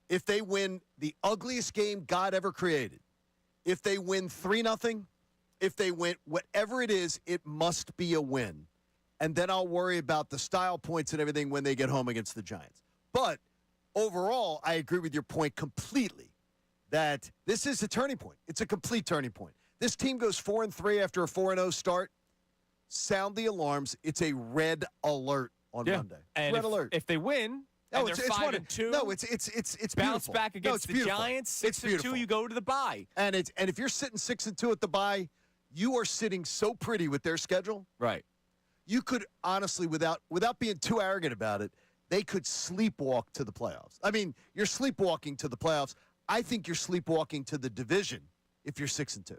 if they win the ugliest game God ever created, if they win 3-0, if they win whatever it is, it must be a win. And then I'll worry about the style points and everything when they get home against the Giants. But overall, I agree with your point completely that this is a turning point. It's a complete turning point. This team goes 4-3 after a 4-0 start. Sound the alarms. It's a red alert on Monday. And red alert. If they win, and they're 5-2. No, it's bounce beautiful. back against the Giants. 6-2, you go to the bye. And if you're sitting 6-2 at the bye, you are sitting so pretty with their schedule. Right. You could honestly, without being too arrogant about it, they could sleepwalk to the playoffs. I mean, you're sleepwalking to the playoffs. I think you're sleepwalking to the division if you're 6-2.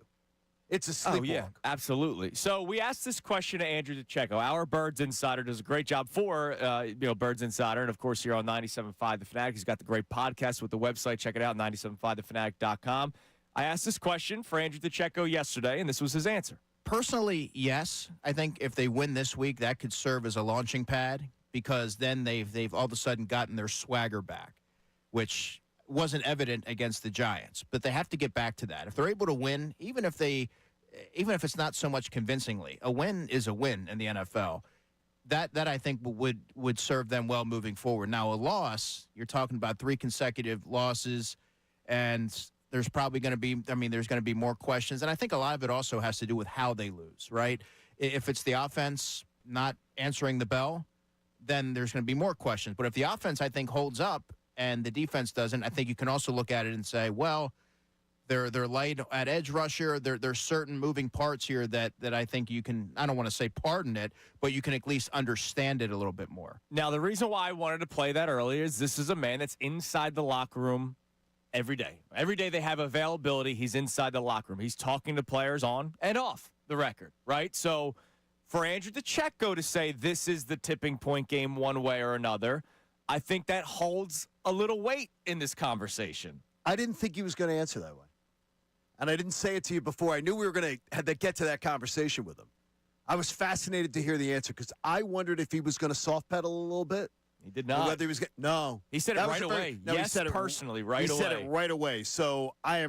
It's a sleepwalk. Oh, yeah, absolutely. So we asked this question to Andrew DeCecco. Our Birds Insider does a great job for, Birds Insider. And, of course, here on 97.5 The Fanatic. He's got the great podcast with the website. Check it out, 97.5thefanatic.com. I asked this question for Andrew DeCecco yesterday, and this was his answer. Personally, yes. I think if they win this week, that could serve as a launching pad because then they've all of a sudden gotten their swagger back, which wasn't evident against the Giants. But they have to get back to that. If they're able to win, even if it's not so much convincingly, a win is a win in the NFL. That I think would serve them well moving forward. Now, a loss, you're talking about 3 consecutive losses, and there's probably going to be, there's going to be more questions. And I think a lot of it also has to do with how they lose, right? If it's the offense not answering the bell, then there's going to be more questions. But if the offense, I think, holds up and the defense doesn't, I think you can also look at it and say, well, they're light at edge rusher. There's certain moving parts here that I think you can, I don't want to say pardon it, but you can at least understand it a little bit more. Now, the reason why I wanted to play that earlier is this is a man that's inside the locker room every day. Every day they have availability, he's inside the locker room. He's talking to players on and off the record, right? So for Andrew DeCecco to say this is the tipping point game one way or another, I think that holds a little weight in this conversation. I didn't think he was going to answer that way. And I didn't say it to you before. I knew we were going to get to that conversation with him. I was fascinated to hear the answer because I wondered if he was going to soft pedal a little bit. He did not. Whether he was no. He said it right away. No, yes, he said personally, right away. He said it right away. So I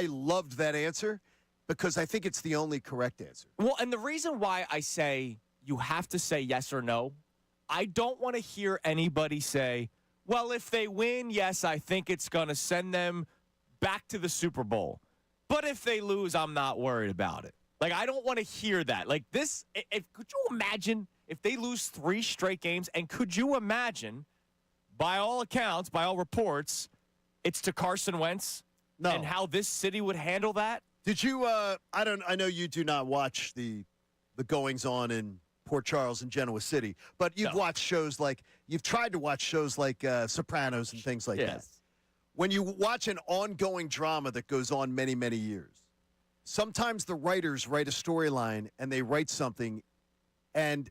loved that answer because I think it's the only correct answer. Well, and the reason why I say you have to say yes or no, I don't want to hear anybody say, well, if they win, yes, I think it's going to send them back to the Super Bowl. But if they lose, I'm not worried about it. Like, I don't want to hear that. Like, this, could you imagine if they lose 3 straight games? And could you imagine, by all accounts, by all reports, it's to Carson Wentz? No. And how this city would handle that? Did you, I know you do not watch the goings-on in Port Charles and Genoa City, but you've watched shows like, you've tried to watch shows like Sopranos and things like that. When you watch an ongoing drama that goes on many, many years, sometimes the writers write a storyline and they write something and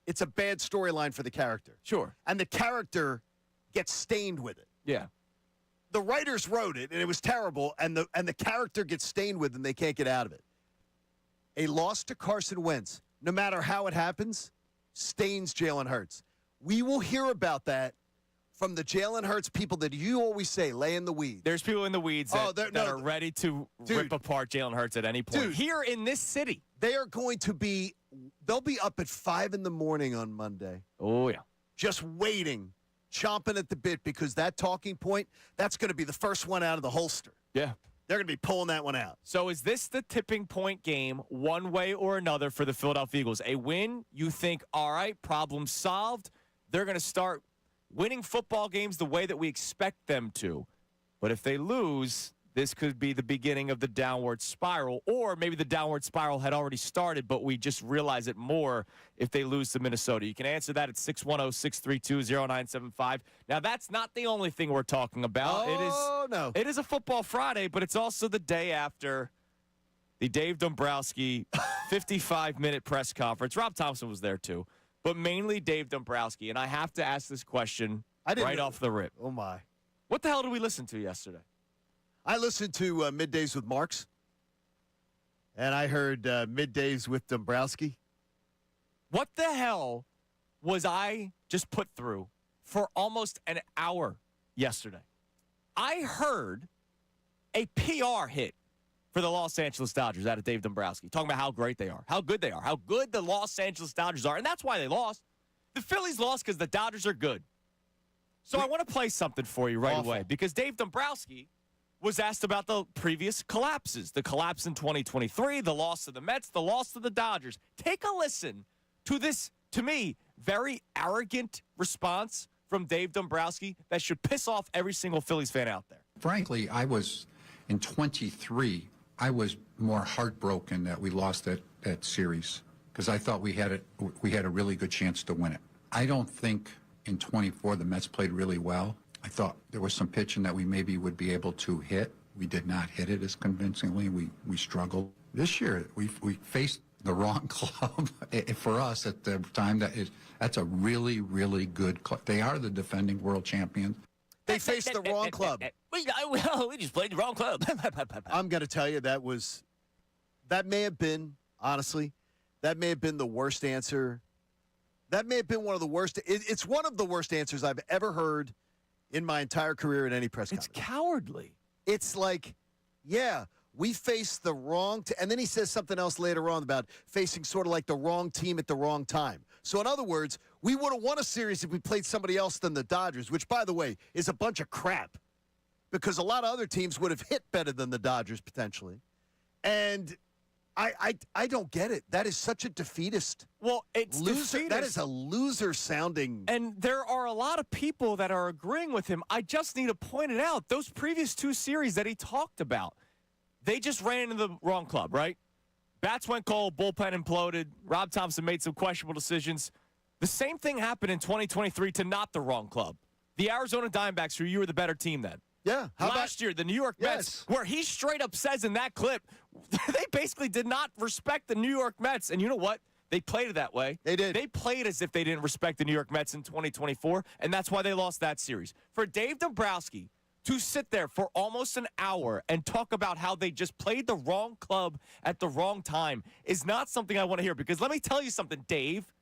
it's a bad storyline for the character. Sure. And the character gets stained with it. Yeah. The writers wrote it and it was terrible and the character gets stained with it and they can't get out of it. A loss to Carson Wentz, no matter how it happens, stains Jalen Hurts. We will hear about that from the Jalen Hurts people that you always say lay in the weeds. There's people in the weeds that are ready to rip apart Jalen Hurts at any point. Here in this city. They are going to be, they'll be up at 5 in the morning on Monday. Oh, yeah. Just waiting, chomping at the bit because that talking point, that's going to be the first one out of the holster. Yeah. They're going to be pulling that one out. So is this the tipping point game one way or another for the Philadelphia Eagles? A win, you think, all right, problem solved. They're going to start winning football games the way that we expect them to. But if they lose, this could be the beginning of the downward spiral, or maybe the downward spiral had already started, but we just realize it more if they lose to Minnesota. You can answer that at 610-632-0975. Now, that's not the only thing we're talking about. No. It is a Football Friday, but it's also the day after the Dave Dombrowski 55-minute press conference. Rob Thompson was there, too. But mainly Dave Dombrowski. And I have to ask this question right off the rip. Oh, my. What the hell did we listen to yesterday? I listened to Middays with Marks. And I heard Middays with Dombrowski. What the hell was I just put through for almost an hour yesterday? I heard a PR hit for the Los Angeles Dodgers out of Dave Dombrowski, talking about how great they are, how good they are, how good the Los Angeles Dodgers are, and that's why they lost. The Phillies lost because the Dodgers are good. So I want to play something for you right away because Dave Dombrowski was asked about the previous collapses, the collapse in 2023, the loss to the Mets, the loss to the Dodgers. Take a listen to this, to me, very arrogant response from Dave Dombrowski that should piss off every single Phillies fan out there. Frankly, in 23, I was more heartbroken that we lost that series because I thought we had a really good chance to win it. I don't think in 24 the Mets played really well. I thought there was some pitching that we maybe would be able to hit. We did not hit it as convincingly. We struggled. This year, we faced the wrong club. For us at the time, that's a really, really good club. They are the defending world champions. They faced the wrong club. We just played the wrong club. I'm going to tell you that may have been, honestly, that may have been the worst answer. That may have been one of the worst. It's one of the worst answers I've ever heard in my entire career in any press conference. It's cowardly. It's like, yeah, we faced the wrong and then he says something else later on about facing sort of like the wrong team at the wrong time. So in other words, we would have won a series if we played somebody else than the Dodgers, which, by the way, is a bunch of crap because a lot of other teams would have hit better than the Dodgers potentially. And I don't get it. That is such a defeatist. Well, it's loser. defeatist. That is a loser sounding. And there are a lot of people that are agreeing with him. I just need to point it out. Those previous two series that he talked about, they just ran into the wrong club, right? Bats went cold, bullpen imploded. Rob Thompson made some questionable decisions. The same thing happened in 2023 to not the wrong club. The Arizona Diamondbacks, who you were the better team then. Yeah. Last year, the New York Mets, where he straight up says in that clip, they basically did not respect the New York Mets. And you know what? They played it that way. They did. They played as if they didn't respect the New York Mets in 2024, and that's why they lost that series. For Dave Dombrowski to sit there for almost an hour and talk about how they just played the wrong club at the wrong time is not something I want to hear. Because let me tell you something, Dave.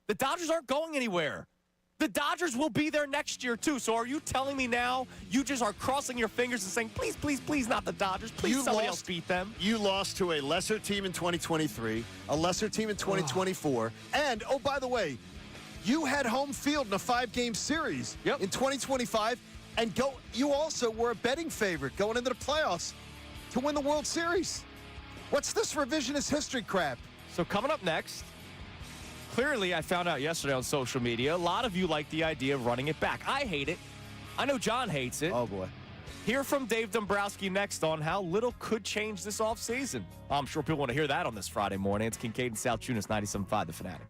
The Dodgers aren't going anywhere. The Dodgers will be there next year, too. So are you telling me now you just are crossing your fingers and saying, please, please, please, not the Dodgers. Please, somebody else beat them. You lost to a lesser team in 2023, a lesser team in 2024. And, oh, by the way, you had home field in a 5-game series in 2025. And you also were a betting favorite going into the playoffs to win the World Series. What's this revisionist history crap? So coming up next, clearly I found out yesterday on social media, a lot of you like the idea of running it back. I hate it. I know John hates it. Oh, boy. Hear from Dave Dombrowski next on how little could change this offseason. I'm sure people want to hear that on this Friday morning. It's Kincade and Salciunas, 97.5 The Fanatic.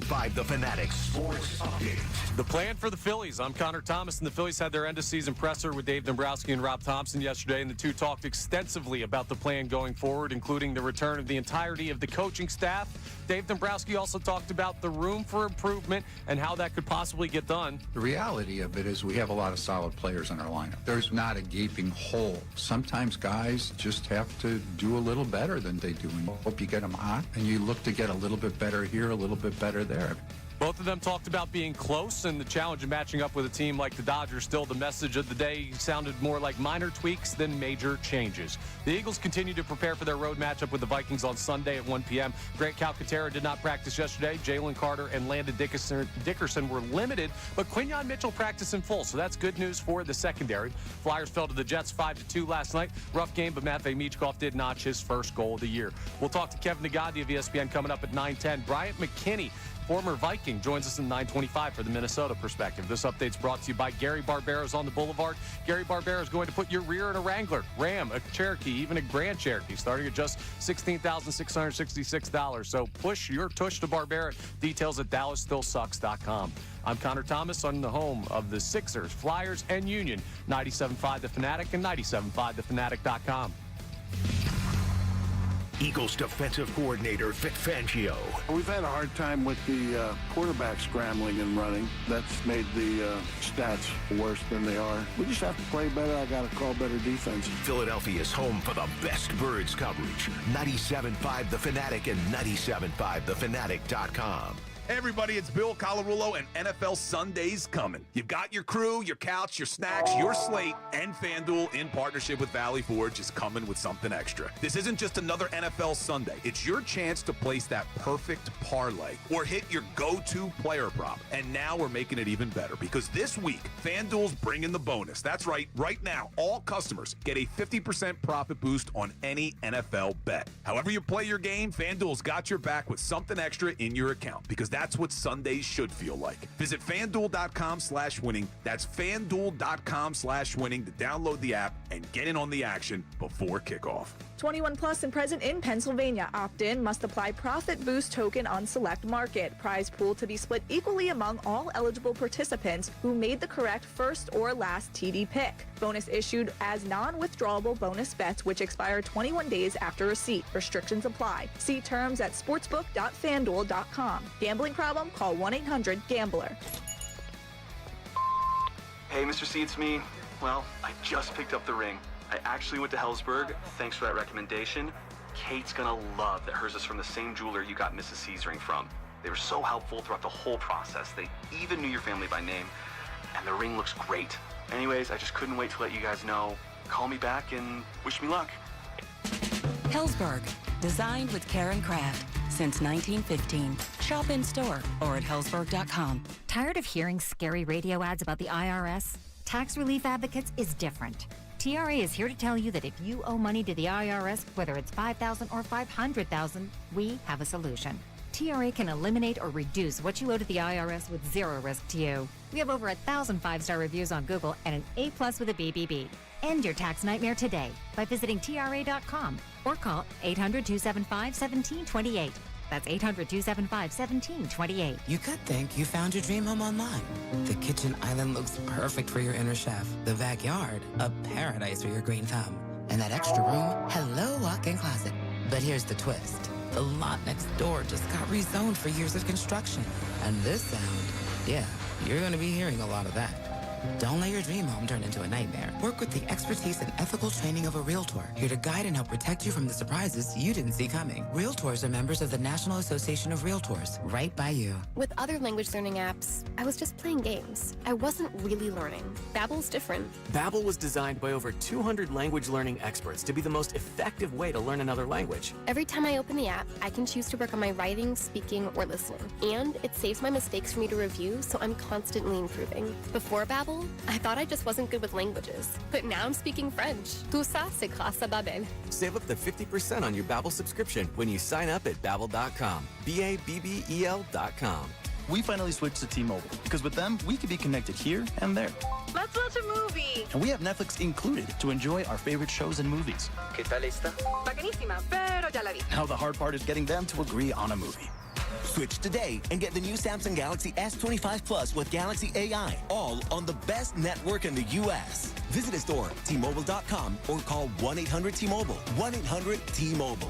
5 The Fanatic Sports Update. The plan for the Phillies. I'm Connor Thomas, and the Phillies had their end-of-season presser with Dave Dombrowski and Rob Thompson yesterday, and the two talked extensively about the plan going forward, including the return of the entirety of the coaching staff. Dave Dombrowski also talked about the room for improvement and how that could possibly get done. The reality of it is we have a lot of solid players in our lineup. There's not a gaping hole. Sometimes guys just have to do a little better than they do. And hope you get them hot, and you look to get a little bit better here, a little bit better there. Both of them talked about being close and the challenge of matching up with a team like the Dodgers. Still, the message of the day sounded more like minor tweaks than major changes. The Eagles continue to prepare for their road matchup with the Vikings on Sunday at 1 p.m. Grant Calcaterra did not practice yesterday. Jalen Carter and Landon Dickerson were limited, but Quinyon Mitchell practiced in full, so that's good news for the secondary. Flyers fell to the Jets 5-2 last night. Rough game, but Matvei Michkov did notch his first goal of the year. We'll talk to Kevin Nagadi of ESPN coming up at 9:10. Bryant McKinney, former Viking, joins us in 9:25 for the Minnesota perspective. This update's brought to you by Gary Barbero's on the Boulevard. Gary Barbera is going to put your rear in a Wrangler, Ram, a Cherokee, even a Grand Cherokee, starting at just $16,666. So push your tush to Barbera. Details at DallasStillSucks.com. I'm Connor Thomas on the home of the Sixers, Flyers, and Union. 97.5 The Fanatic and 97.5thefanatic.com. Eagles defensive coordinator Vic Fangio. We've had a hard time with the quarterback scrambling and running. That's made the stats worse than they are. We just have to play better. I got to call better defense. Philadelphia's home for the best Birds coverage. 97.5 The Fanatic and 97.5thefanatic.com. Hey everybody, it's Bill Colarulo, and NFL Sunday's coming. You've got your crew, your couch, your snacks, your slate, and FanDuel in partnership with Valley Forge is coming with something extra. This isn't just another NFL Sunday. It's your chance to place that perfect parlay or hit your go-to player prop. And now we're making it even better because this week, FanDuel's bringing the bonus. That's right. Right now, all customers get a 50% profit boost on any NFL bet. However you play your game, FanDuel's got your back with something extra in your account because that's what Sundays should feel like. Visit FanDuel.com/winning. That's FanDuel.com/winning to download the app and get in on the action before kickoff. 21 plus and present in Pennsylvania. Opt-in must apply profit boost token on select market. Prize pool to be split equally among all eligible participants who made the correct first or last TD pick. Bonus issued as non-withdrawable bonus bets which expire 21 days after receipt. Restrictions apply. See terms at sportsbook.fanduel.com. Gambling problem? Call 1-800-GAMBLER. Hey, Mr. C, it's me. Well, I just picked up the ring. I actually went to Hellsberg. Thanks for that recommendation. Kate's gonna love that hers is from the same jeweler you got Mrs. C's ring from. They were so helpful throughout the whole process. They even knew your family by name. And the ring looks great. Anyways, I just couldn't wait to let you guys know. Call me back and wish me luck. Hellsberg, designed with care and craft since 1915. Shop in store or at hellsberg.com. Tired of hearing scary radio ads about the IRS? Tax Relief Advocates is different. TRA is here to tell you that if you owe money to the IRS, whether it's $5,000 or $500,000, we have a solution. TRA can eliminate or reduce what you owe to the IRS with zero risk to you. We have over 1,000 5-star reviews on Google and an A+ with a BBB. End your tax nightmare today by visiting TRA.com or call 800-275-1728. That's 800-275-1728. You could think you found your dream home online. The kitchen island looks perfect for your inner chef. The backyard, a paradise for your green thumb. And that extra room, hello walk-in closet. But here's the twist. The lot next door just got rezoned for years of construction. And this sound, yeah, you're going to be hearing a lot of that. Don't let your dream home turn into a nightmare. Work with the expertise and ethical training of a Realtor, here to guide and help protect you from the surprises you didn't see coming. Realtors are members of the National Association of Realtors, right by you. With other language learning apps, I was just playing games. I wasn't really learning. Babbel's different. Babbel was designed by over 200 language learning experts to be the most effective way to learn another language. Every time I open the app, I can choose to work on my writing, speaking, or listening. And it saves my mistakes for me to review, so I'm constantly improving. Before Babbel, I thought I just wasn't good with languages. But now I'm speaking French. Tout ça, c'est grâce à Babbel. Save up to 50% on your Babbel subscription when you sign up at Babbel.com. BABBEL.com. We finally switched to T-Mobile because with them, we can be connected here and there. Let's watch a movie. And we have Netflix included to enjoy our favorite shows and movies. ¿Qué tal esta? Bacanísima, pero ya la vi. Now the hard part is getting them to agree on a movie. Switch today and get the new Samsung Galaxy S25 Plus with Galaxy AI, all on the best network in the U.S. Visit a store, T-Mobile.com, or call 1-800-T-Mobile. 1-800-T-Mobile.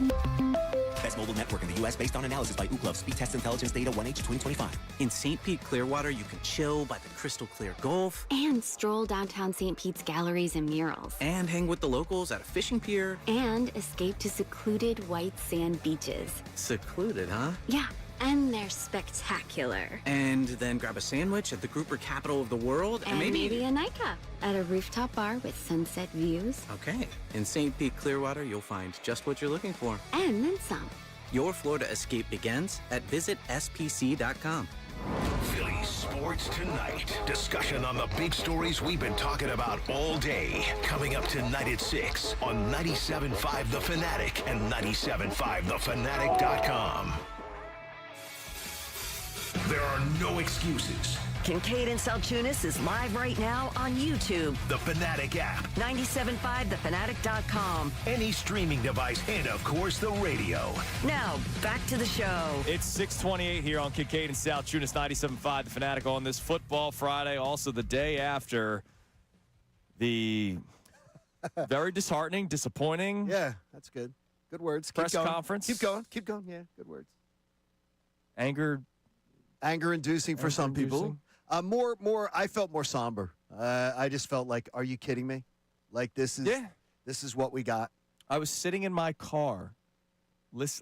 Best mobile network in the U.S. based on analysis by Ookla. Speed test intelligence data 1H 2025. In St. Pete, Clearwater, you can chill by the crystal clear Gulf. And stroll downtown St. Pete's galleries and murals. And hang with the locals at a fishing pier. And escape to secluded white sand beaches. Secluded, huh? Yeah, and they're spectacular. And then grab a sandwich at the grouper capital of the world. And maybe a nightcap at a rooftop bar with sunset views. Okay. In St. Pete, Clearwater, you'll find just what you're looking for. And then some. Your Florida escape begins at visitspc.com. Phillies Sports Tonight. Discussion on the big stories we've been talking about all day. Coming up tonight at 6 on 97.5 The Fanatic and 97.5thefanatic.com. There are no excuses. Kincade and Salciunas is live right now on YouTube. The Fanatic app. 97.5thefanatic.com. Any streaming device and, of course, the radio. Now, back to the show. It's 6:28 here on Kincade and Salciunas, 97.5 The Fanatic on this Football Friday. Also the day after the very disheartening, disappointing. Yeah, that's good. Good words. Press conference. Keep going. Keep going. Yeah, good words. Anger-inducing for some people. More. I felt more somber. I just felt like, are you kidding me? Like this is what we got. I was sitting in my car, there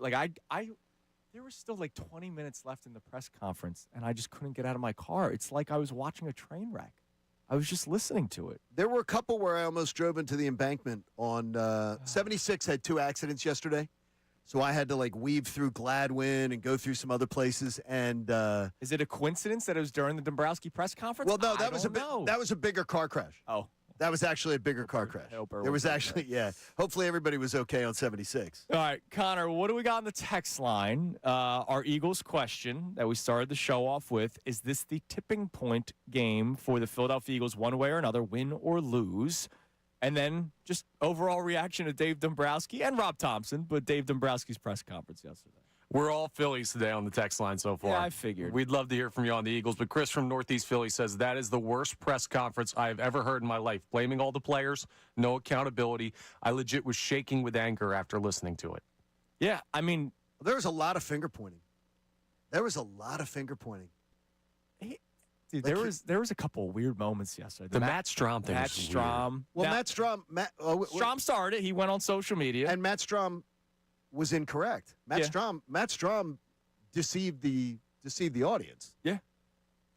was still like 20 minutes left in the press conference, and I just couldn't get out of my car. It's like I was watching a train wreck. I was just listening to it. There were a couple where I almost drove into the embankment on 76. Had 2 accidents yesterday. So I had to weave through Gladwin and go through some other places. And is it a coincidence that it was during the Dombrowski press conference? Well, no, that was a bigger car crash. Oh, that was actually a bigger car crash. There was actually, Hopefully everybody was okay on 76. All right, Connor, what do we got on the text line? Our Eagles question that we started the show off with: is this the tipping point game for the Philadelphia Eagles, one way or another, win or lose? And then just overall reaction to Dave Dombrowski and Rob Thompson, but Dave Dombrowski's press conference yesterday. We're all Phillies today on the text line so far. Yeah, I figured. We'd love to hear from you on the Eagles, but Chris from Northeast Philly says that is the worst press conference I've ever heard in my life. Blaming all the players, no accountability. I legit was shaking with anger after listening to it. Yeah, I mean, there was a lot of finger pointing. Dude, there was a couple of weird moments yesterday. The Matt Strom thing. Matt Strom. Well, now, Strom started it. He went on social media, and Matt Strom was incorrect. Matt Strom deceived the audience. Yeah,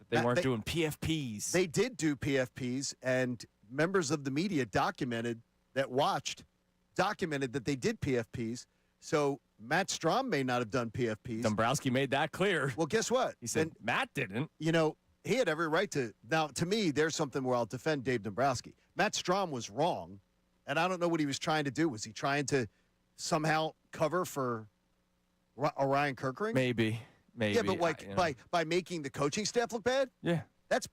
they weren't doing PFPs. They did do PFPs, and members of the media documented that they did PFPs. So Matt Strom may not have done PFPs. Dombrowski made that clear. Well, guess what? He said Matt didn't. He had every right to. Now, to me, there's something where I'll defend Dave Dombrowski. Matt Strom was wrong, and I don't know what he was trying to do. Was he trying to somehow cover for Orion Kirkering? Maybe. Yeah, but by making the coaching staff look bad? Yeah. That's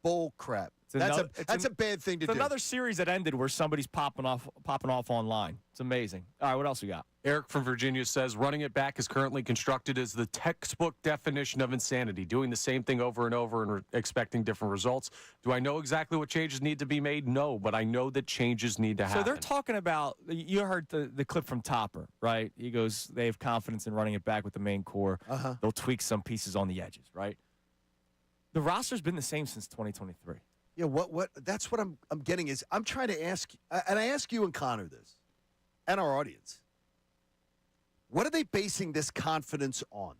bull crap. That's a bad thing to do. It's another series that ended where somebody's popping off online. It's amazing. All right, what else we got? Eric from Virginia says running it back is currently constructed as the textbook definition of insanity, doing the same thing over and over and expecting different results. Do I know exactly what changes need to be made? No, but I know that changes need to happen. So they're talking about, you heard the clip from Topper, right? He goes, they have confidence in running it back with the main core. They'll tweak some pieces on the edges, right? The roster's been the same since 2023. Yeah, what that's what I'm getting is I'm trying to ask, and I ask you and Connor this, and our audience. What are they basing this confidence on?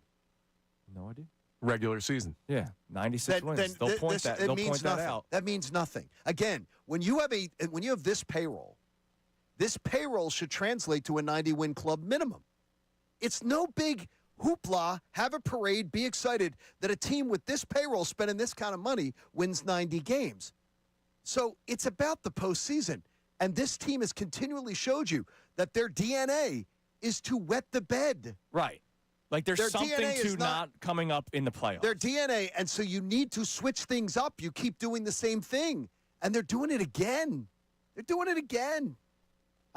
No idea. Regular season. Yeah, 96 wins. They'll point that out. That means nothing. Again, when you have this payroll should translate to a 90-win club minimum. It's no big hoopla, have a parade, be excited that a team with this payroll spending this kind of money wins 90 games. So it's about the postseason. And this team has continually showed you that their DNA is to wet the bed. Right. Like there's something to not coming up in the playoffs. Their DNA, and so you need to switch things up. You keep doing the same thing. And they're doing it again.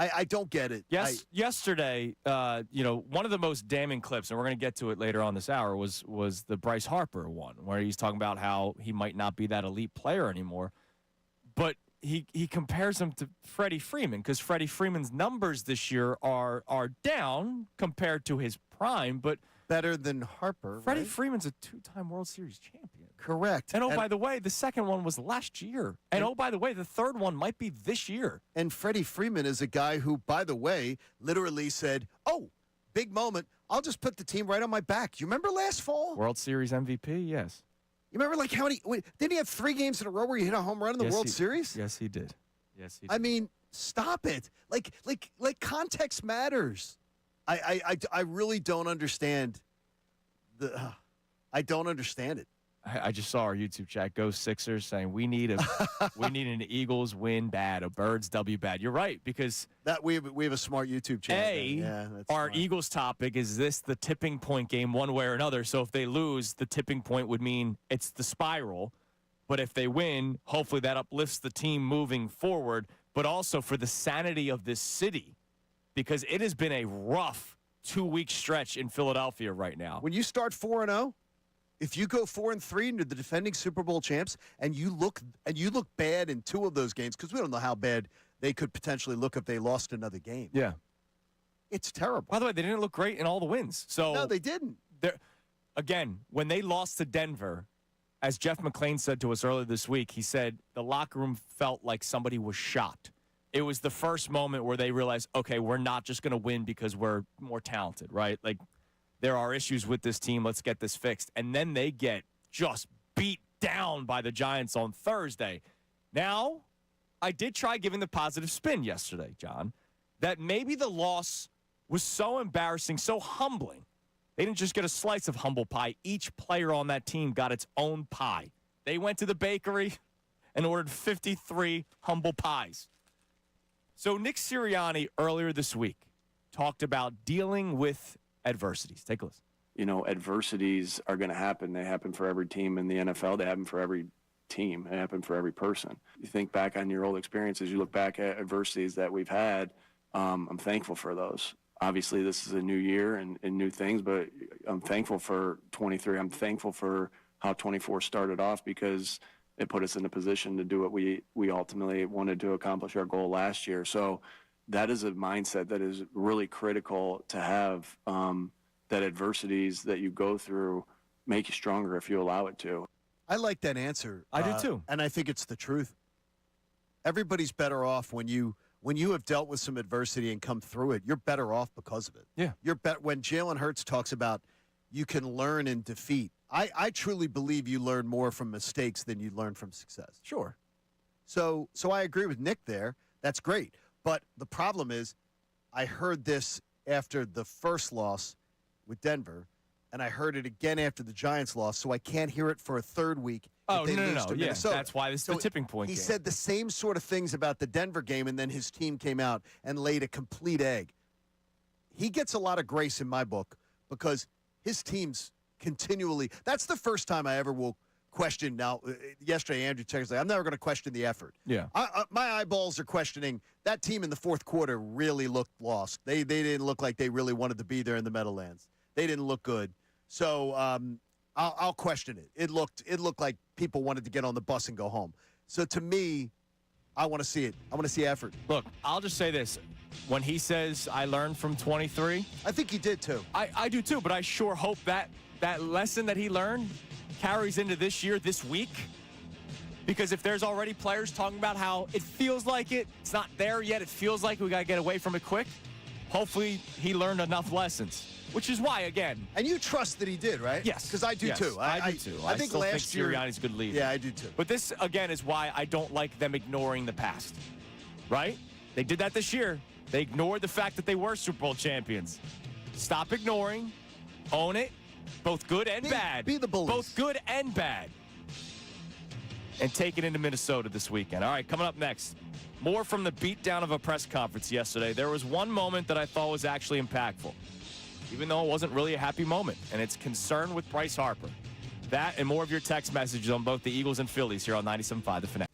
I don't get it. Yes, yesterday, one of the most damning clips, and we're going to get to it later on this hour, was the Bryce Harper one, where he's talking about how he might not be that elite player anymore. But he compares him to Freddie Freeman, because Freddie Freeman's numbers this year are down compared to his prime, but better than Harper. Freddie right? Freeman's a two-time World Series champion. Correct. And by the way, the second one was last year. And by the way, the third one might be this year. And Freddie Freeman is a guy who, by the way, literally said, "Oh, big moment. I'll just put the team right on my back." You remember last fall? World Series MVP, yes. You remember like how many? Didn't he have 3 games in a row where he hit a home run in the World Series? Yes, he did. Yes, he did. I mean, stop it. Like context matters. I really don't understand I don't understand it. I just saw our YouTube chat, Go Sixers, saying we need an Eagles win bad, a Birds W bad. You're right, because that we have a smart YouTube channel. Our smart. Eagles topic is this the tipping point game one way or another. So if they lose, the tipping point would mean it's the spiral. But if they win, hopefully that uplifts the team moving forward, but also for the sanity of this city, because it has been a rough 2-week stretch in Philadelphia right now. When you start 4-0, if you go 4-3 and you're the defending Super Bowl champs, and you look bad in 2 of those games, because we don't know how bad they could potentially look if they lost another game. Yeah, it's terrible. By the way, they didn't look great in all the wins. So no, they didn't. Again, when they lost to Denver, as Jeff McClain said to us earlier this week, he said the locker room felt like somebody was shot. It was the first moment where they realized, okay, we're not just going to win because we're more talented, right? Like, there are issues with this team. Let's get this fixed. And then they get just beat down by the Giants on Thursday. Now, I did try giving the positive spin yesterday, John, that maybe the loss was so embarrassing, so humbling. They didn't just get a slice of humble pie. Each player on that team got its own pie. They went to the bakery and ordered 53 humble pies. So Nick Sirianni earlier this week talked about dealing with adversities. Take a listen. You know, adversities are going to happen. They happen for every team in the NFL. They happen for every team. They happen for every person. You think back on your old experiences. You look back at adversities that we've had. I'm thankful for those. Obviously, this is a new year and new things, but I'm thankful for 23. I'm thankful for how 24 started off, because it put us in a position to do what we ultimately wanted to accomplish, our goal last year. So that is a mindset that is really critical to have, that adversities that you go through make you stronger if you allow it to. I like that answer. I do too. And I think it's the truth. Everybody's better off when you have dealt with some adversity and come through it. You're better off because of it. Yeah. When Jalen Hurts talks about you can learn in defeat, I truly believe you learn more from mistakes than you learn from success. Sure. So I agree with Nick there. That's great. But the problem is, I heard this after the first loss with Denver, and I heard it again after the Giants loss, so I can't hear it for a third week. Oh, if they lose to Yeah, Minnesota. that's why this is the tipping point He game. said the same sort of things about the Denver game, and then his team came out and laid a complete egg. He gets a lot of grace in my book because his team's continually – that's the first time I ever will question. Now, yesterday, Andrew Checker's like, I'm never going to question the effort. Yeah. My eyeballs are questioning that team in the fourth quarter really looked lost. They didn't look like they really wanted to be there in the Meadowlands. They didn't look good. So I'll question it. It looked like people wanted to get on the bus and go home. So to me, I want to see it. I want to see effort. Look, I'll just say this. When he says, I learned from 23. I think he did too. I do too, but I sure hope that lesson that he learned carries into this year, this week. Because if there's already players talking about how it feels like it's not there yet, it feels like we got to get away from it quick, hopefully he learned enough lessons. Which is why, again. And you trust that he did, right? Yes. Because I do too. I do too. I think still last year. Sirianni's a good leader. Yeah, I do too. But this, again, is why I don't like them ignoring the past. Right? They did that this year. They ignored the fact that they were Super Bowl champions. Stop ignoring. Own it. Both good and bad. Be the bullies. Both good and bad. And take it into Minnesota this weekend. All right, coming up next. More from the beatdown of a press conference yesterday. There was one moment that I thought was actually impactful, even though it wasn't really a happy moment, and it's concern with Bryce Harper. That and more of your text messages on both the Eagles and Phillies here on 97.5 The Fanatic.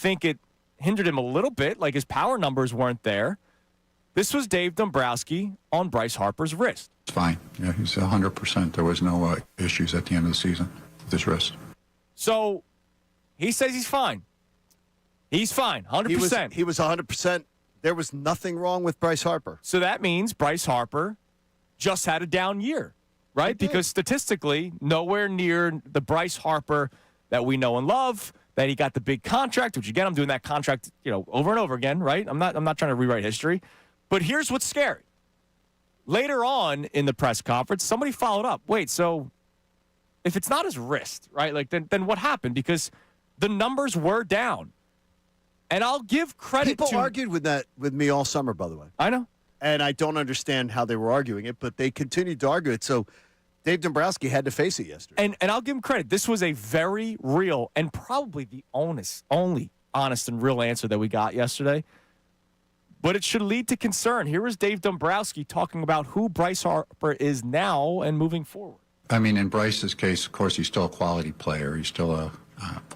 think it hindered him a little bit, like his power numbers weren't there. This was Dave Dombrowski on Bryce Harper's wrist. It's fine. Yeah, he's 100%. There was no issues at the end of the season with his wrist. So he says he's fine. He's fine, 100%. He was 100%. There was nothing wrong with Bryce Harper. So that means Bryce Harper just had a down year, right? Because statistically, nowhere near the Bryce Harper that we know and love, that he got the big contract, which again, I'm doing that contract, over and over again, right? I'm not trying to rewrite history. But here's what's scary. Later on in the press conference, somebody followed up. Wait, so if it's not his wrist, right? Like then what happened? Because the numbers were down. And I'll give credit to... People argued with me all summer, by the way. I know. And I don't understand how they were arguing it, but they continued to argue it. So Dave Dombrowski had to face it yesterday. And I'll give him credit. This was a very real and probably the only honest and real answer that we got yesterday. But it should lead to concern. Here is Dave Dombrowski talking about who Bryce Harper is now and moving forward. I mean, in Bryce's case, of course, he's still a quality player. He's still a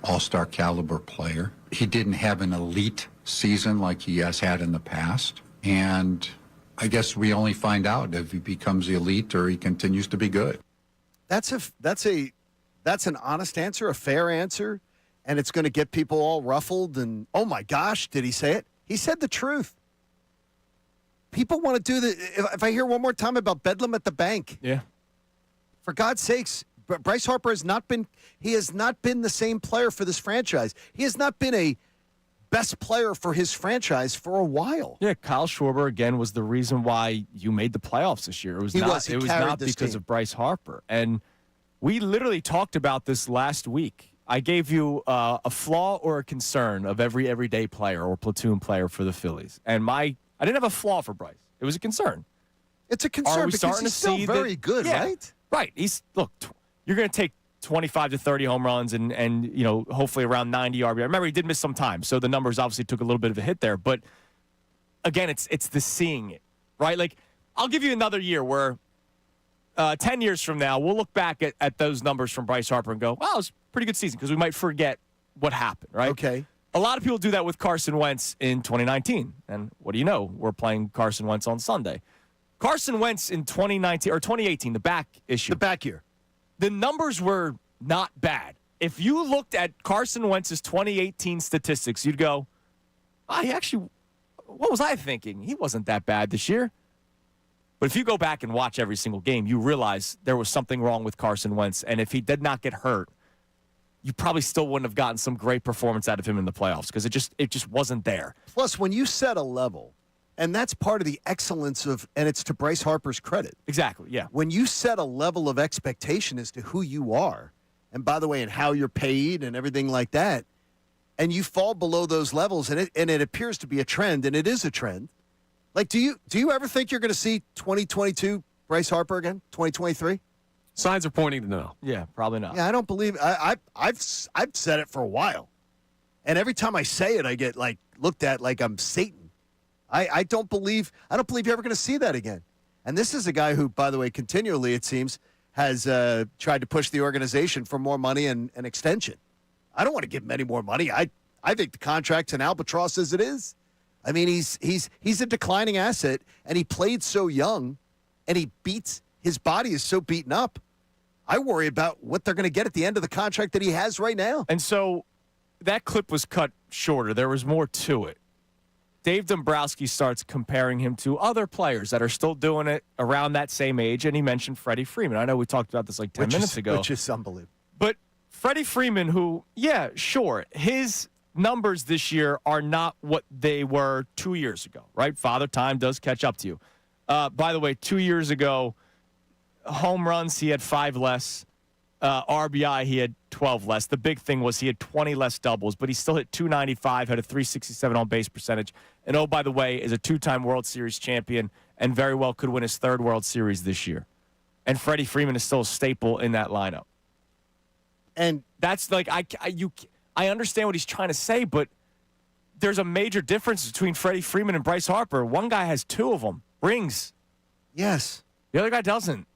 all-star caliber player. He didn't have an elite season like he has had in the past. And I guess we only find out if he becomes elite or he continues to be good. That's an honest answer, a fair answer, and it's going to get people all ruffled and, oh my gosh, did he say it? He said the truth. People want to do the, if I hear one more time about Bedlam at the bank. Yeah. For God's sakes, Bryce Harper has not been the same player for this franchise. He has not been a best player for his franchise for a while. Yeah, Kyle Schwarber, again, was the reason why you made the playoffs this year. It was not because of Bryce Harper. And we literally talked about this last week. I gave you a flaw or a concern of every everyday player or platoon player for the Phillies. And I didn't have a flaw for Bryce. It was a concern. It's a concern because he's still very good, right? Right. You're going to take 25 to 30 home runs and hopefully around 90 RBI. Remember, he did miss some time, so the numbers obviously took a little bit of a hit there. But again, it's the seeing it, right? Like, I'll give you another year where 10 years from now, we'll look back at those numbers from Bryce Harper and go, wow, it was a pretty good season, because we might forget what happened, right? Okay. A lot of people do that with Carson Wentz in 2019. And what do you know? We're playing Carson Wentz on Sunday. Carson Wentz in 2019 or 2018, the back issue. The back year. The numbers were not bad. If you looked at Carson Wentz's 2018 statistics, you'd go, what was I thinking? He wasn't that bad this year. But if you go back and watch every single game, you realize there was something wrong with Carson Wentz. And if he did not get hurt, you probably still wouldn't have gotten some great performance out of him in the playoffs, because it just wasn't there. Plus, when you set a level, and that's part of the excellence of, and it's to Bryce Harper's credit. Exactly, yeah. When you set a level of expectation as to who you are, and by the way, and how you're paid and everything like that, and you fall below those levels, and it appears to be a trend, and it is a trend. Like, do you ever think you're going to see 2022 Bryce Harper again? 2023? Signs are pointing to no. Yeah, probably not. Yeah, I don't believe. I've said it for a while, and every time I say it, I get looked at like I'm Satan. I don't believe you're ever going to see that again. And this is a guy who, by the way, continually, it seems, has tried to push the organization for more money and an extension. I don't want to give him any more money. I think the contract's an albatross as it is. I mean, he's a declining asset, and he played so young, and his body is so beaten up. I worry about what they're going to get at the end of the contract that he has right now. And so that clip was cut shorter. There was more to it. Dave Dombrowski starts comparing him to other players that are still doing it around that same age, and he mentioned Freddie Freeman. I know we talked about this like 10 minutes ago. Which is unbelievable. But Freddie Freeman, who, yeah, sure, his numbers this year are not what they were 2 years ago, right? Father Time does catch up to you. By the way, 2 years ago, home runs, he had 5 less. RBI, he had 12 less. The big thing was he had 20 less doubles, but he still hit 295, had a 367 on-base percentage. And, oh, by the way, is a 2-time World Series champion and very well could win his 3rd World Series this year. And Freddie Freeman is still a staple in that lineup. And that's like, I understand what he's trying to say, but there's a major difference between Freddie Freeman and Bryce Harper. One guy has 2 of them, rings. Yes. The other guy doesn't.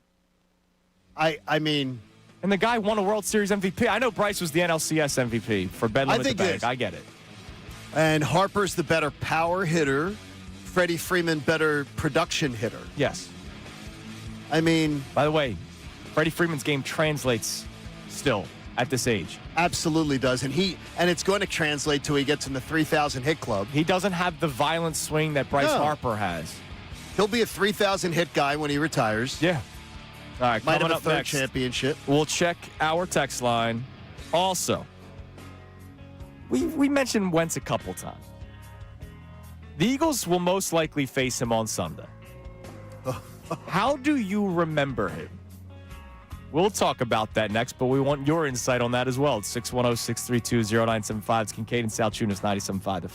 I mean... And the guy won a World Series MVP. I know Bryce was the NLCS MVP for Bedlam at the Bank. I get it. And Harper's the better power hitter. Freddie Freeman better production hitter. Yes. I mean, by the way, Freddie Freeman's game translates still at this age. Absolutely does. And it's going to translate till he gets in the 3,000 hit club. He doesn't have the violent swing that Bryce Harper has. He'll be a 3,000 hit guy when he retires. Yeah. All right, might have coming a up third next, championship. We'll check our text line. Also, we mentioned Wentz a couple times. The Eagles will most likely face him on Sunday. How do you remember him? We'll talk about that next, but we want your insight on that as well. It's 610-632-0975. It's Kincade and Salciunas, 97.5.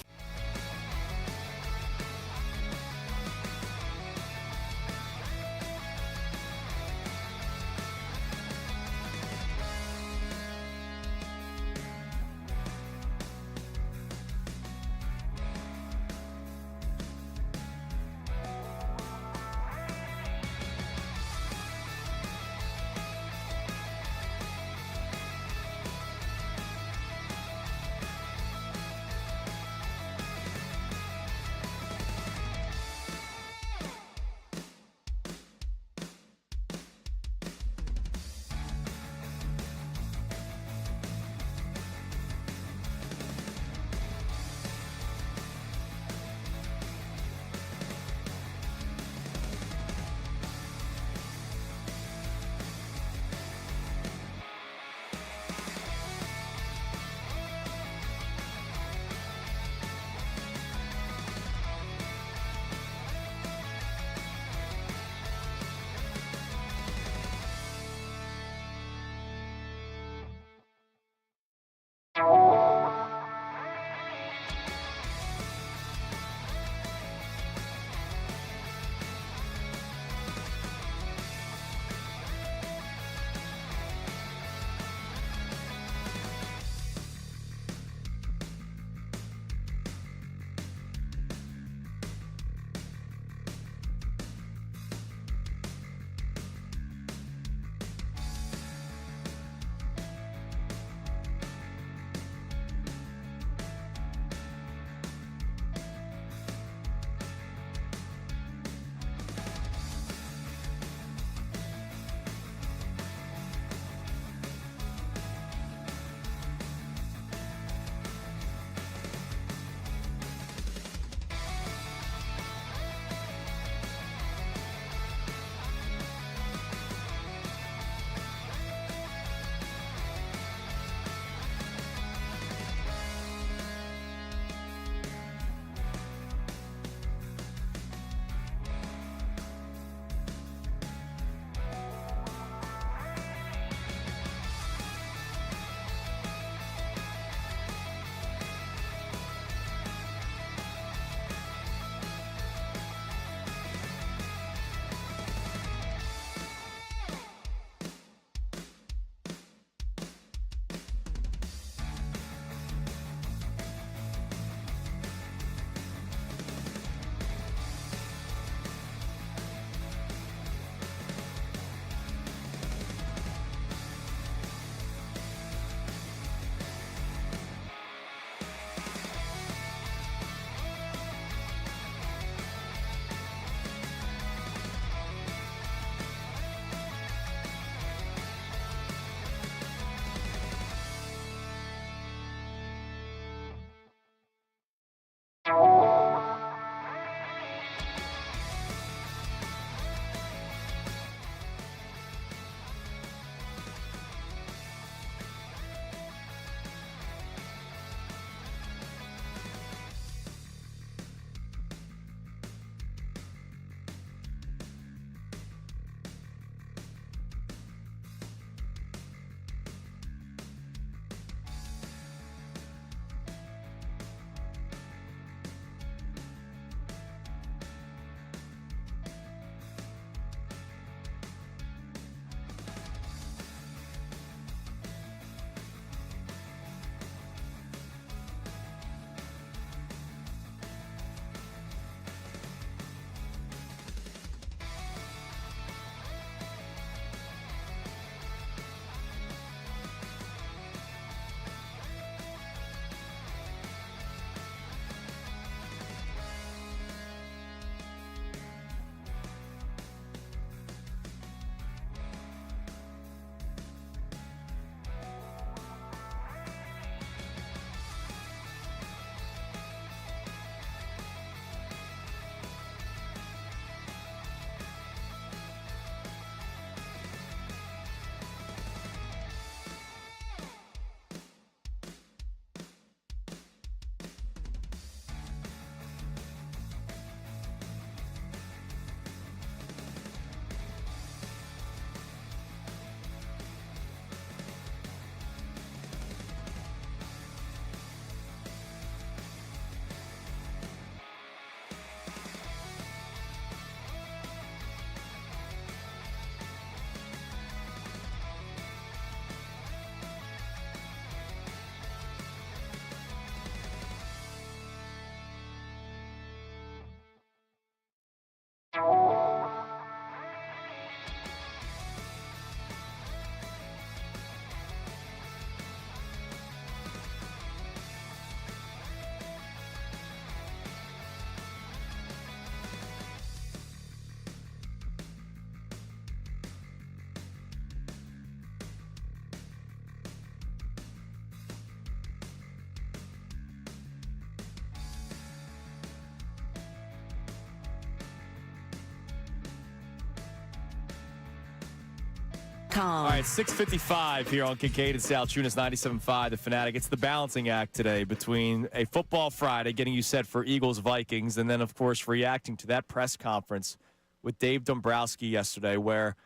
BabbleDot.com. All right, 6:55 here on Kincade and Salciunas 97.5, the Fanatic. It's the balancing act today between a football Friday, getting you set for Eagles-Vikings, and then, of course, reacting to that press conference with Dave Dombrowski yesterday, where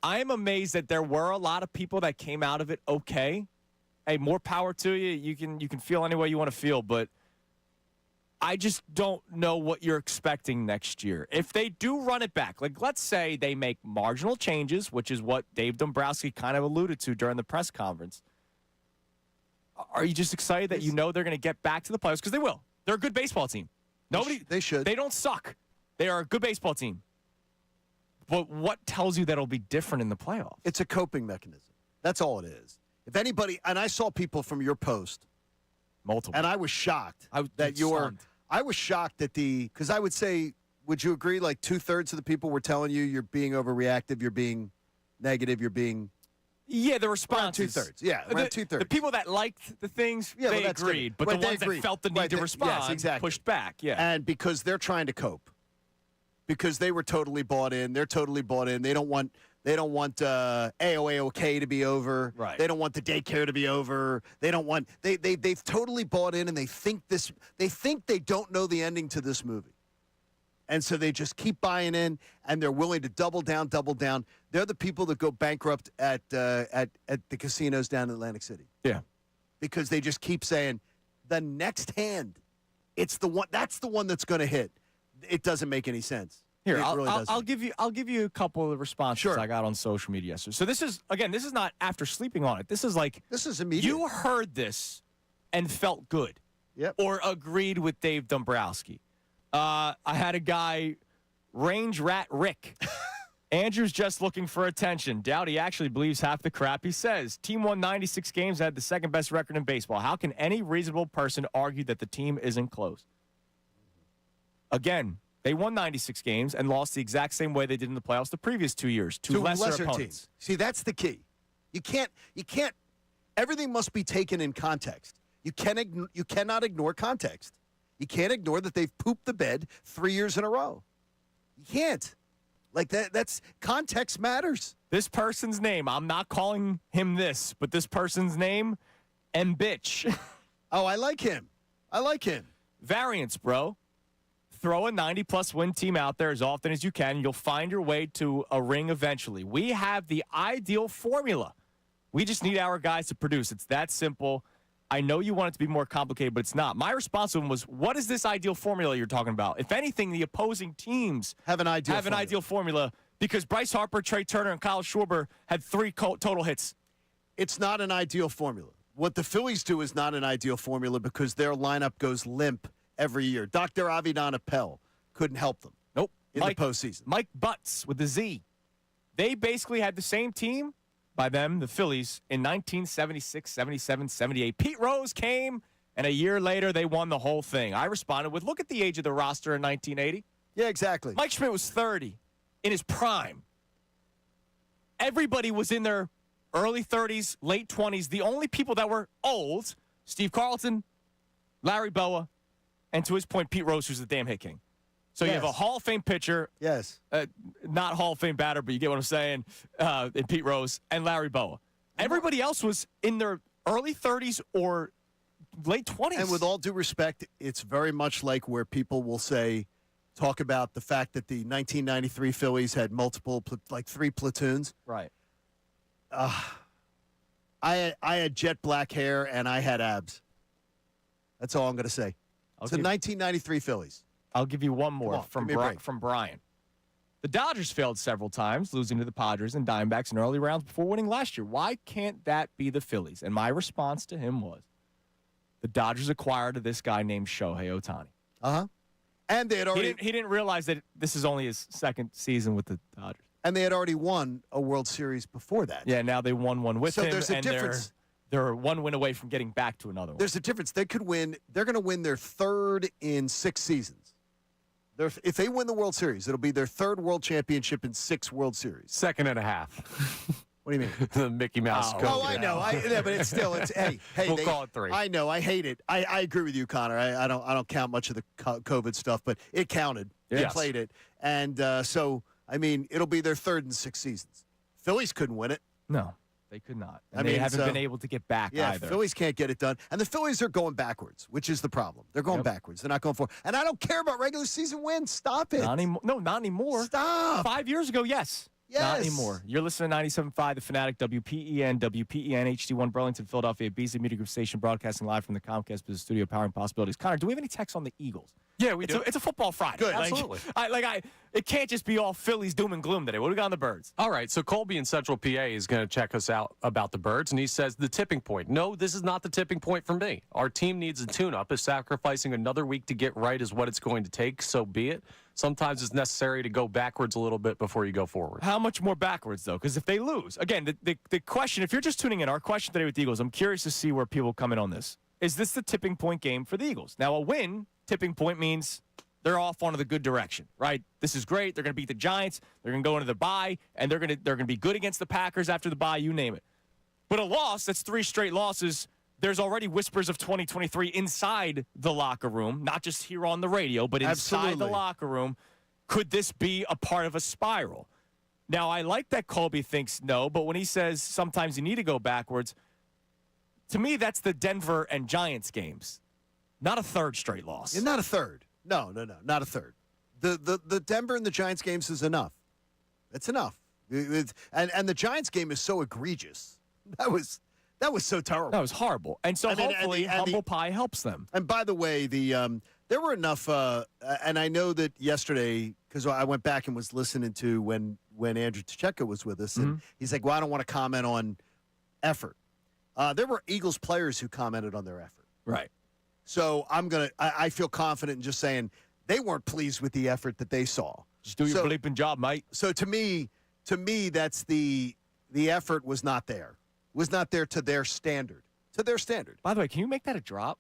I am amazed that there were a lot of people that came out of it okay. Hey, more power to you. You can feel any way you want to feel, but I just don't know what you're expecting next year. If they do run it back, like let's say they make marginal changes, which is what Dave Dombrowski kind of alluded to during the press conference, are you just excited that you know they're going to get back to the playoffs? Because they will. They're a good baseball team. They should. They don't suck. They are a good baseball team. But what tells you that it'll be different in the playoffs? It's a coping mechanism. That's all it is. If anybody, and I saw people from your post, multiple, and I was shocked I was shocked that because I would say, would you agree? Like 2/3 of the people were telling you you're being overreactive, you're being negative, you're being. Yeah, the responses. Around 2/3. Yeah, around 2/3. The people that liked the things, they agreed. But the ones that felt the need to respond pushed back. Yeah, and because they're trying to cope, because they were totally bought in. They're totally bought in. They don't want AOA to be over. Right. They don't want the daycare to be over. They don't want they've totally bought in, and they think they don't know the ending to this movie. And so they just keep buying in, and they're willing to double down. They're the people that go bankrupt at the casinos down in Atlantic City. Yeah. Because they just keep saying the next hand, it's the one that's the one that's going to hit. It doesn't make any sense. Here, really I'll give you a couple of responses I got on social media yesterday. So this is not after sleeping on it. This is immediate. You heard this and felt good. Yep. Or agreed with Dave Dombrowski. I had a guy, Range Rat Rick. Andrew's just looking for attention. Doubt he actually believes half the crap he says. Team won 96 games and had the second best record in baseball. How can any reasonable person argue that the team isn't close? Again, they won 96 games and lost the exact same way they did in the playoffs the previous 2 years to lesser opponents. Teams. See, that's the key. You can't. Everything must be taken in context. You cannot ignore context. You can't ignore that they've pooped the bed 3 years in a row. You can't. Like that. That's context matters. This person's name, I'm not calling him this, but this person's name, bitch. Oh, I like him. Variance, bro. Throw a 90-plus win team out there as often as you can. You'll find your way to a ring eventually. We have the ideal formula. We just need our guys to produce. It's that simple. I know you want it to be more complicated, but it's not. My response to him was, what is this ideal formula you're talking about? If anything, the opposing teams have an ideal formula because Bryce Harper, Trey Turner, and Kyle Schwarber had 3 total hits. It's not an ideal formula. What the Phillies do is not an ideal formula because their lineup goes limp every year. Dr. Avidan Appel couldn't help them. Nope. In the postseason. Mike Butts with the Z. They basically had the same team by them, the Phillies, in 1976, 77, 78. Pete Rose came, and a year later they won the whole thing. I responded with, look at the age of the roster in 1980. Yeah, exactly. Mike Schmidt was 30 in his prime. Everybody was in their early 30s, late 20s. The only people that were old, Steve Carlton, Larry Boa, and to his point, Pete Rose, who's the damn hit king. So you have a Hall of Fame pitcher. Yes. Not Hall of Fame batter, but you get what I'm saying, in Pete Rose and Larry Boa. Everybody else was in their early 30s or late 20s. And with all due respect, it's very much like where people will talk about the fact that the 1993 Phillies had multiple, 3 platoons. Right. I had jet black hair and I had abs. That's all I'm going to say. It's the 1993 Phillies. I'll give you one more from Brian. The Dodgers failed several times, losing to the Padres and Diamondbacks in early rounds before winning last year. Why can't that be the Phillies? And my response to him was, the Dodgers acquired this guy named Shohei Ohtani. Uh-huh. And they had already... He didn't realize that this is only his second season with the Dodgers. And they had already won a World Series before that. Yeah, now they won one with him. So there's a difference. They're 1 win away from getting back to another one. There's a difference. They could win. They're going to win their 3rd in 6 seasons. If they win the World Series, it'll be their 3rd World Championship in 6 World Series. 2.5 seconds. What do you mean? The Mickey Mouse. Oh, I know. But it's still. Hey. We'll call it 3. I know. I hate it. I agree with you, Connor. I don't count much of the COVID stuff, but it counted. They played it, and so I mean, it'll be their 3rd in 6 seasons. Phillies couldn't win it. No, they could not. And I they mean, haven't so- been able to get back Yeah, either. Phillies can't get it done. And the Phillies are going backwards, which is the problem. They're going backwards. They're not going forward. And I don't care about regular season wins. Stop it. Not anymore. No, not anymore. Stop. 5 years ago, yes. Yes. Not anymore. You're listening to 97.5, The Fanatic, WPEN, HD1 Burlington, Philadelphia, Beasley Media Group Station, broadcasting live from the Comcast Business Studio, powering possibilities. Connor, do we have any texts on the Eagles? Yeah, we do. It's a football Friday. Good. Absolutely. It can't just be all Phillies doom and gloom today. What do we got on the Birds? All right, so Colby in Central PA is going to check us out about the Birds, and he says the tipping point. No, this is not the tipping point for me. Our team needs a tune-up. If sacrificing another week to get right is what it's going to take, so be it. Sometimes it's necessary to go backwards a little bit before you go forward. How much more backwards, though? Because if they lose, again, the question, if you're just tuning in, our question today with the Eagles, I'm curious to see where people come in on this. Is this the tipping point game for the Eagles? Now, a win, tipping point means they're off onto the good direction, right? This is great. They're going to beat the Giants. They're going to go into the bye, and they're going to be good against the Packers after the bye, you name it. But a loss, that's 3 straight losses. There's already whispers of 2023 inside the locker room, not just here on the radio, but inside the Absolutely. locker room. Could this be a part of a spiral? Now, I like that Colby thinks no, but when he says sometimes you need to go backwards, to me, that's the Denver and Giants games, not a 3rd straight loss. Yeah, not a third. No, not a third. The Denver and the Giants games is enough. It's enough. And the Giants game is so egregious. That was so terrible. That was horrible. And so I mean, hopefully humble pie helps them. And by the way, there were enough, and I know that yesterday, because I went back and was listening to when Andrew Tcheka was with us, and he's like, well, I don't want to comment on effort. There were Eagles players who commented on their effort. Right. So I feel confident in just saying they weren't pleased with the effort that they saw. Just do your bleeping job, mate. So to me, that's the effort was not there. Was not there to their standard. To their standard. By the way, can you make that a drop?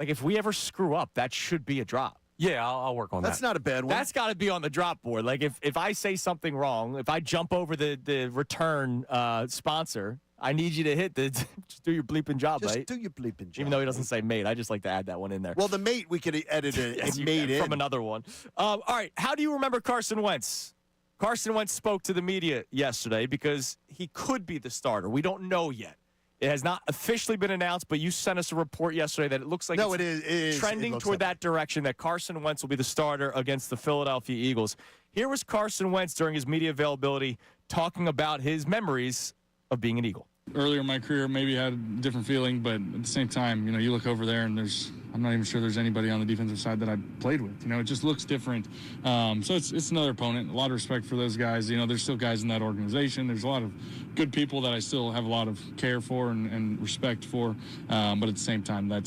Like, if we ever screw up, that should be a drop. Yeah, I'll work on that. That's not a bad one. That's got to be on the drop board. Like, if I say something wrong, if I jump over the return sponsor, I need you to hit just do your bleeping job, Just mate. do your bleeping job. Even though he doesn't say mate, I just like to add that one in there. Well, the mate, we could edit it Yes, you mate can, in. from another one. All right, how do you remember Carson Wentz? Carson Wentz spoke to the media yesterday because he could be the starter. We don't know yet. It has not officially been announced, but you sent us a report yesterday that it looks like No, it's it is. trending It looks toward like that direction, that Carson Wentz will be the starter against the Philadelphia Eagles. Here was Carson Wentz during his media availability talking about his memories of being an Eagle. Earlier in my career, maybe had a different feeling, but at the same time, you look over there and I'm not even sure there's anybody on the defensive side that I played with. It just looks different. So it's another opponent. A lot of respect for those guys. There's still guys in that organization. There's a lot of good people that I still have a lot of care for and respect for. But at the same time, that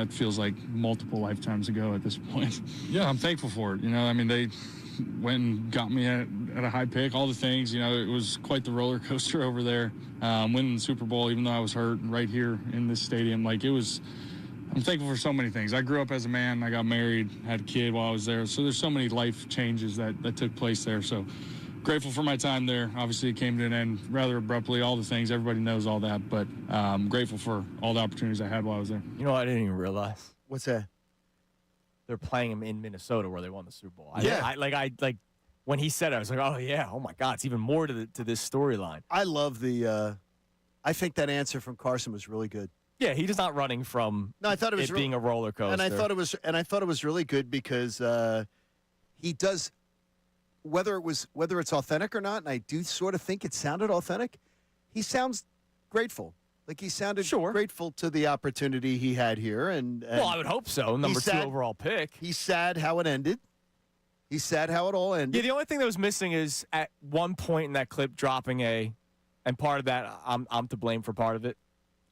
feels like multiple lifetimes ago at this point. Yeah, I'm thankful for it. They went and got me at a high pick, all the things. It was quite the roller coaster over there. Winning the Super Bowl, even though I was hurt, right here in this stadium, I'm thankful for so many things. I grew up as a man. I got married, had a kid while I was there. So there's so many life changes that took place there. So grateful for my time there. Obviously, it came to an end rather abruptly, all the things. Everybody knows all that. But grateful for all the opportunities I had while I was there. You know what I didn't even realize? What's that? They're playing him in Minnesota where they won the Super Bowl. Yeah. I when he said it, I was like, oh, yeah, oh, my God, it's even more to this storyline. I love I think that answer from Carson was really good. Yeah, he's not running from No, I thought it was being a roller coaster. And I thought it was really good because he does whether it's authentic or not, and I do sort of think it sounded authentic. He sounds grateful. Like he sounded grateful to the opportunity he had here, and well, I would hope so. Number 2 overall pick. He's sad how it ended. He's sad how it all ended. Yeah, the only thing that was missing is at one point in that clip dropping and part of that I'm to blame for part of it.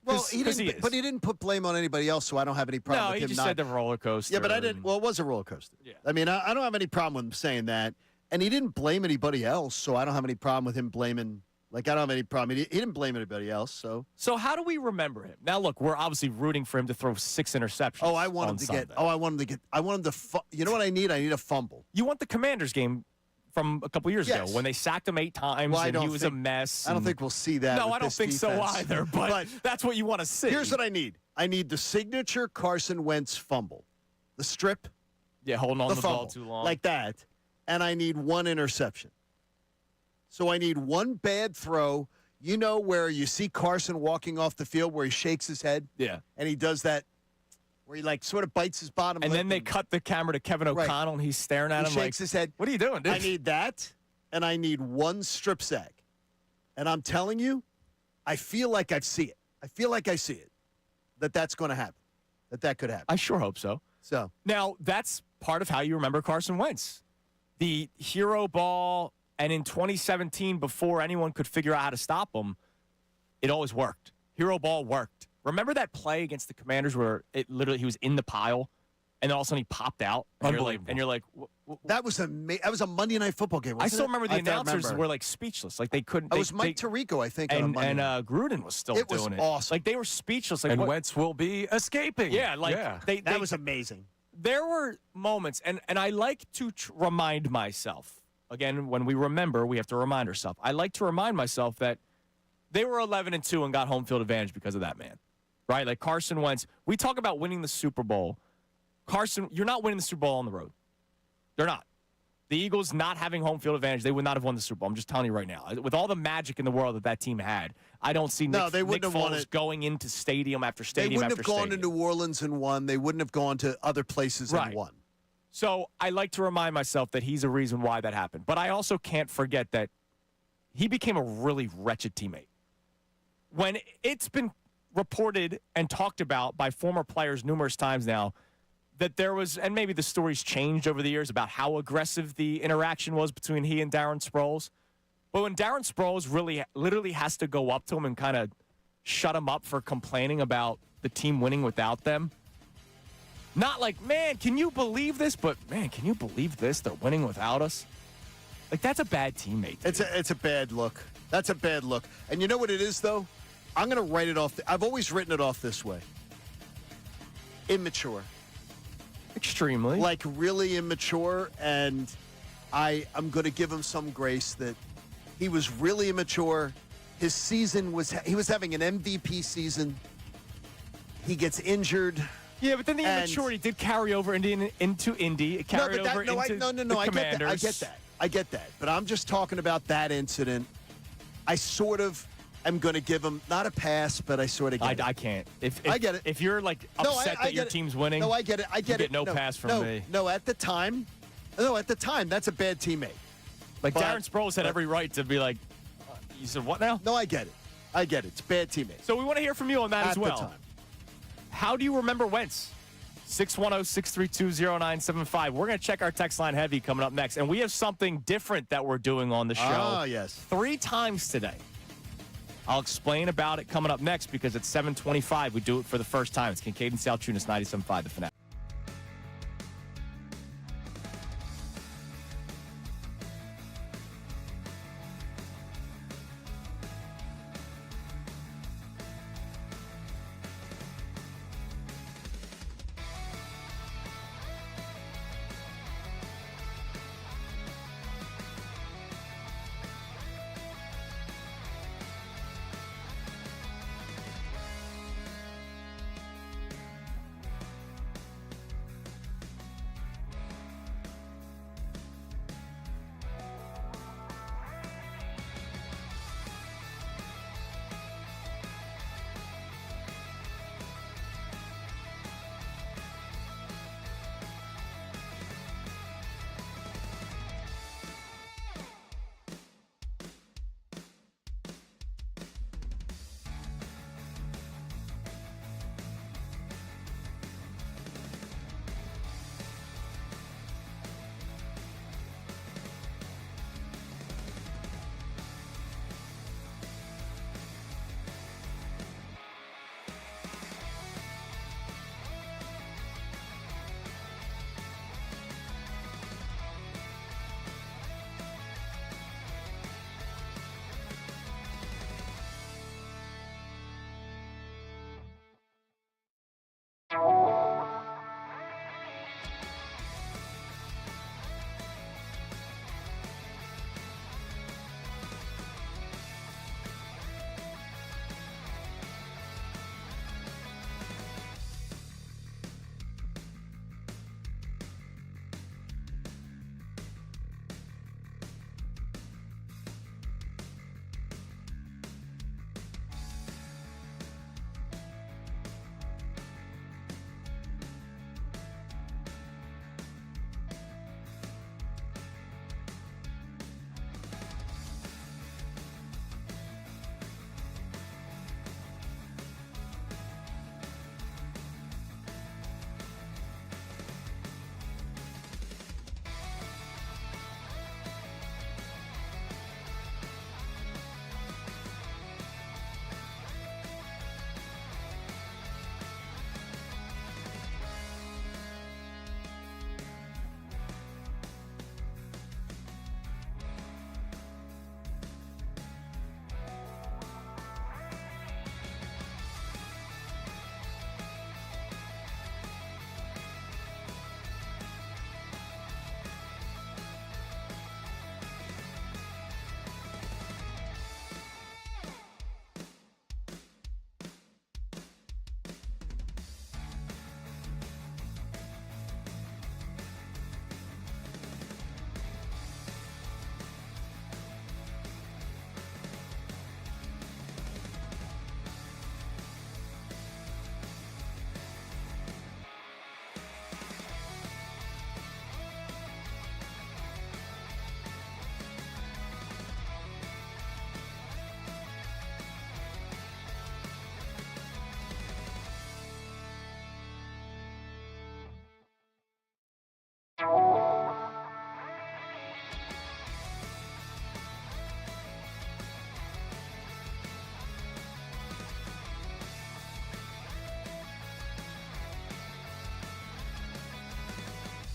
Well, he didn't put blame on anybody else, so I don't have any problem with him. No, he just said the roller coaster. Yeah, but I didn't. Well, it was a roller coaster. Yeah. I mean, I don't have any problem with him saying that, and he didn't blame anybody else, so I don't have any problem with him blaming. Like, I don't have any problem. He didn't blame anybody else, so. So how do we remember him? Now, look, we're obviously rooting for him to throw 6 interceptions. Oh, I want him to get. Oh, I want him to. You know what I need? I need a fumble. You want the Commanders game from a couple years ago when they sacked him 8 times and he was a mess. I don't think we'll see that. No, with I don't this think so defense. either. But that's what you want to see. Here's what I need. I need the signature Carson Wentz fumble, the strip. Yeah, holding on to the ball fumble, too long, like that, and I need 1 interception. So I need 1 bad throw. You know where you see Carson walking off the field where he shakes his head? Yeah. And he does that where he like sort of bites his bottom And lip. then they cut the camera to Kevin O'Connell, and he's staring at He him shakes like, his head. what are you doing, dude? I need that, and I need one strip sack. And I'm telling you, I feel like I see it. I feel like I see it, that's going to happen, that could happen. I sure hope so. So now that's part of how you remember Carson Wentz. The hero ball, and in 2017, before anyone could figure out how to stop him, it always worked. Hero ball worked. Remember that play against the Commanders where it literally he was in the pile, and then all of a sudden he popped out? And you're like, that was a Monday Night Football game. I Wasn't still it? remember the announcers remember. were like speechless, like they couldn't. It was Mike Tirico, I think, and on Monday. Gruden was still It doing was it. awesome. Like they were speechless. Like And what? Wentz will be escaping. Yeah, like that was amazing. There were moments, and I like to remind myself, again, when we remember, we have to remind ourselves. I like to remind myself that they were 11-2 and got home field advantage because of that man, right? Like Carson Wentz. We talk about winning the Super Bowl. Carson, you're not winning the Super Bowl on the road. They're not. The Eagles not having home field advantage, they would not have won the Super Bowl. I'm just telling you right now. With all the magic in the world that team had, I don't see Nick Foles going into stadium after stadium They wouldn't after have gone stadium. to New Orleans and won. They wouldn't have gone to other places and won. So I like to remind myself that he's a reason why that happened. But I also can't forget that he became a really wretched teammate. When it's been reported and talked about by former players numerous times now that there was, and maybe the story's changed over the years about how aggressive the interaction was between he and Darren Sproles. But when Darren Sproles literally has to go up to him and kind of shut him up for complaining about the team winning without them, not like, man, can you believe this? But, man, can you believe this? They're winning without us. Like, that's a bad teammate. It's a bad look. That's a bad look. And you know what it is, though? I'm going to write it off. I've always written it off this way. Immature. Extremely. Like, really immature. And I'm going to give him some grace that he was really immature. His season he was having an MVP season. He gets injured. Yeah, but then the immaturity did carry over into Indy. It carried over into the Commanders. I get that. But I'm just talking about that incident. I sort of am going to give him, not a pass, but I sort of get it. I can't. I get it. If you're, like, upset that your team's winning. No, I get it. You get no pass from me. No, at the time, that's a bad teammate. Like, Darren Sproles had every right to be like, you said what now? No, I get it. It's a bad teammate. So we want to hear from you on that as well. At the time. How do you remember Wentz? 610-632-0975. We're going to check our text line heavy coming up next. And we have something different that we're doing on the show. Ah, yes. 3 times today. I'll explain about it coming up next because it's 7:25. We do it for the first time. It's Kincade and Salciunas, 97.5 The Fanatic.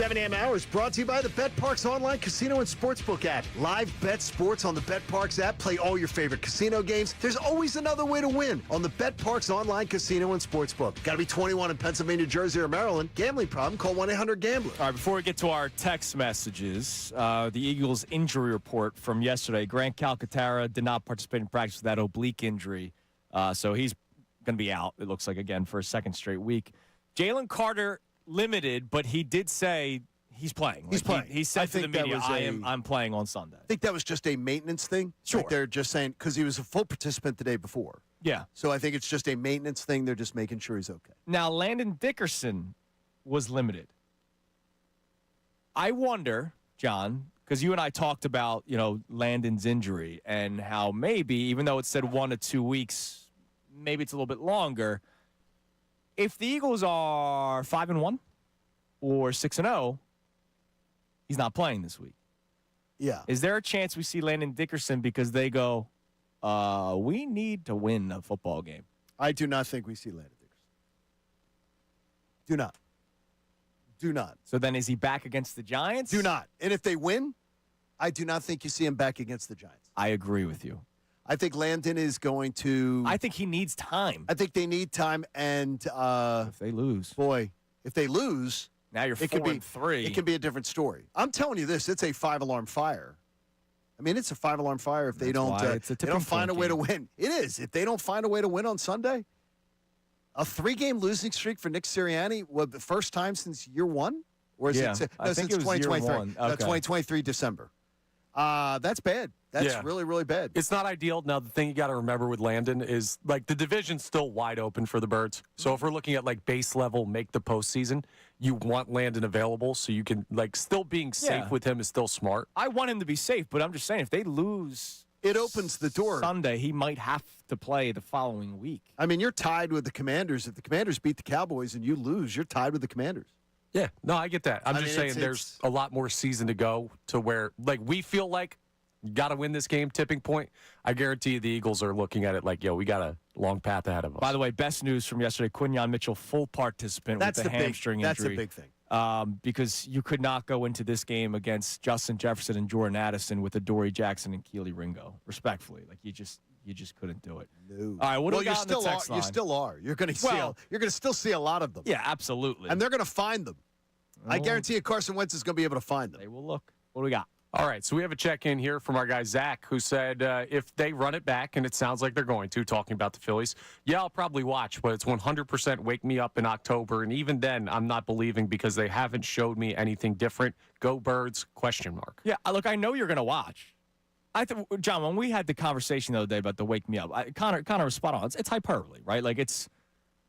7 a.m. hour is brought to you by the BetParks online casino and sportsbook app. Live bet sports on the BetParks app. Play all your favorite casino games. There's always another way to win on the BetParks online casino and sportsbook. Got to be 21 in Pennsylvania, Jersey, or Maryland. Gambling problem? Call 1-800-GAMBLER. All right, before we get to our text messages, the Eagles injury report from yesterday. Grant Calcaterra did not participate in practice with that oblique injury, so he's going to be out, it looks like, again, for a second straight week. Jalen Carter limited, but he did say he's playing. He's playing. He said to the media, I'm playing on Sunday. I think that was just a maintenance thing. Sure. Like they're just saying, because he was a full participant the day before. Yeah. So I think it's just a maintenance thing. They're just making sure he's okay. Now, Landon Dickerson was limited. I wonder, John, because you and I talked about, Landon's injury and how maybe, even though it said 1 to 2 weeks, maybe it's a little bit longer. If the Eagles are 5-1 or 6-0, he's not playing this week. Yeah. Is there a chance we see Landon Dickerson because they go, we need to win a football game? I do not think we see Landon Dickerson. Do not. Do not. So then is he back against the Giants? Do not. And if they win, I do not think you see him back against the Giants. I agree with you. I think Landon is going to... I think he needs time. I think they need time, and... if they lose. Boy, if they lose... Now you're 4-3. It can be a different story. I'm telling you this, it's a 5-alarm fire. I mean, it's a 5-alarm fire if they don't find a way to win. It is. If they don't find a way to win on Sunday, a 3-game losing streak for Nick Sirianni, the first time since year one? Or is it? No, since 2023. Year one. Okay. 2023 December. That's bad. That's really, really bad. It's not ideal. Now, the thing you got to remember with Landon is, the division's still wide open for the Birds. So if we're looking at, base level, make the postseason, you want Landon available so you can, still being safe with him is still smart. I want him to be safe, but I'm just saying, if they lose... It opens the door. Sunday, he might have to play the following week. I mean, you're tied with the Commanders. If the Commanders beat the Cowboys and you lose, you're tied with the Commanders. Yeah, no, I get that. I'm just saying there's a lot more season to go to where, we feel like you got to win this game, tipping point. I guarantee you the Eagles are looking at it we got a long path ahead of us. By the way, best news from yesterday, Quinyon Mitchell, full participant with the hamstring injury. That's a big thing. Because you could not go into this game against Justin Jefferson and Jordan Addison with Adoree Jackson and Keely Ringo, respectfully. You just couldn't do it. No. All right, what do we got on the text line? You still are. You're going to still see a lot of them. Yeah, absolutely. And they're going to find them. I guarantee you Carson Wentz is going to be able to find them. They will look. What do we got? All right, so we have a check-in here from our guy Zach, who said if they run it back, and it sounds like they're going to, talking about the Phillies, I'll probably watch, but it's 100% wake me up in October, and even then, I'm not believing because they haven't showed me anything different. Go Birds, ? Yeah, look, I know you're going to watch. John, when we had the conversation the other day about the wake me up, Connor was spot on. It's hyperbole, right?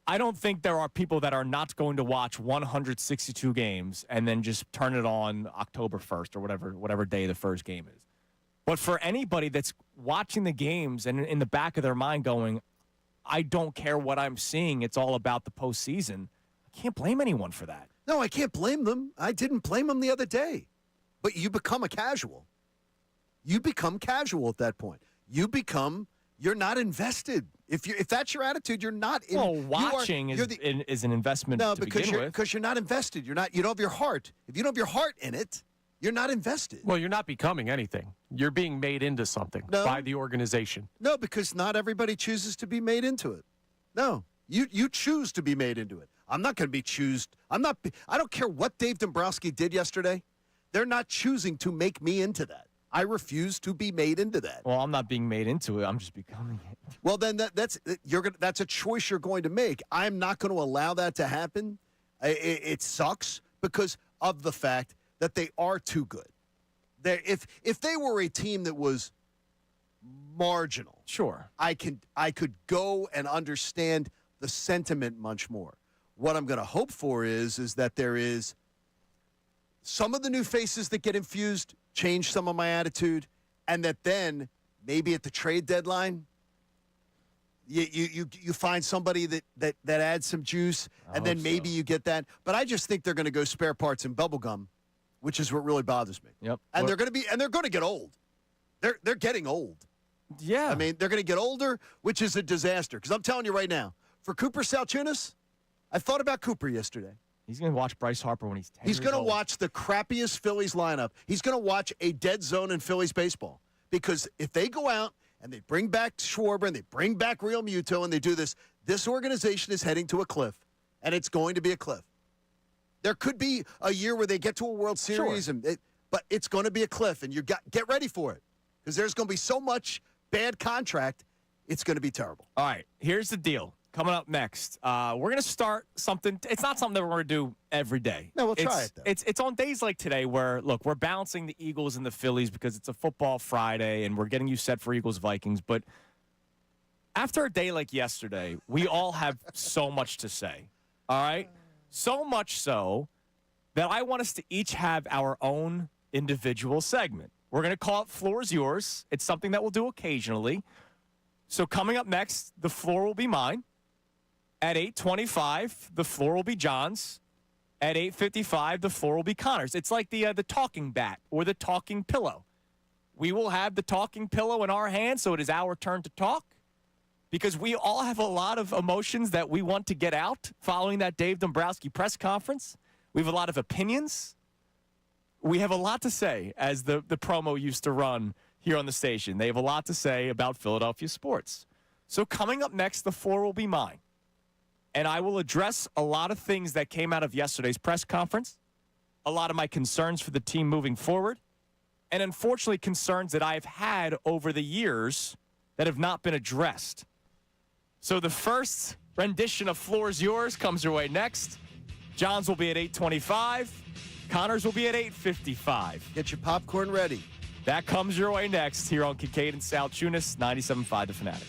I don't think there are people that are not going to watch 162 games and then just turn it on October 1st or whatever day the first game is. But for anybody that's watching the games and in the back of their mind going, I don't care what I'm seeing, it's all about the postseason, I can't blame anyone for that. No, I can't blame them. I didn't blame them the other day. But you become a casual. You become casual at that point. You're not invested. If that's your attitude, you're not in. Well, watching is an investment. No, to because begin with. Because you're not invested. You don't have your heart. If you don't have your heart in it, you're not invested. Well, you're not becoming anything. You're being made into something by the organization. No, because not everybody chooses to be made into it. No, you choose to be made into it. I'm not going to be choosed. I don't care what Dave Dombrowski did yesterday. They're not choosing to make me into that. I refuse to be made into that. Well, I'm not being made into it. I'm just becoming it. Well, then that's a choice you're going to make. I'm not going to allow that to happen. It sucks because of the fact that they are too good. If they were a team that was marginal, sure, I could go and understand the sentiment much more. What I'm going to hope for is that there is some of the new faces that get infused change some of my attitude, and that then maybe at the trade deadline, you find somebody that adds some juice, and then maybe you get that. But I just think they're going to go spare parts and bubble gum, which is what really bothers me. Yep. And they're going to get old. They're getting old. Yeah. I mean, they're going to get older, which is a disaster. Because I'm telling you right now, for Cooper Salciunas, I thought about Cooper yesterday. He's going to watch Bryce Harper when he's 10 He's going to watch the crappiest Phillies lineup. He's going to watch a dead zone in Phillies baseball. Because if they go out and they bring back Schwarber and they bring back Real Muto and they do this, this organization is heading to a cliff. And it's going to be a cliff. There could be a year where they get to a World Series, but it's going to be a cliff. And get ready for it. Because there's going to be so much bad contract, it's going to be terrible. All right, here's the deal. Coming up next, we're going to start something. It's not something that we're going to do every day. No, we'll try it, though. It's on days like today where, look, we're balancing the Eagles and the Phillies because it's a football Friday, and we're getting you set for Eagles-Vikings. But after a day like yesterday, we all have so much to say, all right? So much so that I want us to each have our own individual segment. We're going to call it Floor is Yours. It's something that we'll do occasionally. So coming up next, the floor will be mine. At 8:25, the floor will be John's. At 8:55, the floor will be Connor's. It's like the talking bat or the talking pillow. We will have the talking pillow in our hands, so it is our turn to talk because we all have a lot of emotions that we want to get out following that Dave Dombrowski press conference. We have a lot of opinions. We have a lot to say, as the promo used to run here on the station. They have a lot to say about Philadelphia sports. So coming up next, the floor will be mine. And I will address a lot of things that came out of yesterday's press conference, a lot of my concerns for the team moving forward, and unfortunately concerns that I've had over the years that have not been addressed. So the first rendition of Floor is Yours comes your way next. John's will be at 8:25. Connor's will be at 8:55. Get your popcorn ready. That comes your way next here on Kincade and Salciunas, 97.5 The Fanatic.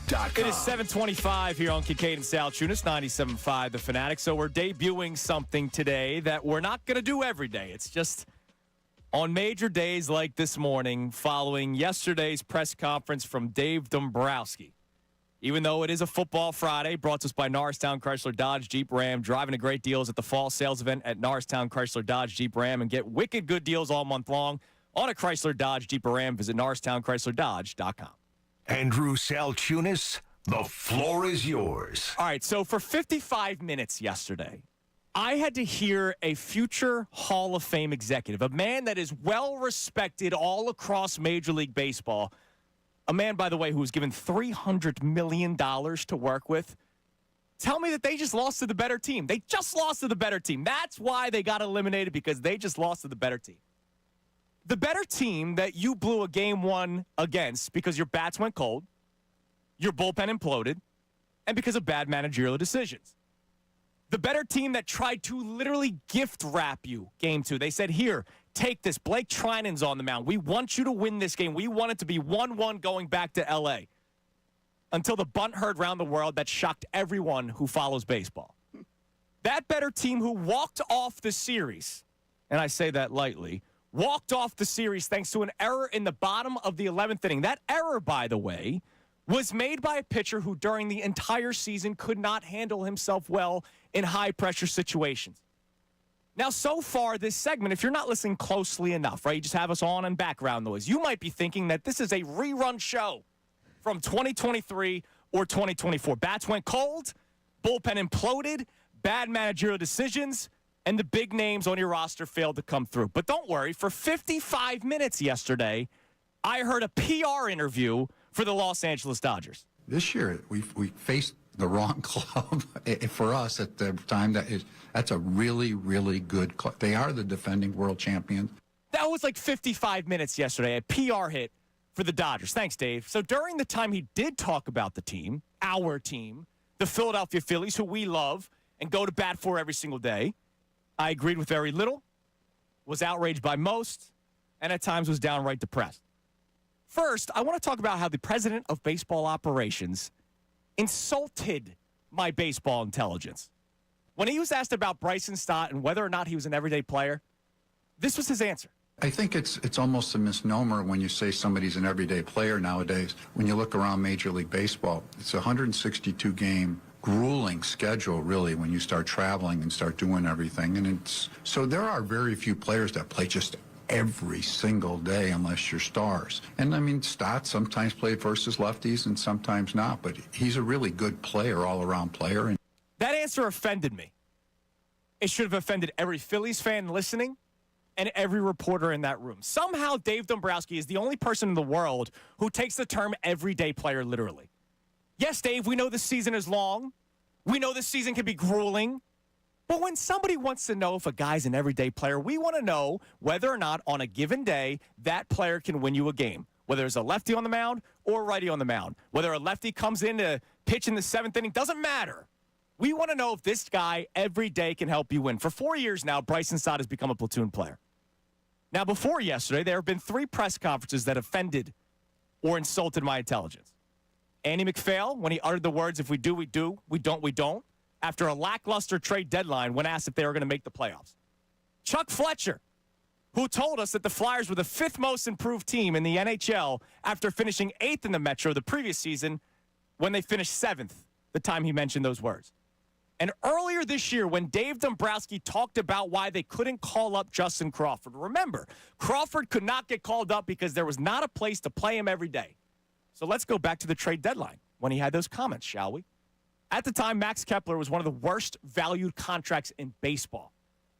It is 7:25 here on Kincade and Salciunas, 97.5 The Fanatic. So we're debuting something today that we're not going to do every day. It's just on major days like this morning, following yesterday's press conference from Dave Dombrowski. Even though it is a football Friday, brought to us by Norristown Chrysler Dodge Jeep Ram, driving to great deals at the fall sales event at Norristown Chrysler Dodge Jeep Ram, and get wicked good deals all month long on a Chrysler Dodge Jeep Ram. Visit NorristownChryslerDodge.com. Andrew Salciunas, the floor is yours. All right, so for 55 minutes yesterday, I had to hear a future Hall of Fame executive, a man that is well-respected all across Major League Baseball, a man, by the way, who was given $300 million to work with, tell me that they just lost to the better team. They just lost to the better team. That's why they got eliminated, because they just lost to the better team. The better team that you blew a game one against because your bats went cold, your bullpen imploded, and because of bad managerial decisions. The better team that tried to literally gift wrap you game two. They said, here, take this. Blake Trinan's on the mound. We want you to win this game. We want it to be 1-1 going back to L.A. Until the bunt heard round the world that shocked everyone who follows baseball. That better team who walked off the series, and I say that lightly, walked off the series thanks to an error in the bottom of the 11th inning. That error, by the way, was made by a pitcher who during the entire season could not handle himself well in high-pressure situations. Now, so far, this segment, if you're not listening closely enough, right, you just have us on and background noise, you might be thinking that this is a rerun show from 2023 or 2024. Bats went cold, bullpen imploded, bad managerial decisions, and the big names on your roster failed to come through. But don't worry, for 55 minutes yesterday, I heard a PR interview for the Los Angeles Dodgers. This year, we faced the wrong club. For us at the time, that's a really, really good club. They are the defending world champions. That was like 55 minutes yesterday, a PR hit for the Dodgers. Thanks, Dave. So during the time he did talk about the team, our team, the Philadelphia Phillies, who we love and go to bat for every single day, I agreed with very little, was outraged by most, and at times was downright depressed. First, I want to talk about how the president of baseball operations insulted my baseball intelligence. When he was asked about Bryson Stott and whether or not he was an everyday player, this was his answer. I think it's almost a misnomer when you say somebody's an everyday player nowadays. When you look around Major League Baseball, it's a 162-game grueling schedule, really, when you start traveling and start doing everything. And so there are very few players that play just every single day unless you're stars. And I mean, Stott sometimes played versus lefties and sometimes not, but he's a really good player, all-around player. And that answer offended me. It should have offended every Phillies fan listening and every reporter in that room. Somehow Dave Dombrowski is the only person in the world who takes the term everyday player literally. Yes, Dave, we know the season is long. We know the season can be grueling. But when somebody wants to know if a guy's an everyday player, we want to know whether or not on a given day that player can win you a game. Whether it's a lefty on the mound or a righty on the mound. Whether a lefty comes in to pitch in the 7th inning, doesn't matter. We want to know if this guy every day can help you win. For 4 years now, Bryson Stott has become a platoon player. Now, before yesterday, there have been 3 press conferences that offended or insulted my intelligence. Andy McPhail, when he uttered the words, if we do, we do, we don't, we don't, after a lackluster trade deadline when asked if they were going to make the playoffs. Chuck Fletcher, who told us that the Flyers were the 5th most improved team in the NHL after finishing 8th in the Metro the previous season when they finished 7th, the time he mentioned those words. And earlier this year, when Dave Dombrowski talked about why they couldn't call up Justin Crawford, remember, Crawford could not get called up because there was not a place to play him every day. So let's go back to the trade deadline when he had those comments, shall we? At the time, Max Kepler was one of the worst valued contracts in baseball.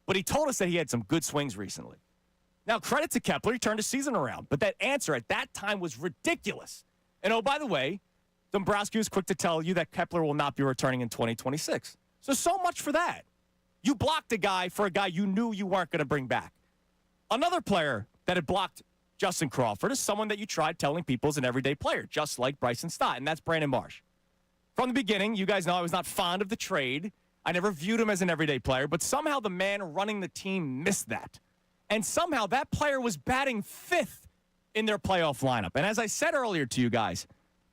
But he told us that he had some good swings recently. Now, credit to Kepler, he turned his season around. But that answer at that time was ridiculous. And oh, by the way, Dombrowski was quick to tell you that Kepler will not be returning in 2026. So much for that. You blocked a guy for a guy you knew you weren't going to bring back. Another player that had blocked Justin Crawford is someone that you tried telling people is an everyday player, just like Bryson Stott, and that's Brandon Marsh. From the beginning, you guys know I was not fond of the trade. I never viewed him as an everyday player, but somehow the man running the team missed that. And somehow that player was batting 5th in their playoff lineup. And as I said earlier to you guys,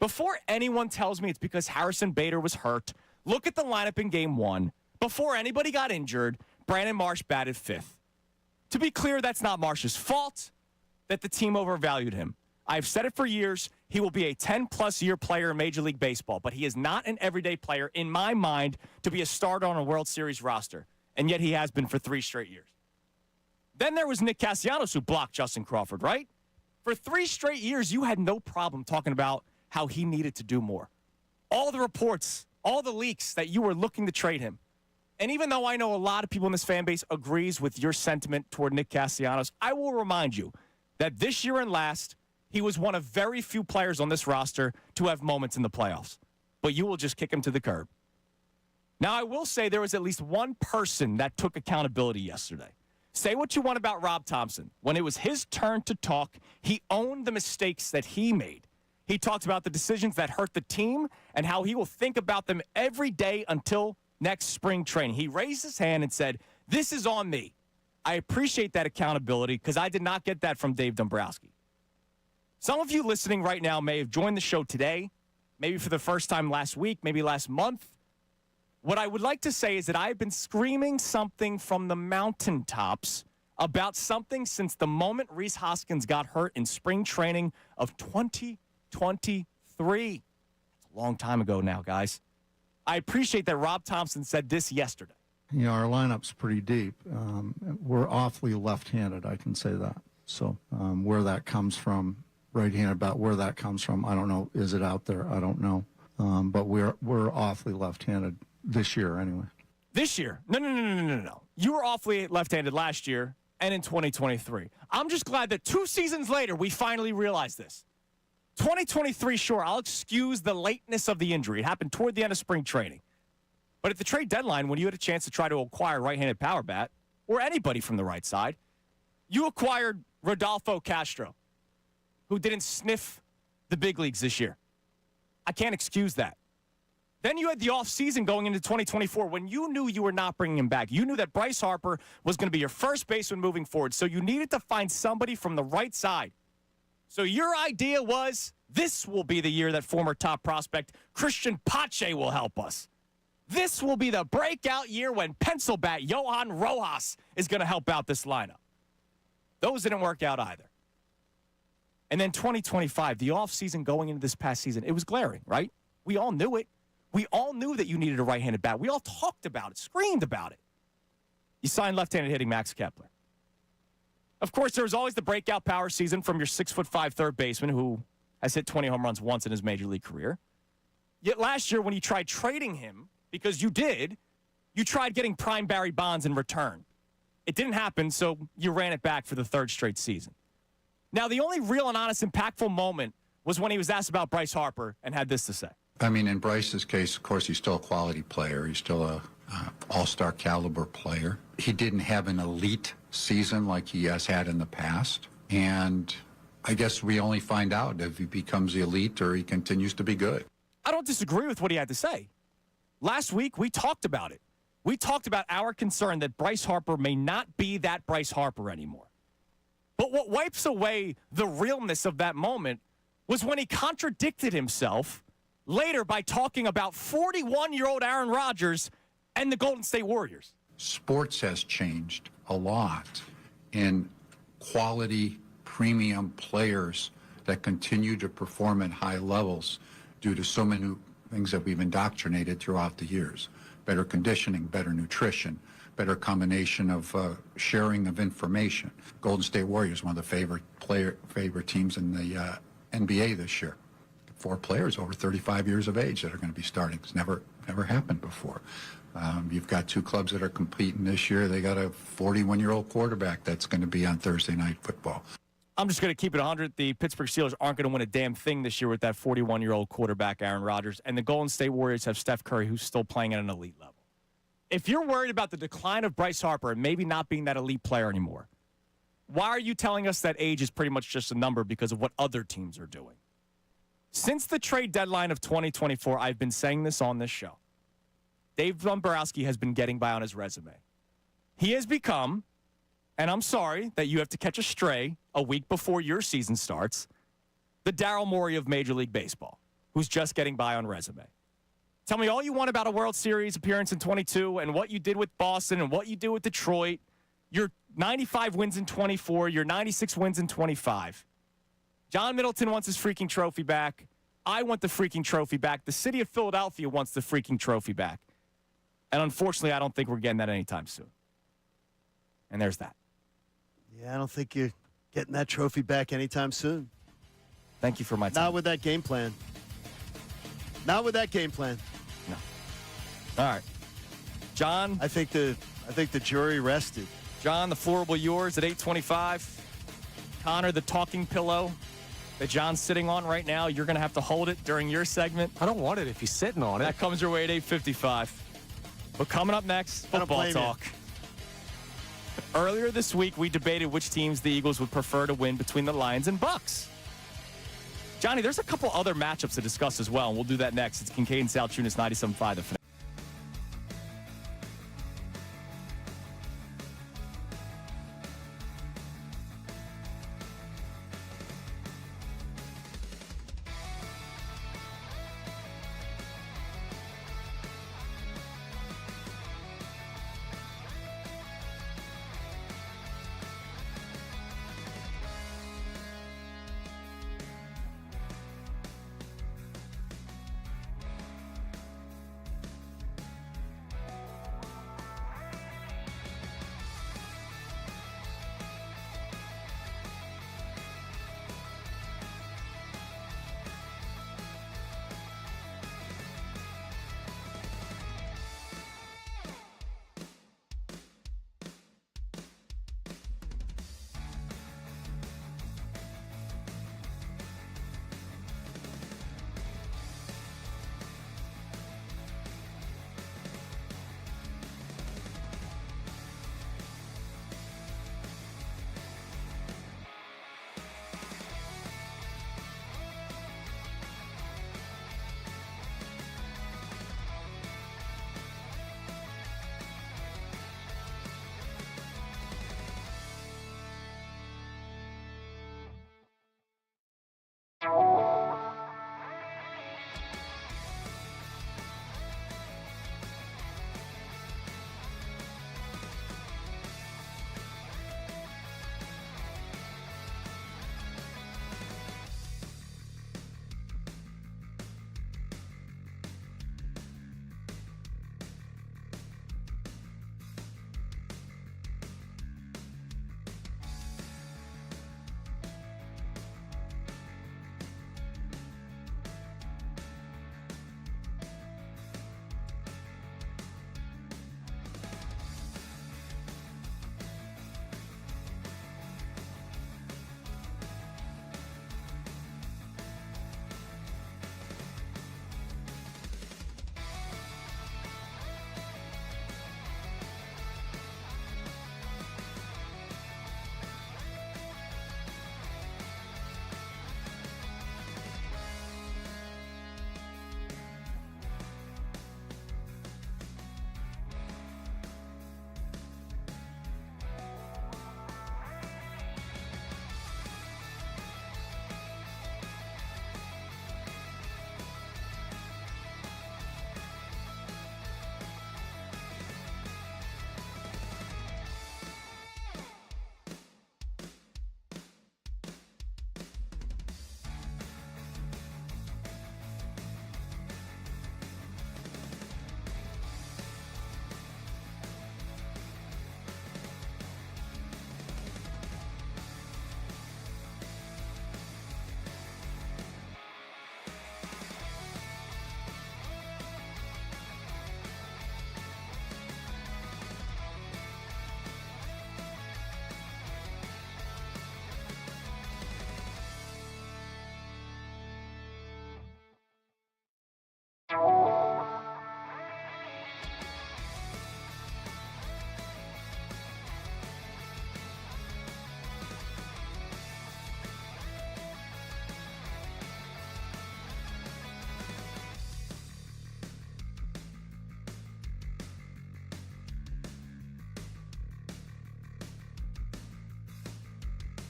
Before anyone tells me it's because Harrison Bader was hurt, look at the lineup in Game 1. Before anybody got injured, Brandon Marsh batted 5th. To be clear, that's not Marsh's fault that the team overvalued him. I've said it for years. He will be a 10-plus year player in Major League Baseball, but he is not an everyday player, in my mind, to be a starter on a World Series roster. And yet he has been for 3 straight years. Then there was Nick Castellanos who blocked Justin Crawford, right? For 3 straight years, you had no problem talking about how he needed to do more. All the reports, all the leaks that you were looking to trade him. And even though I know a lot of people in this fan base agrees with your sentiment toward Nick Castellanos, I will remind you that this year and last, he was one of very few players on this roster to have moments in the playoffs. But you will just kick him to the curb. Now, I will say there was at least one person that took accountability yesterday. Say what you want about Rob Thompson. When it was his turn to talk, he owned the mistakes that he made. He talked about the decisions that hurt the team and how he will think about them every day until next spring training. He raised his hand and said, "This is on me." I appreciate that accountability because I did not get that from Dave Dombrowski. Some of you listening right now may have joined the show today, maybe for the first time last week, maybe last month. What I would like to say is that I've been screaming something from the mountaintops about something since the moment Rhys Hoskins got hurt in spring training of 2023. It's a long time ago now, guys. I appreciate that Rob Thompson said this yesterday. You know, our lineup's pretty deep. We're awfully left-handed, I can say that. So where that comes from, right-handed, about where that comes from, I don't know. Is it out there? I don't know. But we're awfully left-handed this year anyway. This year? No. You were awfully left-handed last year and in 2023. I'm just glad that 2 seasons later, we finally realized this. 2023, sure, I'll excuse the lateness of the injury. It happened toward the end of spring training. But at the trade deadline, when you had a chance to try to acquire a right-handed power bat, or anybody from the right side, you acquired Rodolfo Castro, who didn't sniff the big leagues this year. I can't excuse that. Then you had the offseason going into 2024 when you knew you were not bringing him back. You knew that Bryce Harper was going to be your first baseman moving forward, so you needed to find somebody from the right side. So your idea was, this will be the year that former top prospect Christian Pache will help us. This will be the breakout year when pencil bat Johan Rojas is going to help out this lineup. Those didn't work out either. And then 2025, the offseason going into this past season, it was glaring, right? We all knew it. We all knew that you needed a right-handed bat. We all talked about it, screamed about it. You signed left-handed hitting Max Kepler. Of course, there was always the breakout power season from your 6'5" third baseman who has hit 20 home runs once in his major league career. Yet last year, when you tried trading him, because you did, you tried getting prime Barry Bonds in return. It didn't happen, so you ran it back for the 3rd straight season. Now, the only real and honest impactful moment was when he was asked about Bryce Harper and had this to say. I mean, in Bryce's case, of course, he's still a quality player. He's still a all-star caliber player. He didn't have an elite season like he has had in the past. And I guess we only find out if he becomes elite or he continues to be good. I don't disagree with what he had to say. Last week, we talked about it. We talked about our concern that Bryce Harper may not be that Bryce Harper anymore. But what wipes away the realness of that moment was when he contradicted himself later by talking about 41-year-old Aaron Rodgers and the Golden State Warriors. Sports has changed a lot in quality premium players that continue to perform at high levels due to so many things that we've indoctrinated throughout the years. Better conditioning, better nutrition, better combination of sharing of information. Golden State Warriors, one of the favorite teams in the NBA this year. 4 players over 35 years of age that are going to be starting. It's never happened before. You've got 2 clubs that are competing this year. They got a 41-year-old quarterback that's going to be on Thursday Night Football. I'm just going to keep it 100. The Pittsburgh Steelers aren't going to win a damn thing this year with that 41-year-old quarterback, Aaron Rodgers. And the Golden State Warriors have Steph Curry, who's still playing at an elite level. If you're worried about the decline of Bryce Harper and maybe not being that elite player anymore, why are you telling us that age is pretty much just a number because of what other teams are doing? Since the trade deadline of 2024, I've been saying this on this show. Dave Dombrowski has been getting by on his resume. He has become, and I'm sorry that you have to catch a stray a week before your season starts, the Daryl Morey of Major League Baseball. who's just getting by on resume. Tell me all you want about a World Series appearance in 22 and what you did with Boston and what you did with Detroit. Your 95 wins in 24. Your 96 wins in 25. John Middleton wants his freaking trophy back. I want the freaking trophy back. The city of Philadelphia wants the freaking trophy back. And unfortunately, I don't think we're getting that anytime soon. And there's that. Yeah, I don't think you're getting that trophy back anytime soon. Thank you for my time. Not with that game plan. Not with that game plan. No. All right. John. I think the jury rested. John, the floor will be yours at 8:25. Connor, the talking pillow that John's sitting on right now, you're going to have to hold it during your segment. I don't want it if he's sitting on it. That comes your way at 8:55. But coming up next, football talk. Earlier this week, we debated which teams the Eagles would prefer to win between the Lions and Bucks. Johnny, there's a couple other matchups to discuss as well, and we'll do that next. It's Kincade and Salciunas, 97.5 The Fanatic.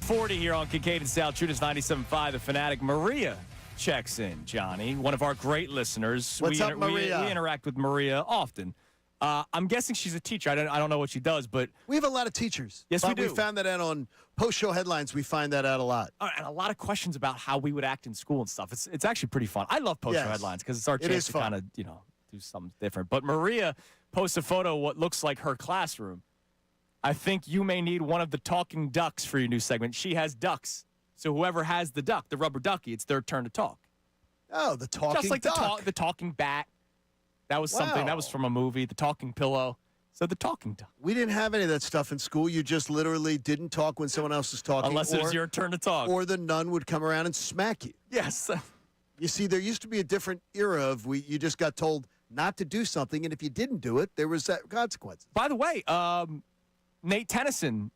.40 here on Kincade and Salciunas, 97.5 The Fanatic. Maria checks in, Johnny, one of our great listeners. What's up, Maria? We interact with Maria often. I'm guessing she's a teacher. I don't know what she does, but we have a lot of teachers. Yes, we do. We found that out on post-show headlines. We find that out a lot. And a lot of questions about how we would act in school and stuff. It's actually pretty fun. I love post-show headlines because it's our chance to kind of, do something different. But Maria posts a photo of what looks like her classroom. I think you may need one of the talking ducks for your new segment. She has ducks. So whoever has the duck, the rubber ducky, it's their turn to talk. Oh, the talking Just like duck. the talking bat. That was something. That was from a movie, The Talking Pillow. So the talking duck. We didn't have any of that stuff in school. You just literally didn't talk when someone else was talking. Unless it was your turn to talk. Or the nun would come around and smack you. Yes. You see, there used to be a different era of you just got told not to do something, and if you didn't do it, there was consequences. By the way, Nate Tennyson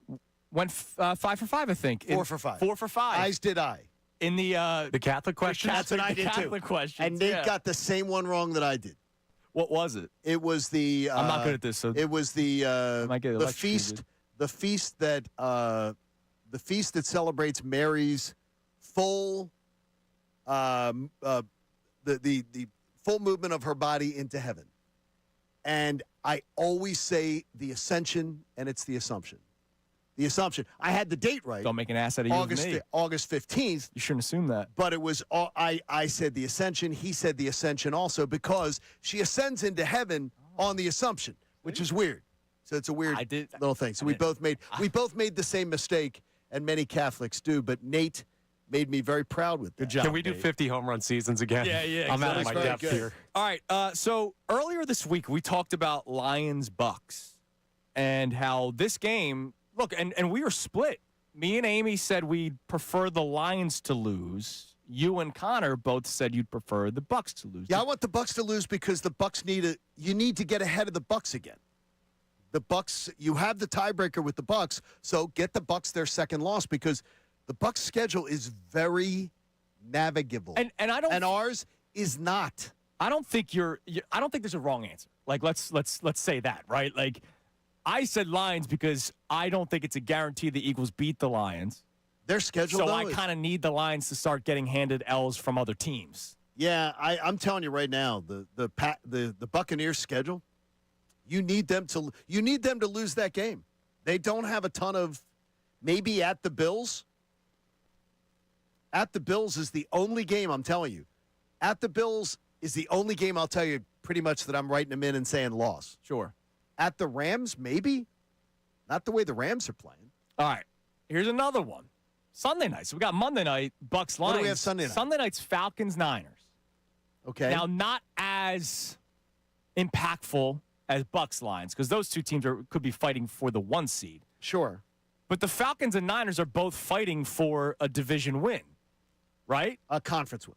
went 5 for 5, I think. 4 for 5. 4 for 5. As did I. In the Catholic question? That's what I did Catholic too. Questions, and Nate got the same one wrong that I did. What was it? It was the. I'm not good at this. So it was the feast. The feast that celebrates Mary's full, the full movement of her body into heaven. And I always say the Ascension, and it's the Assumption. The Assumption. I had the date right. Don't make an ass out of you. August 15th. You shouldn't assume that. But it was I said the Ascension. He said the Ascension also because she ascends into heaven on the Assumption, which is weird. So it's a weird little thing. So we both made the same mistake, and many Catholics do. But Nate made me very proud with that. Good job. Can we do 50 home run seasons again? Yeah. I'm out of my Very depth good. here. All right. So earlier this week, we talked about Lions-Bucks and how this game. Look, and we were split. Me and Amy said we'd prefer the Lions to lose. You and Connor both said you'd prefer the Bucks to lose. Yeah, I want the Bucks to lose because the Bucks you need to get ahead of the Bucks again. The Bucks, you have the tiebreaker with the Bucks, so get the Bucks their second loss because the Bucks' schedule is very navigable. And ours is not. I don't think I don't think there's a wrong answer. Like let's say that, right? Like I said Lions because I don't think it's a guarantee the Eagles beat the Lions. Their schedule, so I kind of need the Lions to start getting handed L's from other teams. Yeah, I'm telling you right now, the Buccaneers' schedule, you need them to lose that game. They don't have a ton of maybe at the Bills. At the Bills is the only game I'm telling you. At the Bills is the only game I'll tell you pretty much that I'm writing them in and saying loss. Sure. At the Rams, maybe. Not the way the Rams are playing. All right. Here's another one. Sunday night. So we got Monday night, Bucks Lions. What do we have Sunday night? Sunday night's Falcons Niners. Okay. Now, not as impactful as Bucks Lions because those two teams could be fighting for the 1 seed. Sure. But the Falcons and Niners are both fighting for a division win, right? A conference win.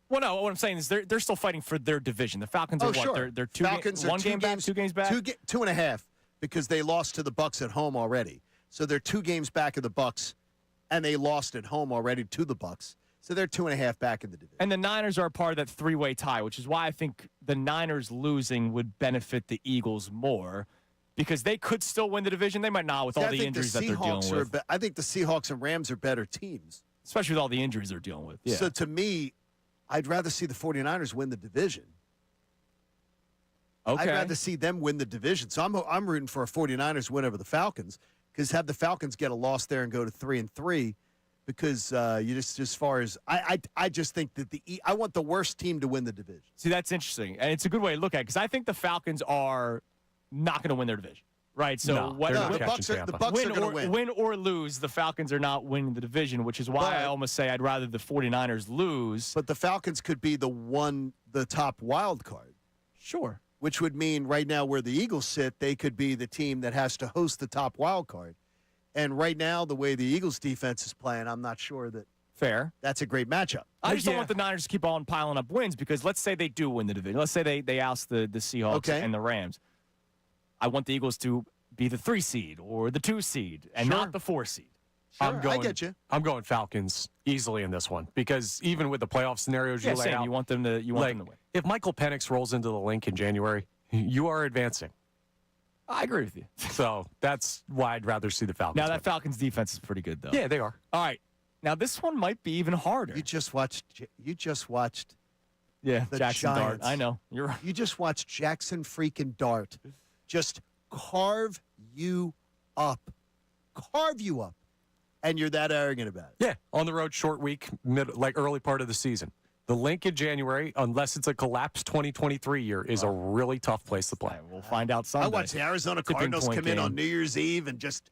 Well, no, what I'm saying is they're still fighting for their division. The Falcons are what? Sure. They're two Falcons are one game back, 2 games back? 2.5 because they lost to the Bucks at home already. So they're 2 games back of the Bucks, and they lost at home already to the Bucks. So they're 2.5 back in the division. And the Niners are a part of that 3-way tie, which is why I think the Niners losing would benefit the Eagles more because they could still win the division. They might not with all the injuries that they're dealing with. I think the Seahawks and Rams are better teams. Especially with all the injuries they're dealing with. Yeah. So to me, I'd rather see the 49ers win the division. Okay. I'd rather see them win the division. So I'm rooting for a 49ers win over the Falcons because have the Falcons get a loss there and go to 3-3 because you just as far as I just think that I want the worst team to win the division. See, that's interesting. And it's a good way to look at it because I think the Falcons are not going to win their division. Right, so the Bucks are going to win. Win or lose, the Falcons are not winning the division, which is why I almost say I'd rather the 49ers lose. But the Falcons could be the top wild card. Sure. Which would mean right now where the Eagles sit, they could be the team that has to host the top wild card. And right now, the way the Eagles defense is playing, I'm not sure that that's a great matchup. I just don't want the Niners to keep on piling up wins because let's say they do win the division. Let's say they oust the Seahawks and the Rams. I want the Eagles to be the 3 seed or the 2 seed and not the 4 seed. Sure, I get you. I'm going Falcons easily in this one because even with the playoff scenarios you lay out, you want them to win. If Michael Penix rolls into the link in January, you are advancing. I agree with you. So that's why I'd rather see the Falcons. Now that Falcons defense is pretty good though. Yeah, they are. All right. Now, this one might be even harder. You just watched. Yeah, the Jackson Dart. Giants. I know. You're right. You just watched Jackson freaking Dart just carve you up. And you're that arrogant about it. Yeah, on the road, short week, early part of the season. The link in January, unless it's a collapsed 2023 year, is a really tough place to play. We'll find out Sunday. I watched the Arizona Tipping Cardinals point come in game. on New Year's Eve and just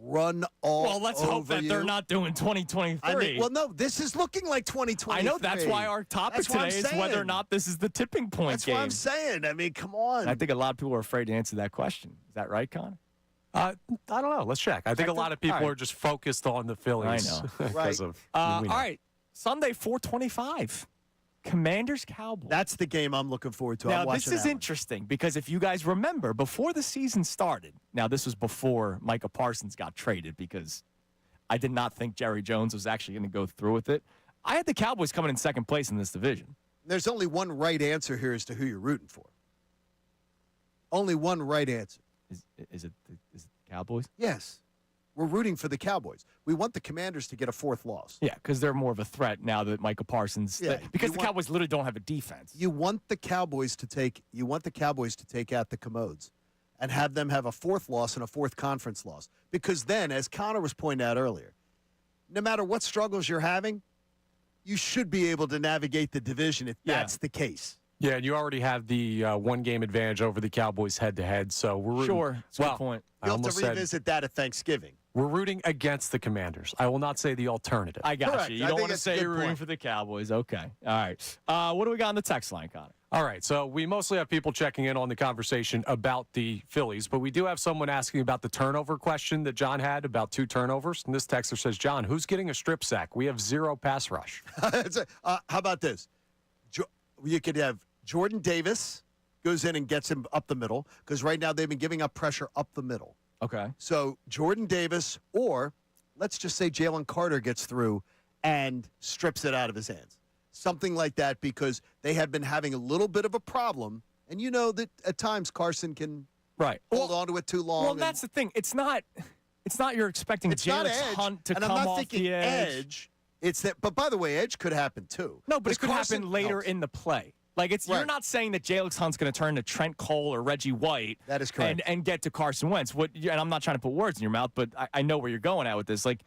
run all Well, let's hope over that you. they're not doing 2023. I mean, well, no, this is looking like 2023. I know that's why our topic That's what today I'm is whether or saying. not this is the tipping point That's game. what I'm saying. I mean, come on. And I think a lot of people are afraid to answer that question. Is that right, Connor? I don't know. Let's check. I think a lot of people are just focused on the Phillies. I know. because of All right, Sunday, 4:25. Commanders Cowboys. That's the game I'm looking forward to. Now, I'm this watching is that one. interesting because if you guys remember, before the season started, now this was before Micah Parsons got traded because I did not think Jerry Jones was actually going to go through with it. I had the Cowboys coming in second place in this division. There's only one right answer here as to who you're rooting for. Only one right answer. Is it the Cowboys? Yes. We're rooting for the Cowboys. We want the Commanders to get a fourth loss. Yeah, because they're more of a threat now that Micah Parsons. Yeah, because you the want- Cowboys literally don't have a defense. You want the Cowboys to take out the Commodes and have them have a fourth loss and a fourth conference loss. Because then, as Connor was pointing out earlier, no matter what struggles you're having, you should be able to navigate the division if that's the case. Yeah, and you already have the one-game advantage over the Cowboys head-to-head, so we're rooting. Sure, that's a good point. I You'll have almost to revisit that at Thanksgiving. we're rooting against the Commanders. I will not say the alternative. I got Correct. you. You I don't think want to that's a say good you're rooting point. for the Cowboys. Okay. All right. What do we got on the text line, Connor? All right, so we mostly have people checking in on the conversation about the Phillies, but we do have someone asking about the turnover question that John had about 2 turnovers. And this texter says, John, who's getting a strip sack? We have 0 pass rush. How about this? You could have Jordan Davis goes in and gets him up the middle because right now they've been giving up pressure up the middle. Okay. So Jordan Davis, or let's just say Jalen Carter gets through and strips it out of his hands. Something like that, because they have been having a little bit of a problem. And you know that at times Carson can hold on to it too long. Well, that's the thing. It's not you're expecting It's not Jalen's edge, Hunt to and come I'm not off thinking the edge. It's that, but by the way, edge could happen too. No, but it could Carson happen later helps. in the play. Like you're Right. not saying that Jalen Hunt's going to turn to Trent Cole or Reggie White. That is correct. And get to Carson Wentz. And I'm not trying to put words in your mouth, but I know where you're going at with this. Like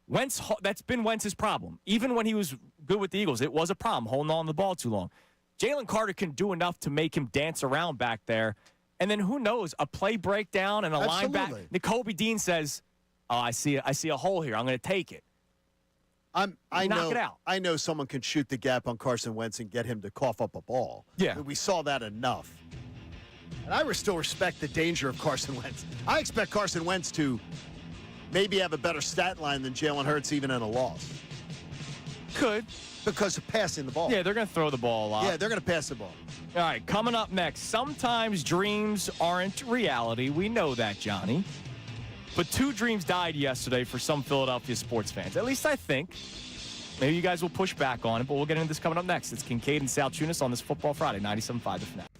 Wentz, that's been Wentz's problem. Even when he was good with the Eagles, it was a problem holding on to the ball too long. Jalen Carter can do enough to make him dance around back there. And then who knows, a play breakdown and a line back. Absolutely. N'Kobe Dean says, "Oh, I see a hole here. I'm going to take it." I Knock know, it out. I know someone can shoot the gap on Carson Wentz and get him to cough up a ball. Yeah. We saw that enough. And I still respect the danger of Carson Wentz. I expect Carson Wentz to maybe have a better stat line than Jalen Hurts even in a loss. Could. Because of passing the ball. Yeah, they're going to throw the ball a lot. Yeah, they're going to pass the ball. All right, coming up next. Sometimes dreams aren't reality. We know that, Johnny. But 2 dreams died yesterday for some Philadelphia sports fans. At least I think. Maybe you guys will push back on it, but we'll get into this coming up next. It's Kincade and Salciunas on this Football Friday, 97.5 The Fanatic.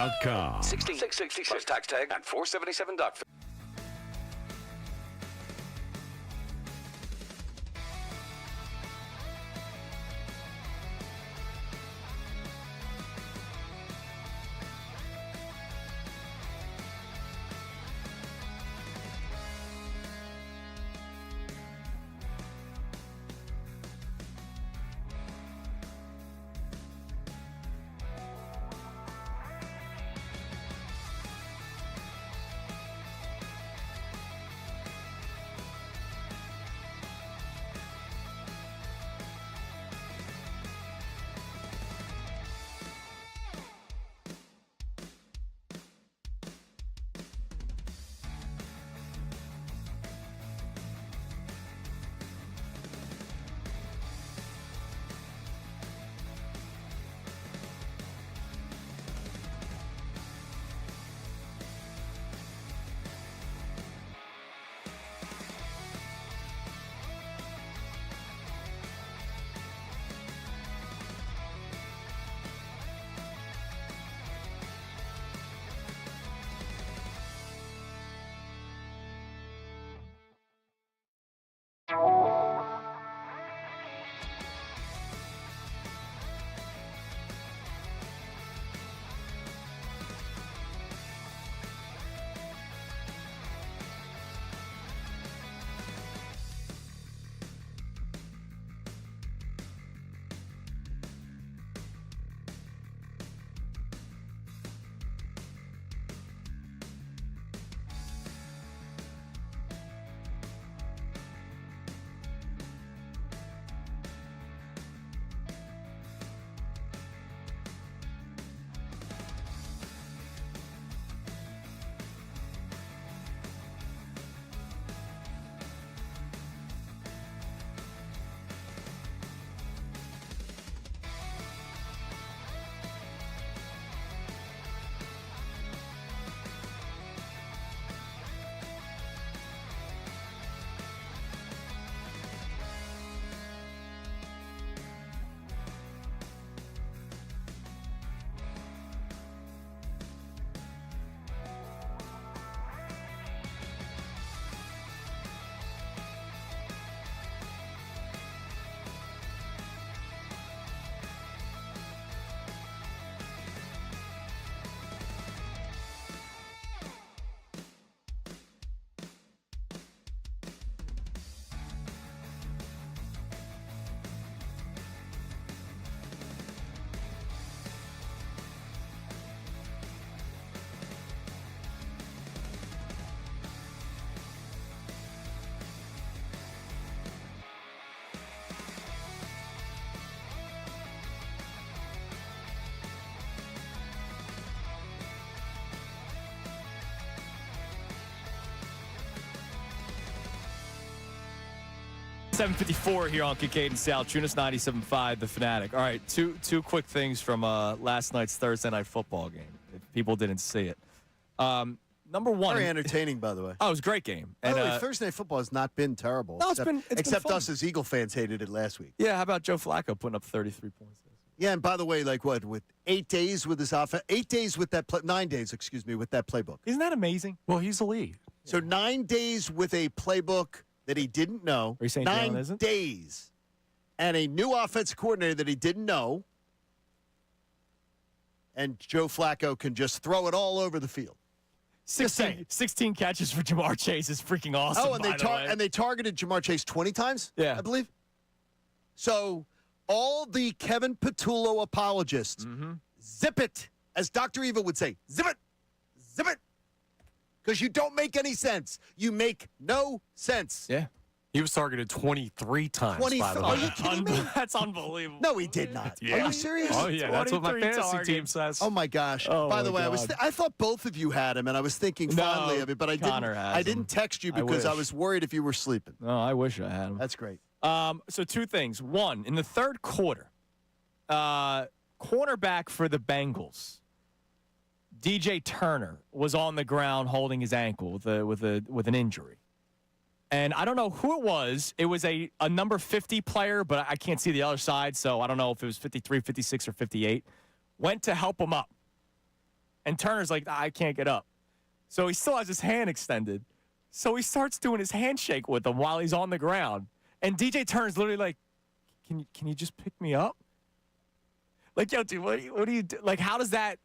BabbleTown.com. 1666 tax tag and $477. .754 here on Kincade and Salciunas, 97.5 The Fanatic. All right, two quick things from last night's Thursday Night Football game, if people didn't see it. Number one. Very entertaining, by the way. Oh, it was a great game. By the way, Thursday Night Football has not been terrible. No, except been us as Eagle fans hated it last week. Yeah, how about Joe Flacco putting up 33 points? Yeah, and by the way, like what, with 8 days with his offense, 8 days with that, 9 days, excuse me, with that playbook. Isn't that amazing? Well, he's the lead. So 9 days with a playbook that he didn't know. Are you saying 9 Jalen isn't? days. And a new offensive coordinator that he didn't know. And Joe Flacco can just throw it all over the field. 16 catches for Jamar Chase is freaking awesome. Oh, and they targeted Jamar Chase 20 times? Yeah. I believe. So all the Kevin Patullo apologists, zip it, as Dr. Eva would say, zip it, zip it. Because you don't make any sense. You make no sense. Yeah. He was targeted 23 times, by the way. Are you kidding me? That's unbelievable. No, he did not. Yeah. Are you serious? Oh, yeah. That's what my 23 fantasy targets. team says. Oh, my gosh. Oh, by the my way, God. I thought both of you had him, and I was thinking fondly of it, but I didn't text you because I was worried if you were sleeping. No, I wish I had him. That's great. So two things. One, in the third quarter, cornerback for the Bengals, DJ Turner, was on the ground holding his ankle with an injury. And I don't know who it was. It was a number 50 player, but I can't see the other side, so I don't know if it was 53, 56, or 58. Went to help him up. And Turner's like, I can't get up. So he still has his hand extended. So he starts doing his handshake with him while he's on the ground. And DJ Turner's literally like, can you just pick me up? Like, yo, dude, what do you do? Like, how does that?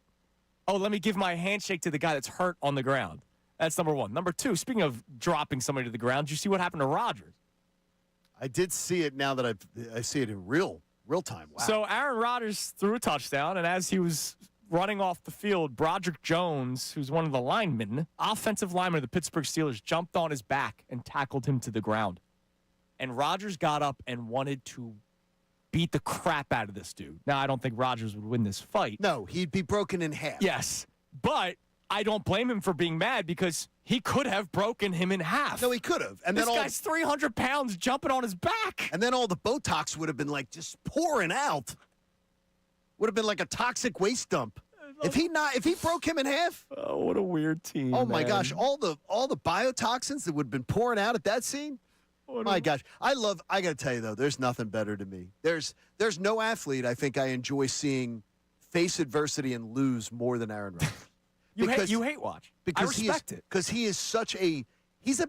Oh, let me give my handshake to the guy that's hurt on the ground. That's number one. Number two, speaking of dropping somebody to the ground, did you see what happened to Rodgers? I did see it now that I see it in real time. Wow. So Aaron Rodgers threw a touchdown, and as he was running off the field, Broderick Jones, who's one of the linemen, offensive lineman of the Pittsburgh Steelers, jumped on his back and tackled him to the ground. And Rodgers got up and wanted to beat the crap out of this dude. Now, I don't think Rodgers would win this fight. No, he'd be broken in half. Yes, but I don't blame him for being mad because he could have broken him in half. No, he could have. And this then guy's 300 pounds jumping on his back. And then all the Botox would have been like just pouring out. Would have been like a toxic waste dump. If he broke him in half. Oh, what a weird team. Oh my man. gosh, all the biotoxins that would have been pouring out at that scene. My gosh, I got to tell you though, there's nothing better to me. There's no athlete I think I enjoy seeing face adversity and lose more than Aaron Rodgers. You hate watch. Because I respect it. Because he is such a he's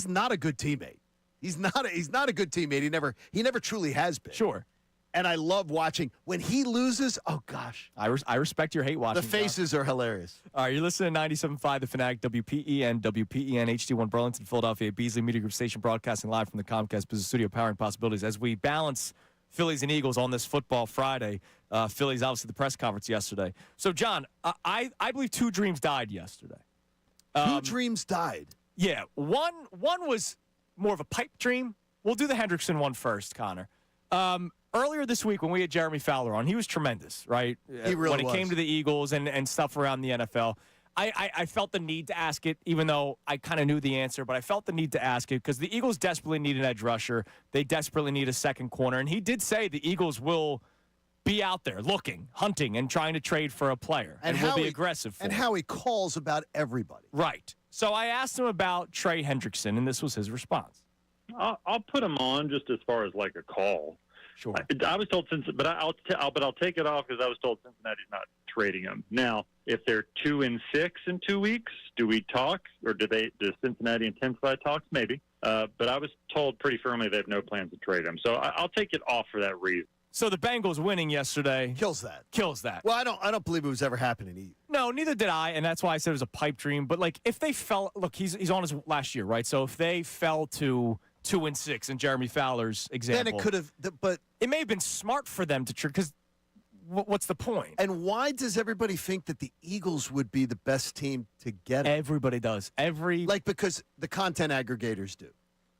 not a good teammate. He's not a good teammate. He never truly has been. Sure. And I love watching when he loses. Oh gosh, I respect your hate watching. The faces are hilarious. All right, you're listening to 97.5 The Fanatic, WPEN HD1 Burlington, Philadelphia, Beasley Media Group Station, broadcasting live from the Comcast Business Studio, powering possibilities as we balance Phillies and Eagles on this football Friday. Phillies obviously the press conference yesterday. So John, I believe two dreams died yesterday. Two dreams died. Yeah, one was more of a pipe dream. We'll do the Hendrickson one first, Connor. Earlier this week when we had Jeremy Fowler on, he was tremendous, right? He really when it came to the Eagles and stuff around the NFL. I felt the need to ask it, even though I kind of knew the answer, but I felt the need to ask it because the Eagles desperately need an edge rusher. They desperately need a second corner. And he did say the Eagles will be out there looking, hunting, and trying to trade for a player. And will be aggressive for And him. how he calls about everybody. Right. So I asked him about Trey Hendrickson, and this was his response. I'll put him on just as far as like a call. Sure. I was told but I'll take it off because I was told Cincinnati's not trading him. Now, if they're 2-6 in 2 weeks, do we talk or does Cincinnati intensify talks? Maybe. But I was told pretty firmly they have no plans to trade him. So I'll take it off for that reason. So the Bengals winning yesterday kills that. Well, I don't believe it was ever happening either. No, neither did I, and that's why I said it was a pipe dream. But like, if they fell, look, he's on his last year, right? So if they fell to 2-6 in Jeremy Fowler's example, then it could have. But it may have been smart for them to trade because what's the point? And why does everybody think that the Eagles would be the best team to get him? Everybody does. Because the content aggregators do.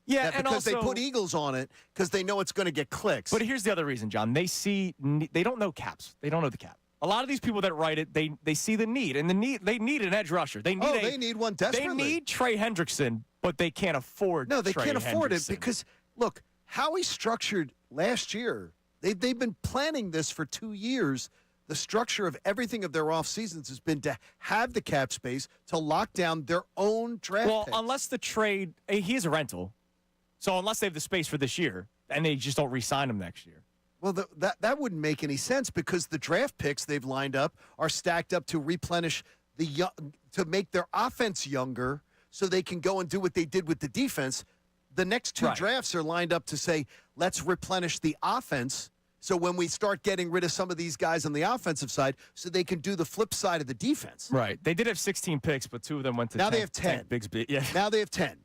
Yeah, and because they put Eagles on it because they know it's going to get clicks. But here's the other reason, John. They don't know caps. They don't know the cap. A lot of these people that write it, they see the need, and they need an edge rusher. They need one desperately. They need Trey Hendrickson, but they can't afford. No, they Trey can't afford it Hendrickson. because look how he structured last year. They've been planning this for 2 years. The structure of everything of their off seasons has been to have the cap space to lock down their own draft. Well, picks. unless the trade, he is a rental. So unless they have the space for this year, and they just don't re-sign him next year. Well, that wouldn't make any sense because the draft picks they've lined up are stacked up to replenish to make their offense younger so they can go and do what they did with the defense. The next two drafts are lined up to say, let's replenish the offense so when we start getting rid of some of these guys on the offensive side so they can do the flip side of the defense. Right. They did have 16 picks, but 2 of them went to now 10. They have 10. Yeah. Now they have 10.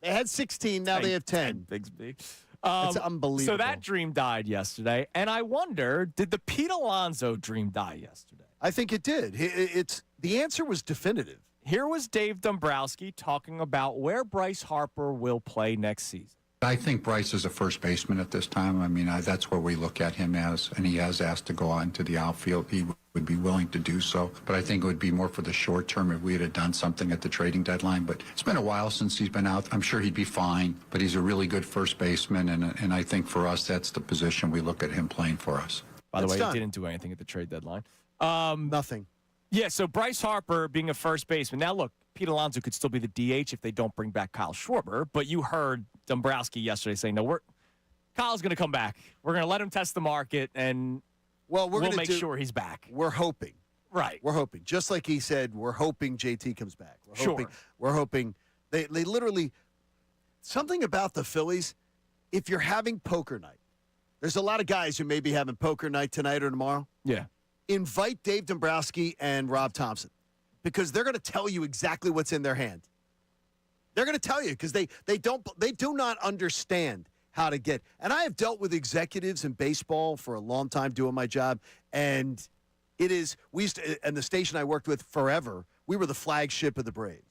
They had 16, now they have 10. Bigsby. It's unbelievable. So that dream died yesterday, and I wonder, did the Pete Alonso dream die yesterday? I think it did. The answer was definitive. Here was Dave Dombrowski talking about where Bryce Harper will play next season. I think Bryce is a first baseman at this time. I mean, that's where we look at him as, and he has asked to go on to the outfield. He would be willing to do so, but I think it would be more for the short term if we had done something at the trading deadline. But it's been a while since he's been out. I'm sure he'd be fine, but he's a really good first baseman, and I think for us, that's the position we look at him playing for us. By the way, he didn't do anything at the trade deadline. Nothing. Yeah, so Bryce Harper being a first baseman. Now, look, Pete Alonso could still be the DH if they don't bring back Kyle Schwarber, but you heard Dombrowski yesterday saying, no, Kyle's going to come back. We're going to let him test the market, and we'll make sure he's back. We're hoping. Right. We're hoping. Just like he said, we're hoping JT comes back. We're hoping. They literally, something about the Phillies, if you're having poker night, there's a lot of guys who may be having poker night tonight or tomorrow. Yeah. Invite Dave Dombrowski and Rob Thompson because they're going to tell you exactly what's in their hand. They're going to tell you because they do not understand how to get. And I have dealt with executives in baseball for a long time doing my job, and we used to, and the station I worked with forever, we were the flagship of the Braves.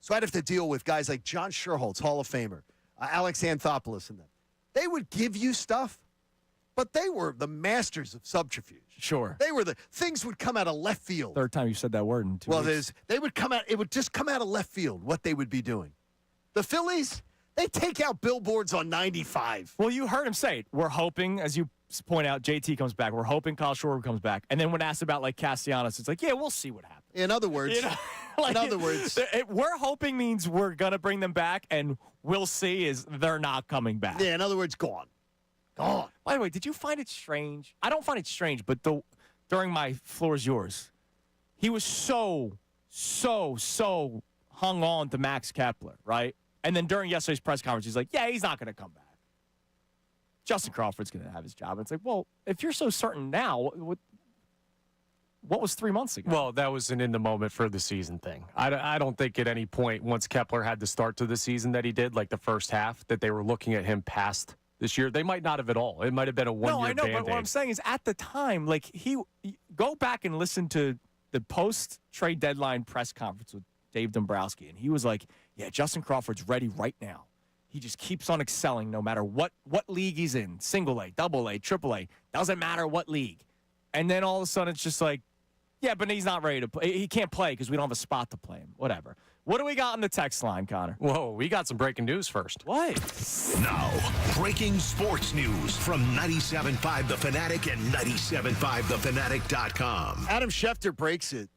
So I'd have to deal with guys like John Sherholtz, Hall of Famer, Alex Anthopoulos, and them. They would give you stuff, but they were the masters of subterfuge. Sure. Things would come out of left field. Third time you said that word in 2 weeks. They would come out, it would just come out of left field, what they would be doing. The Phillies, they take out billboards on 95. Well, you heard him say it. We're hoping, as you point out, JT comes back. We're hoping Kyle Schwarber comes back. And then when asked about, like, Castellanos, it's like, yeah, we'll see what happens. In other words, we're hoping means we're going to bring them back, and we'll see is they're not coming back. Yeah, in other words, gone. Gone. By the way, did you find it strange? I don't find it strange, but during my Floor is Yours, he was so hung on to Max Kepler, right? And then during yesterday's press conference, he's like, yeah, he's not going to come back. Justin Crawford's going to have his job. And it's like, well, if you're so certain now, what was 3 months ago? Well, that was an in-the-moment for the season thing. I don't think at any point, once Kepler had the start to the season that he did, like the first half, that they were looking at him past this year. They might not have at all. It might have been a one-year No, I know, Band-Aid. but what I'm saying is at the time, like, go back and listen to the post-trade deadline press conference with Dave Dombrowski, and he was like, yeah, Justin Crawford's ready right now. He just keeps on excelling no matter what league he's in, single A, double A, triple A, doesn't matter what league. And then all of a sudden it's just like, yeah, but he's not ready to play. He can't play because we don't have a spot to play him. Whatever. What do we got on the text line, Connor? Whoa, we got some breaking news first. What? Now, breaking sports news from 97.5 The Fanatic and 97.5thefanatic.com. Adam Schefter breaks it.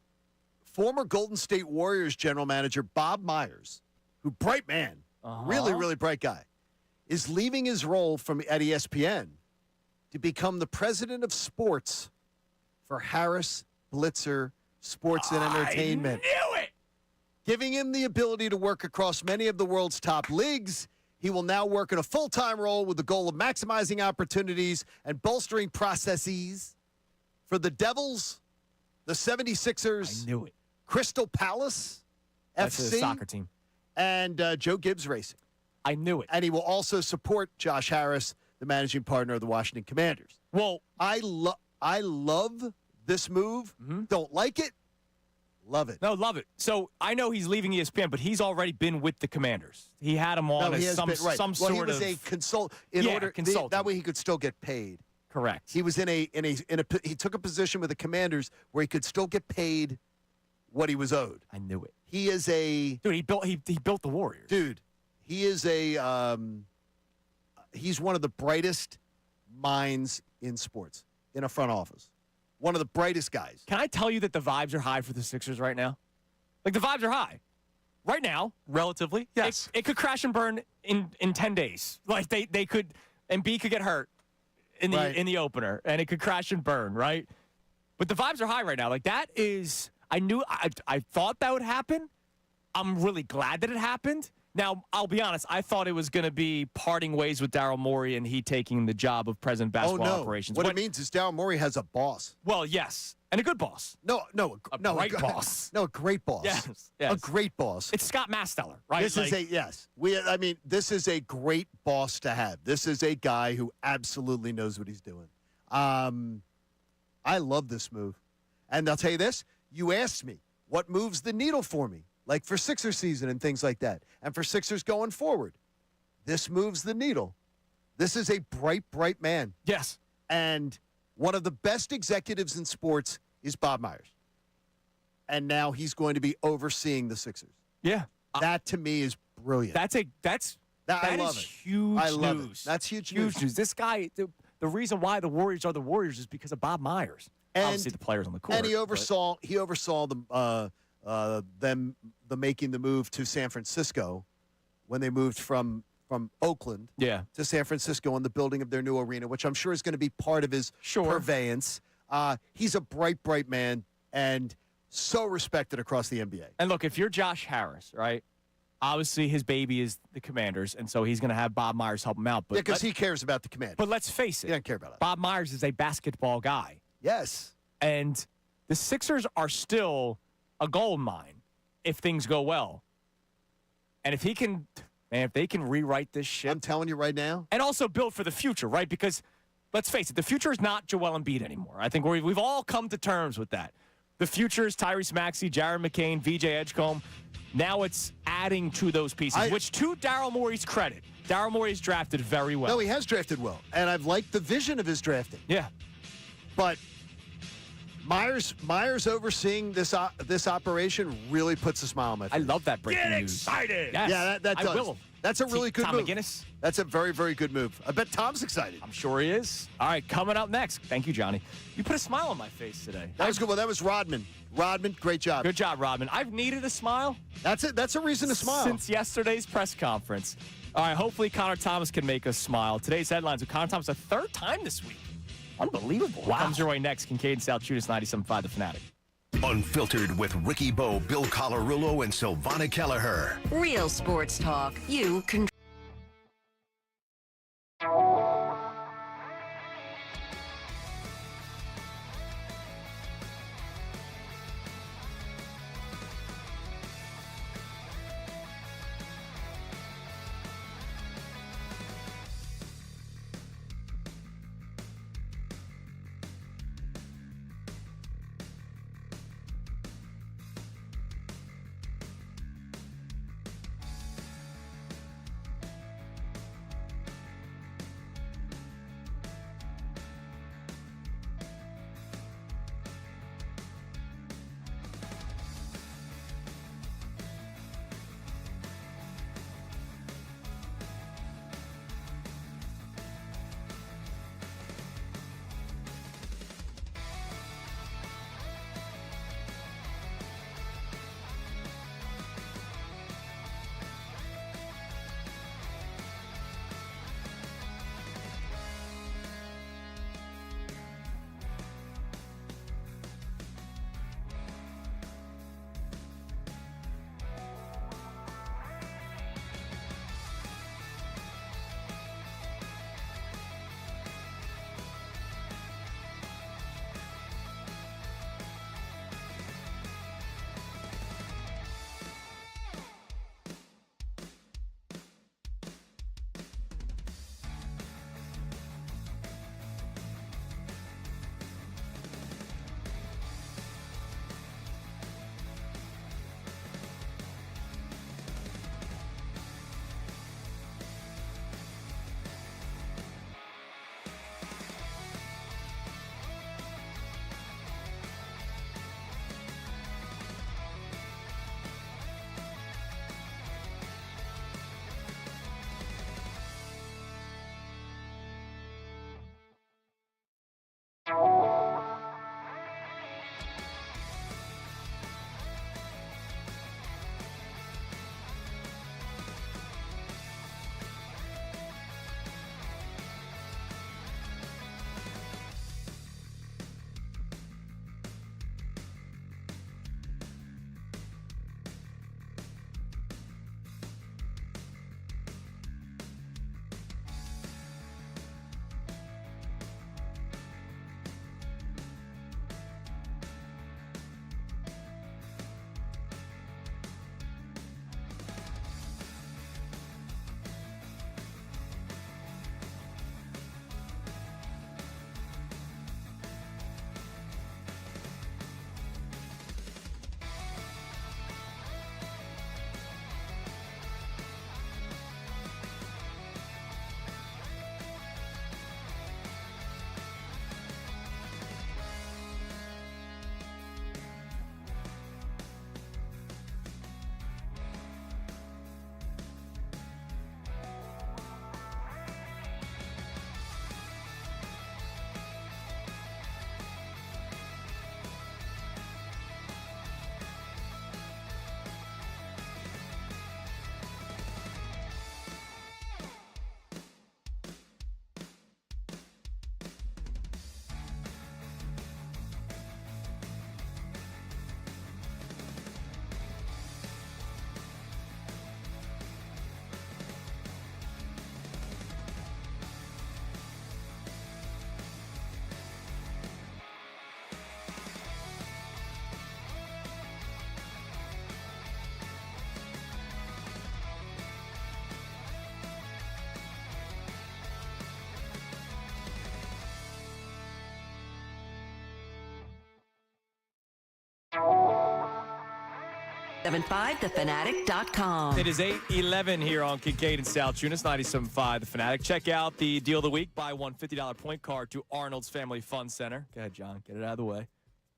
Former Golden State Warriors general manager Bob Myers, who bright man, really, really bright guy, is leaving his role at ESPN to become the president of sports for Harris Blitzer Sports and Entertainment. I knew it! Giving him the ability to work across many of the world's top leagues. He will now work in a full-time role with the goal of maximizing opportunities and bolstering processes for the Devils, the 76ers, I knew it. Crystal Palace, That's FC, the soccer team. and Joe Gibbs Racing. I knew it. And he will also support Josh Harris, the managing partner of the Washington Commanders. Well, I love this move. Don't like it. Love it. No, love it. So I know he's leaving ESPN, but he's already been with the Commanders. He had him on as some sort of. He was a consultant. That way he could still get paid. Correct. He was he took a position with the Commanders where he could still get paid what he was owed. I knew it. He is a dude. He built the Warriors. Dude, he is he's one of the brightest minds in sports in a front office. One of the brightest guys. Can I tell you that the vibes are high for the Sixers right now? Like, the vibes are high. Right now. Relatively, yes. It could crash and burn in 10 days. Like, they could, and B could get hurt in the opener, and it could crash and burn, right? But the vibes are high right now. Like, that is, I thought that would happen. I'm really glad that it happened. Now, I'll be honest, I thought it was going to be parting ways with Daryl Morey and he taking the job of president of basketball operations. What it means is Daryl Morey has a boss. Well, yes. And a good boss. A great boss. No, a great boss. Yes. A great boss. It's Scott Masteller, right? This is a great boss to have. This is a guy who absolutely knows what he's doing. I love this move. And I'll tell you this, you asked me what moves the needle for me, like for Sixers season and things like that, and for Sixers going forward. This moves the needle. This is a bright, bright man. Yes. And one of the best executives in sports is Bob Myers. And now he's going to be overseeing the Sixers. Yeah. That, to me, is brilliant. That is huge I love news. it. That's huge news. This guy, the reason why the Warriors are the Warriors is because of Bob Myers. And, obviously, the players on the court. And he oversaw them making the move to San Francisco when they moved from Oakland to San Francisco and the building of their new arena, which I'm sure is going to be part of his purveyance. He's a bright, bright man. and so respected across the NBA. And look, if you're Josh Harris, right? Obviously, his baby is the Commanders, and so he's going to have Bob Myers help him out. But Because he cares about the Commanders. But let's face it. He doesn't care about it. Bob Myers is a basketball guy. Yes. And the Sixers are still a gold mine if things go well. And if he can, man, if they can rewrite this shit. I'm telling you right now. And also build for the future, right? Because let's face it, the future is not Joel Embiid anymore. I think we've all come to terms with that. The future is Tyrese Maxey, Jared McCain, VJ Edgecombe. Now it's adding to those pieces, which to Daryl Morey's credit, Daryl Morey's drafted very well. No, he has drafted well, and I've liked the vision of his drafting. Yeah. But Myers overseeing this operation really puts a smile on my face. I love that breaking Get news. excited! Yes, Yeah, that does. I will. That's a really good Tom move. McGinnis? That's a very, very good move. I bet Tom's excited. I'm sure he is. All right, coming up next. Thank you, Johnny. You put a smile on my face today. That was good. Well, that was Rodman. Rodman, great job. Good job, Rodman. I've needed a smile. That's it. That's a reason to smile. Since yesterday's press conference. All right, hopefully Connor Thomas can make us smile. Today's headlines with Connor Thomas, a third time this week. Unbelievable. Wow. Comes your way next. Kincade and Salciunas, 97.5 The Fanatic. Unfiltered with Ricky Bo, Bill Colarulo, and Silvana Kelleher. Real sports talk. You can. 975thefanatic.com. It is 8:11 here on Kincade and Salciunas, 97.5 The Fanatic. Check out the deal of the week. Buy one $50 point card to Arnold's Family Fun Center. Go ahead, John. Get it out of the way.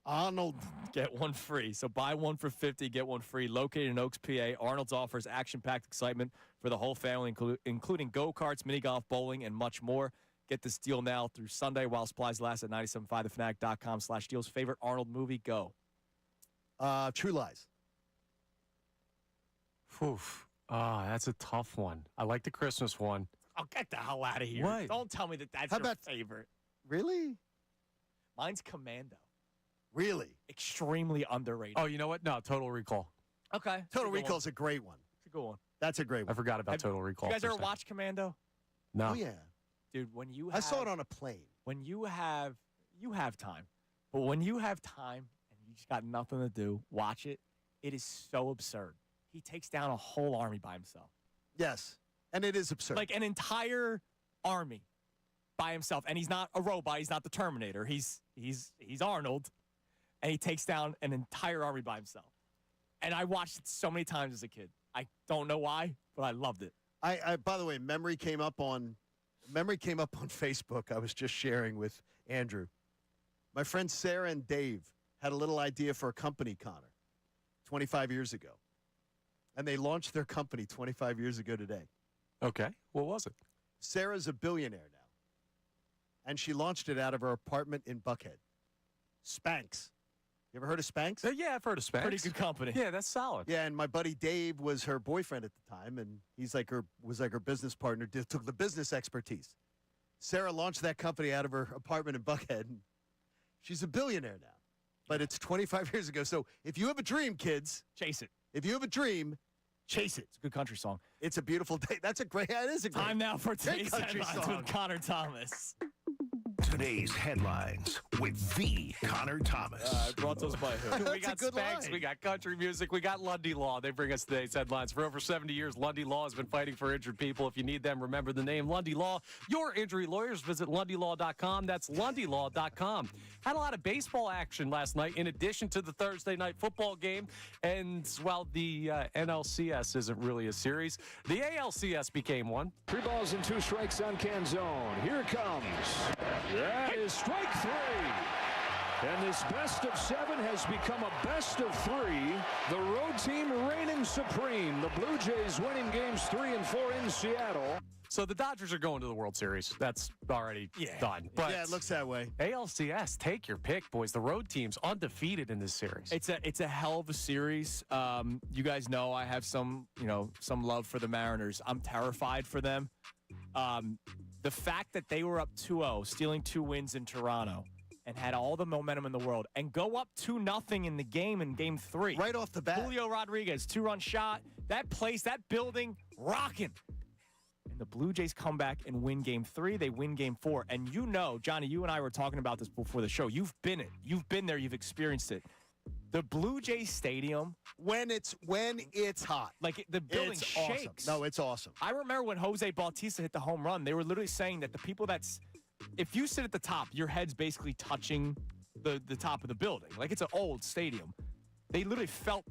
Arnold. Get one free. So buy one for $50, get one free. Located in Oaks, PA, Arnold's offers action-packed excitement for the whole family, including go-karts, mini-golf, bowling, and much more. Get this deal now through Sunday while supplies last at 975thefanatic.com/deals. Favorite Arnold movie? Go. True Lies. Oof. That's a tough one. I like the Christmas one. Oh, get the hell out of here. What? Don't tell me that's How your about- favorite. Really? Mine's Commando. Really? Extremely underrated. Oh, you know what? No, Total Recall. Okay. Total Recall is a great one. It's a good one. That's a great I one. forgot about Total Recall. You guys for a ever second. watch Commando? No. Oh, yeah. Dude, when you I saw it on a plane. When you have time. But when you have time and you just got nothing to do, watch it. It is so absurd. He takes down a whole army by himself. Yes. And it is absurd. Like an entire army by himself. And he's not a robot. He's not the Terminator. He's Arnold. And he takes down an entire army by himself. And I watched it so many times as a kid. I don't know why, but I loved it. I by the way, memory came up on Facebook. I was just sharing with Andrew. My friends Sarah and Dave had a little idea for a company, Connor, 25 years ago. And they launched their company 25 years ago today. Okay. What was it? Sarah's a billionaire now. And she launched it out of her apartment in Buckhead. Spanx. You ever heard of Spanx? Yeah, I've heard of Spanx. Pretty good company. Yeah, that's solid. Yeah, and my buddy Dave was her boyfriend at the time, and he's like her business partner. Took the business expertise. Sarah launched that company out of her apartment in Buckhead. And she's a billionaire now, but it's 25 years ago. So if you have a dream, kids, chase it. If you have a dream, chase it. It's a good country song. It's a beautiful day. That's a great. It is a great. Time now for today's country headlines song. with Connor Thomas. Today's headlines with the Connor Thomas. Brought to us by who? We got Spanx, we got country music, we got Lundy Law. They bring us today's headlines. For over 70 years, Lundy Law has been fighting for injured people. If you need them, remember the name Lundy Law. Your injury lawyers, visit LundyLaw.com. That's LundyLaw.com. Had a lot of baseball action last night in addition to the Thursday night football game. And while the NLCS isn't really a series, the ALCS became one. 3 balls and 2 strikes on Canzone. Here it comes. That is strike 3. And this best of 7 has become a best of 3. The road team reigning supreme. The Blue Jays winning games 3 and 4 in Seattle. So the Dodgers are going to the World Series. That's already done. But yeah, it looks that way. ALCS, take your pick, boys. The road team's undefeated in this series. It's a hell of a series. You guys know I have some love for the Mariners. I'm terrified for them. The fact that they were up 2-0, stealing 2 wins in Toronto, and had all the momentum in the world, and go up 2-0 in the game in Game 3. Right off the bat. Julio Rodriguez, 2-run shot. That place, that building, rocking. And the Blue Jays come back and win Game 3. They win Game 4. And you know, Johnny, you and I were talking about this before the show. You've been it. You've been there. You've experienced it. The Blue Jays Stadium, when it's hot, like the building it's shakes. Awesome. No, it's awesome. I remember when Jose Bautista hit the home run. They were literally saying that the people if you sit at the top, your head's basically touching the top of the building. Like it's an old stadium. They literally felt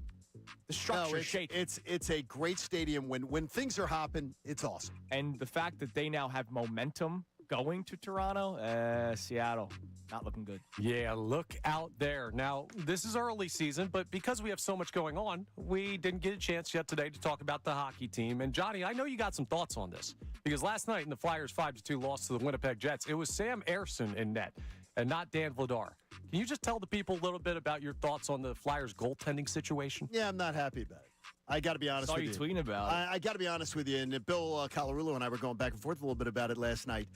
the structure shake. It's a great stadium. When things are hopping, it's awesome. And the fact that they now have momentum going to Toronto, Seattle, not looking good. Yeah, look out there. Now, this is early season, but because we have so much going on, we didn't get a chance yet today to talk about the hockey team. And Johnny, I know you got some thoughts on this because last night in the Flyers 5-2 loss to the Winnipeg Jets, it was Sam Ersson in net and not Dan Vladar. Can you just tell the people a little bit about your thoughts on the Flyers goaltending situation? Yeah, I'm not happy about it. I got to be honest with you. Saw you tweeting about it. I got to be honest with you, and Bill Colarulo and I were going back and forth a little bit about it last night.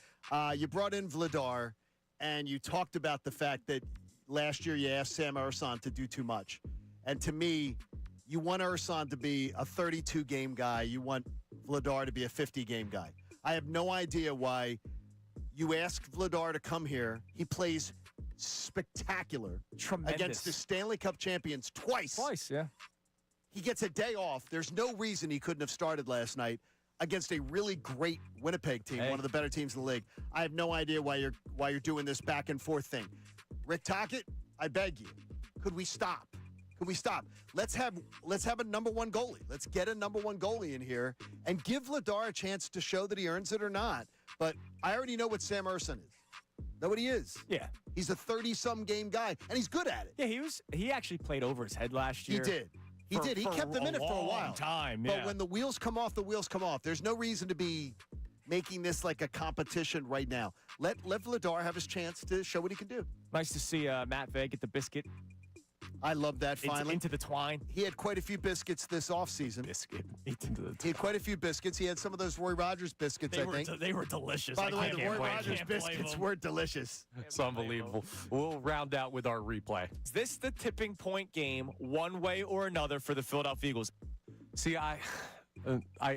You brought in Vladar, and you talked about the fact that last year you asked Sam Ersson to do too much. And to me, you want Ersson to be a 32-game guy. You want Vladar to be a 50-game guy. I have no idea why you ask Vladar to come here. He plays spectacular. Tremendous. Against the Stanley Cup champions twice. Twice, yeah. He gets a day off. There's no reason he couldn't have started last night against a really great Winnipeg team, one of the better teams in the league. I have no idea why you're doing this back and forth thing. Rick Tocchet, I beg you, could we stop? Can we stop? Let's have a number one goalie. Let's get a number one goalie in here and give Vladar a chance to show that he earns it or not. But I already know what Sam Ersson is. Know what he is. Yeah. He's a 30-some game guy, and he's good at it. Yeah, he actually played over his head last year. He did. He did. He kept them in it for a while. Time, yeah. But when the wheels come off, the wheels come off. There's no reason to be making this like a competition right now. Let Vladar have his chance to show what he can do. Nice to see Matt Vey get the biscuit. I love that finally. Into the twine. He had quite a few biscuits this offseason. He had quite a few biscuits. He had some of those Roy Rogers biscuits, I think. They were delicious. By the way, the Roy Rogers biscuits were delicious. It's unbelievable. We'll round out with our replay. Is this the tipping point game, one way or another, for the Philadelphia Eagles? See, I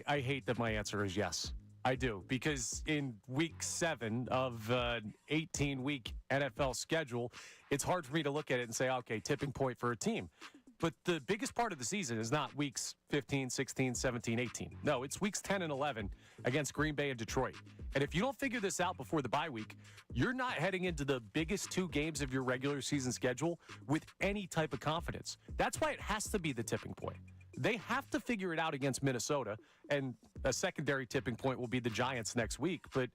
hate that my answer is yes. I do, because in week 7 of an 18-week NFL schedule, it's hard for me to look at it and say, okay, tipping point for a team. But the biggest part of the season is not weeks 15, 16, 17, 18. No, it's weeks 10 and 11 against Green Bay and Detroit. And if you don't figure this out before the bye week, you're not heading into the biggest 2 games of your regular season schedule with any type of confidence. That's why it has to be the tipping point. They have to figure it out against Minnesota, and a secondary tipping point will be the Giants next week. But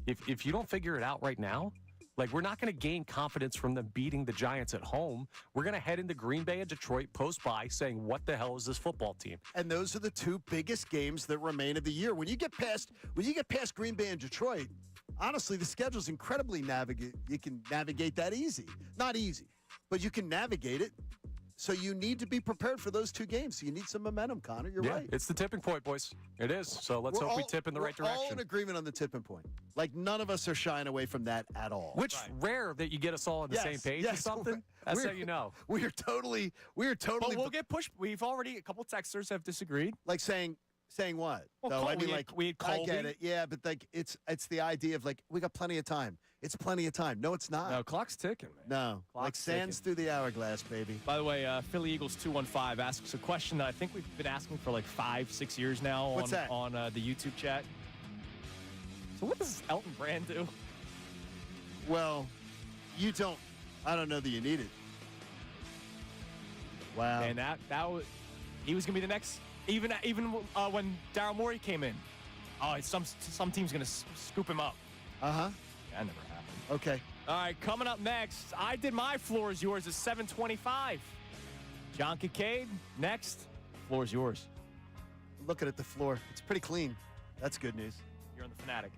if you don't figure it out right now, like, we're not going to gain confidence from them beating the Giants at home. We're going to head into Green Bay and Detroit post-bye saying, what the hell is this football team? And those are the 2 biggest games that remain of the year. When you get past Green Bay and Detroit, honestly, the schedule's incredibly you can navigate that easy. Not easy, but you can navigate it. So you need to be prepared for those 2 games. You need some momentum, Connor. You're right. It's the tipping point, boys. It is. So let's hope we tip in the right direction. We're all in agreement on the tipping point. Like, none of us are shying away from that at all. Which rare that you get us all on the same page or something. That's how you know. We are totally. But we'll get pushed. We've already, a couple texters have disagreed. Like saying what? Well, no, I mean, we had Colby. I get it. Yeah, but like it's the idea of like we got plenty of time. It's plenty of time. No, it's not. No, clock's ticking, man. No, like sands through the hourglass, baby. By the way, Philly Eagles 215 asks a question that I think we've been asking for like 5-6 years now. What's that? On the YouTube chat. So what does Elton Brand do? Well, I don't know that you need it. Wow. And he was gonna be the next. Even when Daryl Morey came in, some team's gonna scoop him up. Uh-huh. That never happened. Okay. All right, coming up next, I did my floor is yours at 7:25. John Kincade next. Floor is yours. Looking at the floor, it's pretty clean. That's good news. You're on the Fanatic.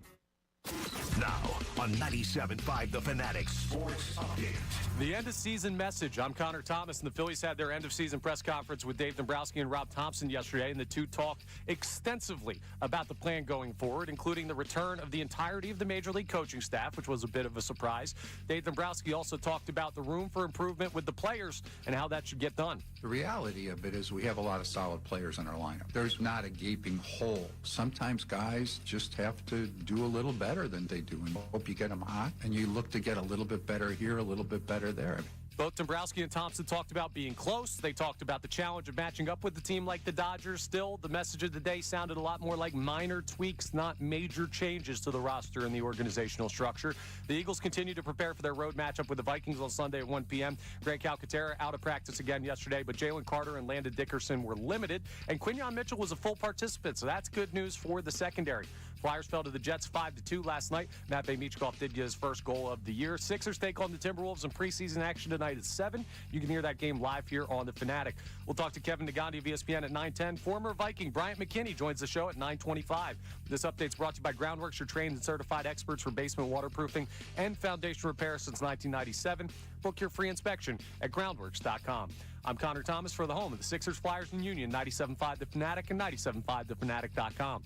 Now on 97.5 The Fanatic Sports Update. The end-of-season message. I'm Connor Thomas, and the Phillies had their end-of-season press conference with Dave Dombrowski and Rob Thompson yesterday, and the 2 talked extensively about the plan going forward, including the return of the entirety of the Major League coaching staff, which was a bit of a surprise. Dave Dombrowski also talked about the room for improvement with the players and how that should get done. The reality of it is we have a lot of solid players in our lineup. There's not a gaping hole. Sometimes guys just have to do a little better than they do, and hope you get them hot, and you look to get a little bit better here, a little bit better there. Both Dombrowski and Thompson talked about being close. They talked about the challenge of matching up with a team like the Dodgers. Still, the message of the day sounded a lot more like minor tweaks, not major changes to the roster and the organizational structure. The Eagles continue to prepare for their road matchup with the Vikings on Sunday at 1 p.m. Greg Calcaterra out of practice again yesterday, but Jalen Carter and Landon Dickerson were limited, and Quinyon Mitchell was a full participant, so that's good news for the secondary. Flyers fell to the Jets 5-2 last night. Matt Michkov did get his first goal of the year. Sixers take on the Timberwolves in preseason action tonight at 7. You can hear that game live here on The Fanatic. We'll talk to Kevin Nagandi of ESPN at 9:10. Former Viking Bryant McKinney joins the show at 9:25. This update's brought to you by Groundworks, your trained and certified experts for basement waterproofing and foundation repair since 1997. Book your free inspection at groundworks.com. I'm Connor Thomas for the home of the Sixers, Flyers, and Union, 97.5 The Fanatic and 97.5thefanatic.com.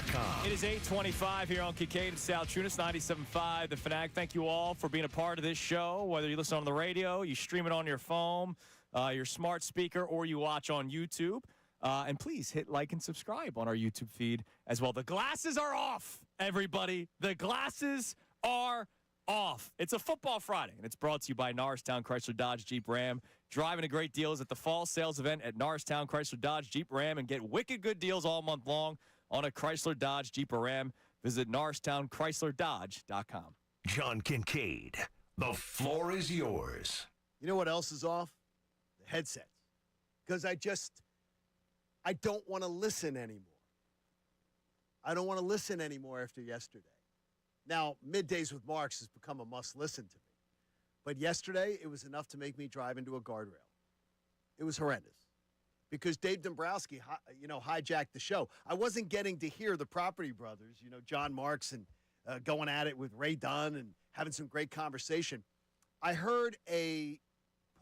975theFanatic.com. It is 8:25 here on Kincade and Salciunas, 97.5 The Fanatic. Thank you all for being a part of this show, whether you listen on the radio, you stream it on your phone, your smart speaker, or you watch on YouTube. And please hit like and subscribe on our YouTube feed as well. The glasses are off, everybody. The glasses are off. It's a Football Friday, and it's brought to you by Norristown Chrysler Dodge Jeep Ram. Driving a great deals at the fall sales event at Norristown Chrysler Dodge Jeep Ram, and get wicked good deals all month long on a Chrysler Dodge Jeep or Ram. Visit NorristownChryslerDodge.com. John Kincade, the floor is yours. You know what else is off? The headsets. Because I don't want to listen anymore. I don't want to listen anymore after yesterday. Now, Middays with Marks has become a must-listen to me. But yesterday, it was enough to make me drive into a guardrail. It was horrendous. Because Dave Dombrowski, hijacked the show. I wasn't getting to hear the Property Brothers, John Marks, and going at it with Ray Dunn and having some great conversation. I heard a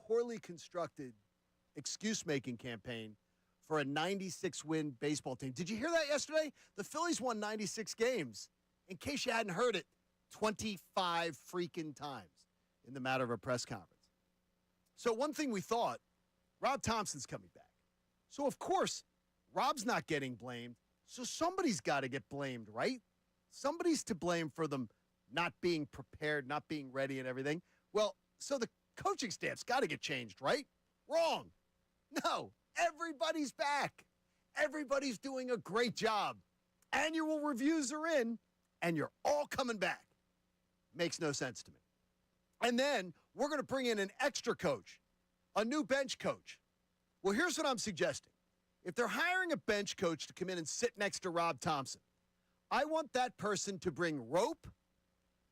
poorly constructed excuse-making campaign for a 96-win baseball team. Did you hear that yesterday? The Phillies won 96 games. In case you hadn't heard it, 25 freaking times in the matter of a press conference. So one thing we thought, Rob Thompson's coming back. So, of course, Rob's not getting blamed, so somebody's got to get blamed, right? Somebody's to blame for them not being prepared, not being ready and everything. Well, so the coaching staff's got to get changed, right? Wrong. No, everybody's back. Everybody's doing a great job. Annual reviews are in, and you're all coming back. Makes no sense to me. And then we're going to bring in an extra coach, a new bench coach. Well, here's what I'm suggesting. If they're hiring a bench coach to come in and sit next to Rob Thompson, I want that person to bring rope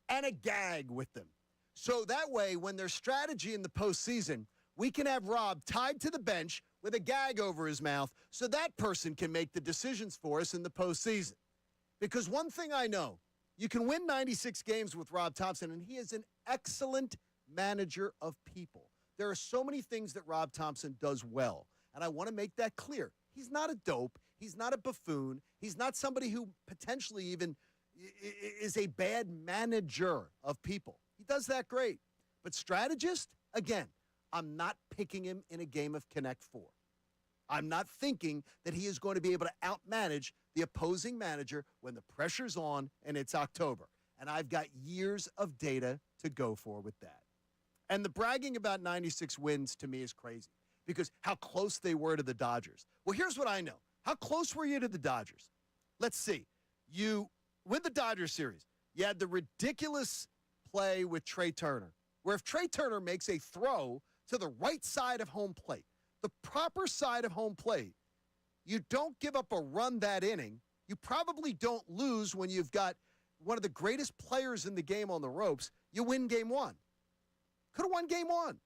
and a gag with them. So that way, when there's strategy in the postseason, we can have Rob tied to the bench with a gag over his mouth so that person can make the decisions for us in the postseason. Because one thing I know, you can win 96 games with Rob Thompson, and he is an excellent manager of people. There are so many things that Rob Thompson does well, and I want to make that clear. He's not a dope. He's not a buffoon. He's not somebody who potentially even is a bad manager of people. He does that great. But strategist, again, I'm not picking him in a game of Connect Four. I'm not thinking that he is going to be able to outmanage the opposing manager when the pressure's on and it's October. And I've got years of data to go for with that. And the bragging about 96 wins to me is crazy because how close they were to the Dodgers. Well, here's what I know. How close were you to the Dodgers? Let's see. You win the Dodgers series. You had the ridiculous play with Trey Turner, where if Trey Turner makes a throw to the right side of home plate, the proper side of home plate, you don't give up a run that inning. You probably don't lose when you've got one of the greatest players in the game on the ropes. You win game one. Could have won game one.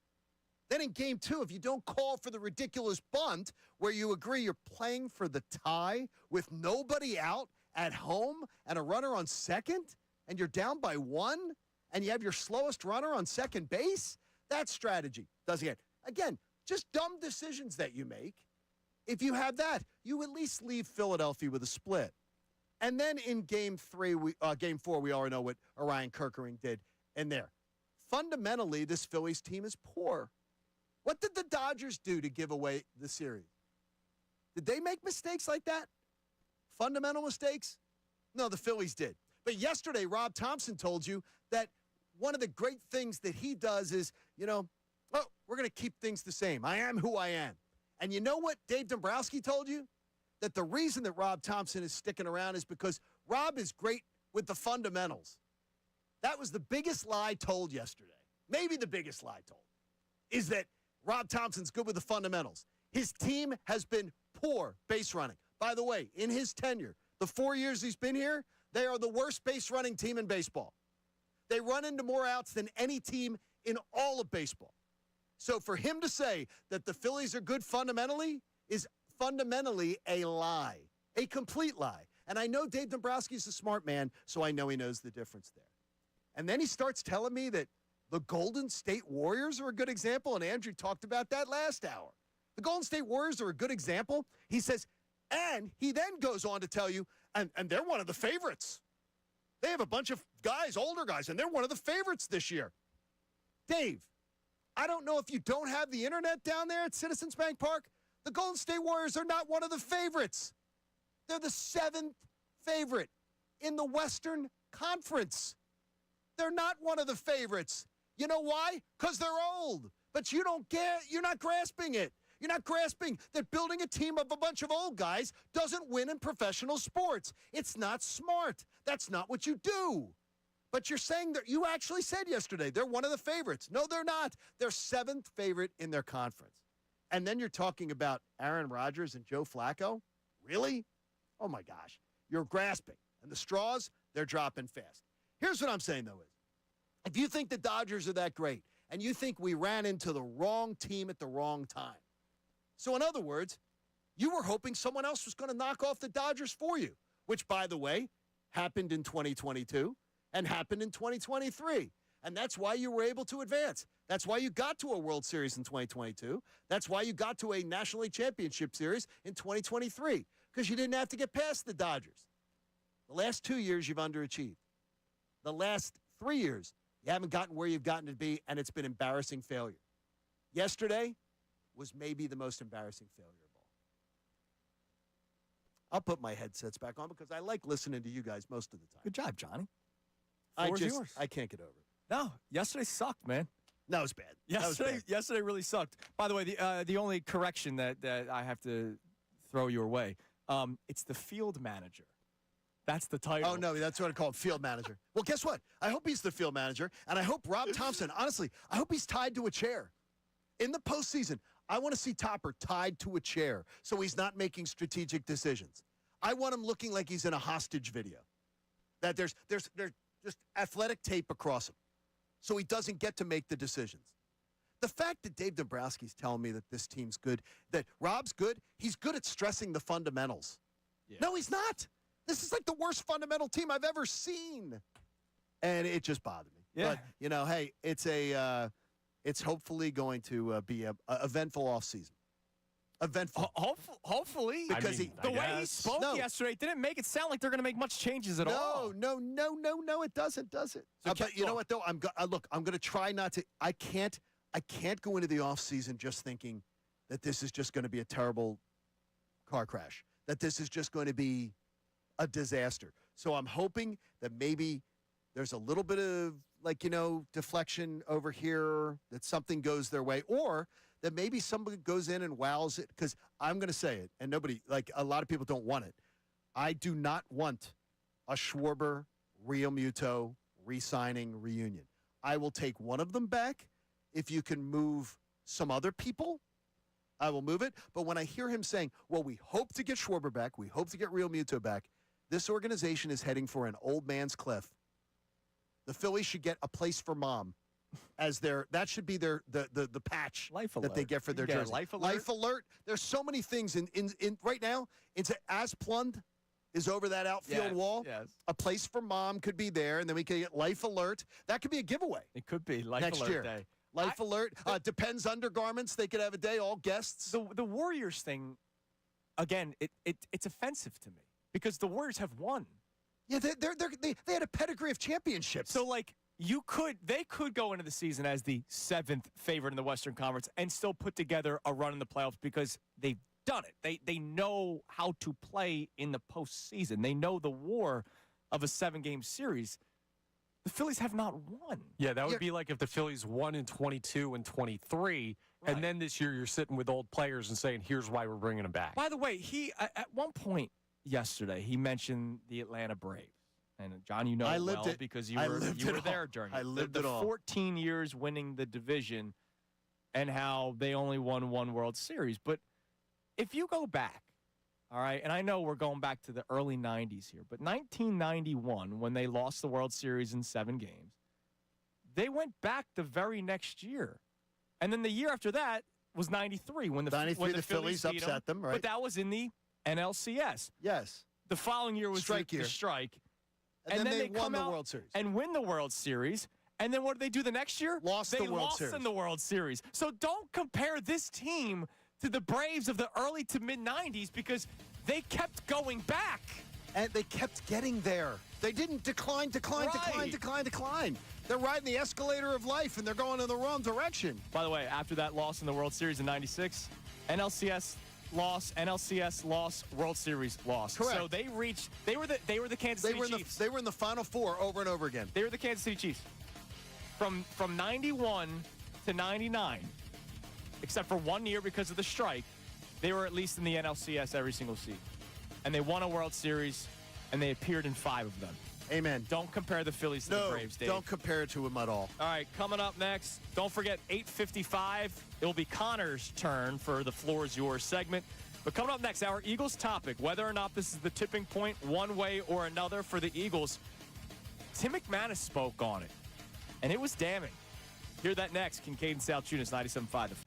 Then in game two, if you don't call for the ridiculous bunt where you agree you're playing for the tie with nobody out at home and a runner on second, and you're down by one, and you have your slowest runner on second base, that's strategy. Doesn't get. Again, just dumb decisions that you make. If you have that, you at least leave Philadelphia with a split. And then in game four, we already know what Orion Kerkering did in there. Fundamentally, this Phillies team is poor. What did the Dodgers do to give away the series? Did they make mistakes like that? Fundamental mistakes? No, the Phillies did. But yesterday, Rob Thompson told you that one of the great things that he does is, we're going to keep things the same. I am who I am. And you know what Dave Dombrowski told you? That the reason that Rob Thompson is sticking around is because Rob is great with the fundamentals. That was the biggest lie told yesterday. Maybe the biggest lie told is that Rob Thompson's good with the fundamentals. His team has been poor base running. By the way, in his tenure, the 4 years he's been here, they are the worst base running team in baseball. They run into more outs than any team in all of baseball. So for him to say that the Phillies are good fundamentally is fundamentally a lie, a complete lie. And I know Dave Dombrowski is a smart man, so I know he knows the difference there. And then he starts telling me that the Golden State Warriors are a good example, and Andrew talked about that last hour. The Golden State Warriors are a good example. He says, and he then goes on to tell you, And they're one of the favorites. They have a bunch of guys, older guys, and they're one of the favorites this year. Dave, I don't know if you don't have the internet down there at Citizens Bank Park. The Golden State Warriors are not one of the favorites. They're the 7th favorite in the Western Conference. They're not one of the favorites. You know why? Because they're old. But you don't get, you're not grasping it. You're not grasping that building a team of a bunch of old guys doesn't win in professional sports. It's not smart. That's not what you do. But you're saying that you actually said yesterday they're one of the favorites. No, they're not. They're 7th favorite in their conference. And then you're talking about Aaron Rodgers and Joe Flacco? Really? Oh, my gosh. You're grasping. And the straws, they're dropping fast. Here's what I'm saying, though, is if you think the Dodgers are that great and you think we ran into the wrong team at the wrong time, so in other words, you were hoping someone else was going to knock off the Dodgers for you, which, by the way, happened in 2022 and happened in 2023. And that's why you were able to advance. That's why you got to a World Series in 2022. That's why you got to a National League Championship Series in 2023, because you didn't have to get past the Dodgers. The last 2 years, you've underachieved. The last 3 years, you haven't gotten where you've gotten to be, and it's been embarrassing failure. Yesterday was maybe the most embarrassing failure of all. I'll put my headsets back on because I like listening to you guys most of the time. Good job, Johnny. I yours. can't get over it. No, yesterday sucked, man. That was bad. Yesterday really sucked. By the way, the only correction that I have to throw your way, it's the field manager. That's the title. Oh, no, that's what I call it, field manager. Well, guess what? I hope he's the field manager, and I hope Rob Thompson, honestly, I hope he's tied to a chair. In the postseason, I want to see Topper tied to a chair so he's not making strategic decisions. I want him looking like he's in a hostage video, that there's just athletic tape across him so he doesn't get to make the decisions. The fact that Dave Dombrowski's telling me that this team's good, that Rob's good, he's good at stressing the fundamentals. Yeah. No, he's not. This is like the worst fundamental team I've ever seen. And it just bothered me. Yeah. But, hey, it's hopefully going to be a eventful offseason. Eventful. Hopefully. Because the way he spoke yesterday didn't make it sound like they're going to make much changes at all. No, it doesn't, does it? So but you know what, though? I'm going to try not to. I can't go into the offseason just thinking that this is just going to be a terrible car crash, that this is just going to be a disaster. So I'm hoping that maybe there's a little bit of, deflection over here, that something goes their way, or that maybe somebody goes in and wows it, because I'm going to say it, and nobody, a lot of people don't want it. I do not want a Schwarber, Real Muto, re-signing reunion. I will take one of them back. If you can move some other people, I will move it. But when I hear him saying, well, we hope to get Schwarber back, we hope to get Real Muto back, this organization is heading for an old man's cliff. The Phillies should get a place for mom as that should be the patch that they get for their jersey. Life alert. Life alert. There's so many things in right now. It's Asplund is over that outfield wall. Yes. A place for mom could be there, and then we could get life alert. That could be a giveoffensive. It could be life next alert year. day. Life alert. Depends undergarments. They could have a day. All guests. The Warriors thing, again, it's offensive to me because the Warriors have won. Yeah, they had a pedigree of championships. So they could go into the season as the 7th favorite in the Western Conference and still put together a run in the playoffs because they've done it. They know how to play in the postseason. They know the war of a 7-game series. The Phillies have not won. Yeah, that would be like if the Phillies won in 22 and 23, right. And then this year you're sitting with old players and saying, here's why we're bringing them back. By the way, he at one point yesterday, he mentioned the Atlanta Braves. And, John, you know it well because you were there during the 14 years winning the division and how they only won one World Series. But if you go back, all right, and I know we're going back to the early 90s here, but 1991, when they lost the World Series in 7 games, they went back the very next year. And then the year after that was 93 when the Phillies upset them, right? But that was in the NLCS. Yes. The following year was the strike. And then they won the World Series. And win the World Series. And then what did they do the next year? Lost the World Series. In the World Series. So don't compare this team to the Braves of the early to mid-90s because they kept going back. And they kept getting there. They didn't decline. They're riding the escalator of life, and they're going in the wrong direction. By the way, after that loss in the World Series in '96, NLCS loss, World Series loss. Correct. So they were the Kansas City Chiefs. They were in the Final Four over and over again. They were the Kansas City Chiefs. From 91 to 99, except for 1 year because of the strike, they were at least in the NLCS every single season. And they won a World Series, and they appeared in 5 of them. Amen. Don't compare the Phillies to the Braves, Dave. Don't compare it to them at all. All right, coming up next, don't forget 8:55. It will be Connor's turn for the Floor is Yours segment. But coming up next, our Eagles topic, whether or not this is the tipping point one way or another for the Eagles. Tim McManus spoke on it, and it was damning. Hear that next. Kincade and Salciunas, 97.5.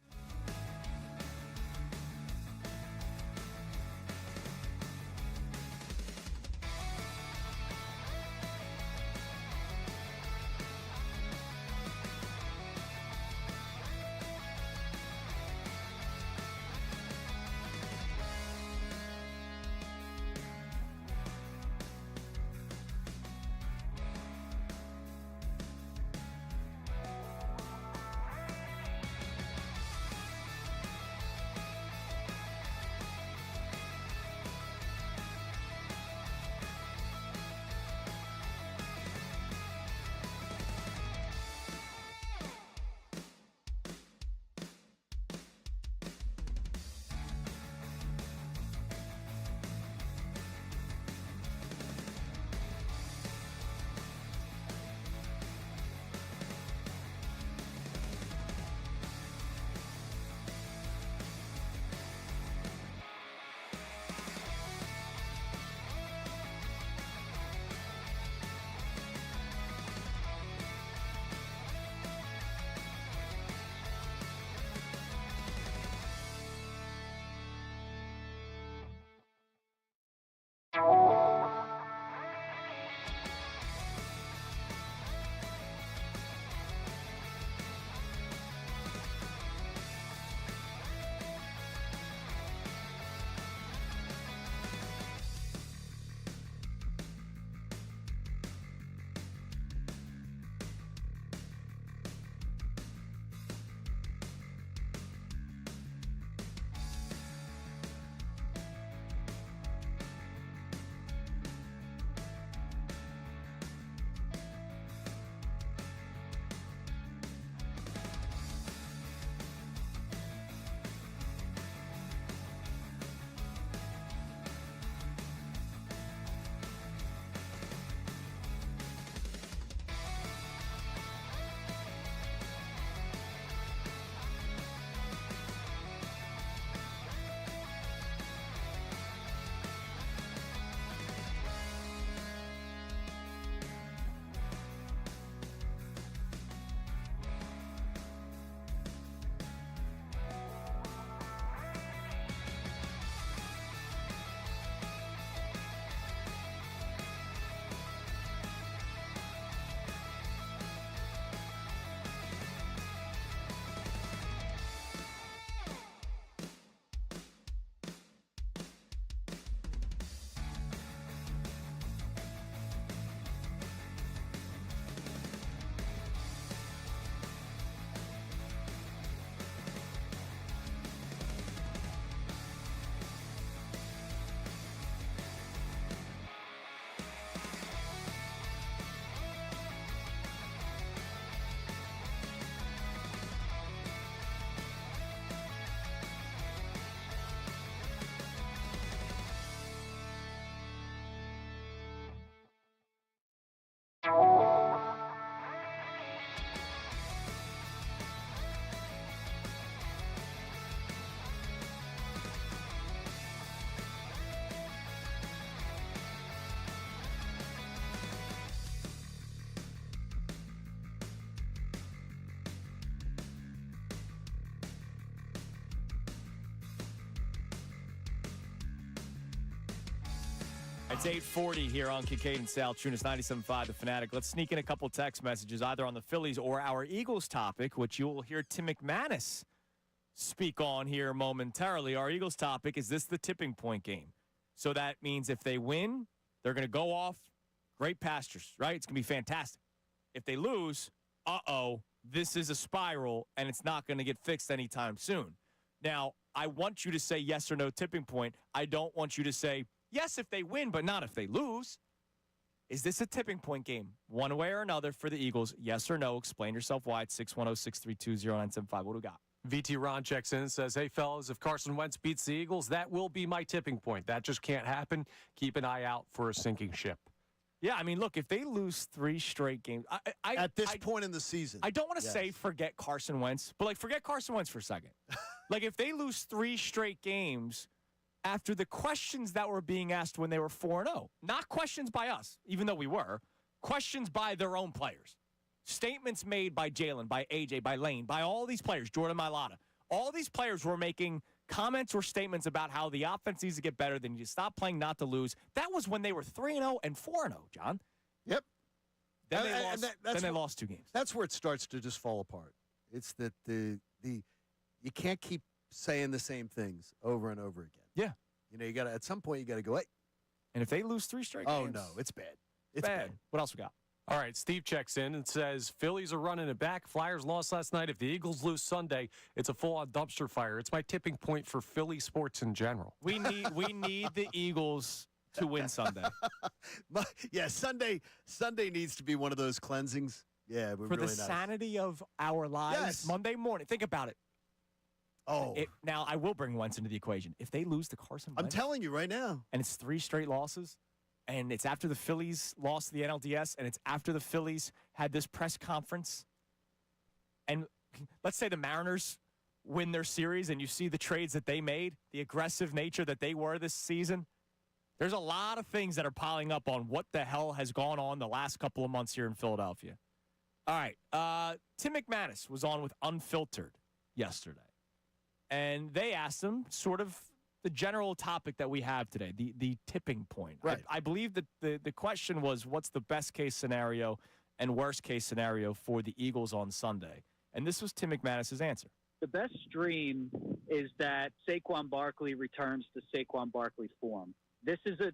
It's 8:40 here on Kincade and Salciunas, 97.5 The Fanatic. Let's sneak in a couple text messages, either on the Phillies or our Eagles topic, which you will hear Tim McManus speak on here momentarily. Our Eagles topic is this the tipping point game? So that means if they win, They're going to go off great pastures, right? It's going to be fantastic. If they lose, this is a spiral, and it's not going to get fixed anytime soon. Now, I want you to say yes or no tipping point. I don't want you to say yes if they win, but not if they lose. Is this a tipping point game, one way or another, for the Eagles? Yes or no? Explain yourself why. It's 610-632-0975. What do we got? VT Ron checks in and says, hey, fellas, if Carson Wentz beats the Eagles, that will be my tipping point. That just can't happen. Keep an eye out for a sinking ship. Yeah, I mean, look, if they lose 3 straight games. At this point in the season. I don't want to say forget Carson Wentz, but, forget Carson Wentz for a second. If they lose 3 straight games after the questions that were being asked when they were 4-0, not questions by us, even though we were, questions by their own players. Statements made by Jalen, by AJ, by Lane, by all these players, Jordan Mailata. All these players were making comments or statements about how the offense needs to get better, then you stop playing not to lose. That was when they were 3-0 and 4-0, John. Yep. Then they lost 2 games. That's where it starts to just fall apart. It's that the you can't keep saying the same things over and over again. Yeah. You got to, at some point, you got to go, hey. And if they lose 3 straight games. Oh, no, it's bad. It's bad. What else we got? All right, Steve checks in and says, Phillies are running it back. Flyers lost last night. If the Eagles lose Sunday, it's a full-on dumpster fire. It's my tipping point for Philly sports in general. We need the Eagles to win Sunday. Sunday needs to be one of those cleansings. Yeah, for the sanity of our lives. Yes. Monday morning. Think about it. Now, I will bring Wentz into the equation. If they lose to Carson Wentz. I'm telling you right now. And it's 3 straight losses. And it's after the Phillies lost the NLDS, and it's after the Phillies had this press conference. And let's say the Mariners win their series, and you see the trades that they made, the aggressive nature that they were this season. There's a lot of things that are piling up on what the hell has gone on the last couple of months here in Philadelphia. All right, Tim McManus was on with Unfiltered yesterday. And they asked him sort of the general topic that we have today, the tipping point. Right. I believe that the question was, what's the best case scenario and worst case scenario for the Eagles on Sunday? And this was Tim McManus's answer. The best dream is that Saquon Barkley returns to Saquon Barkley form. This is a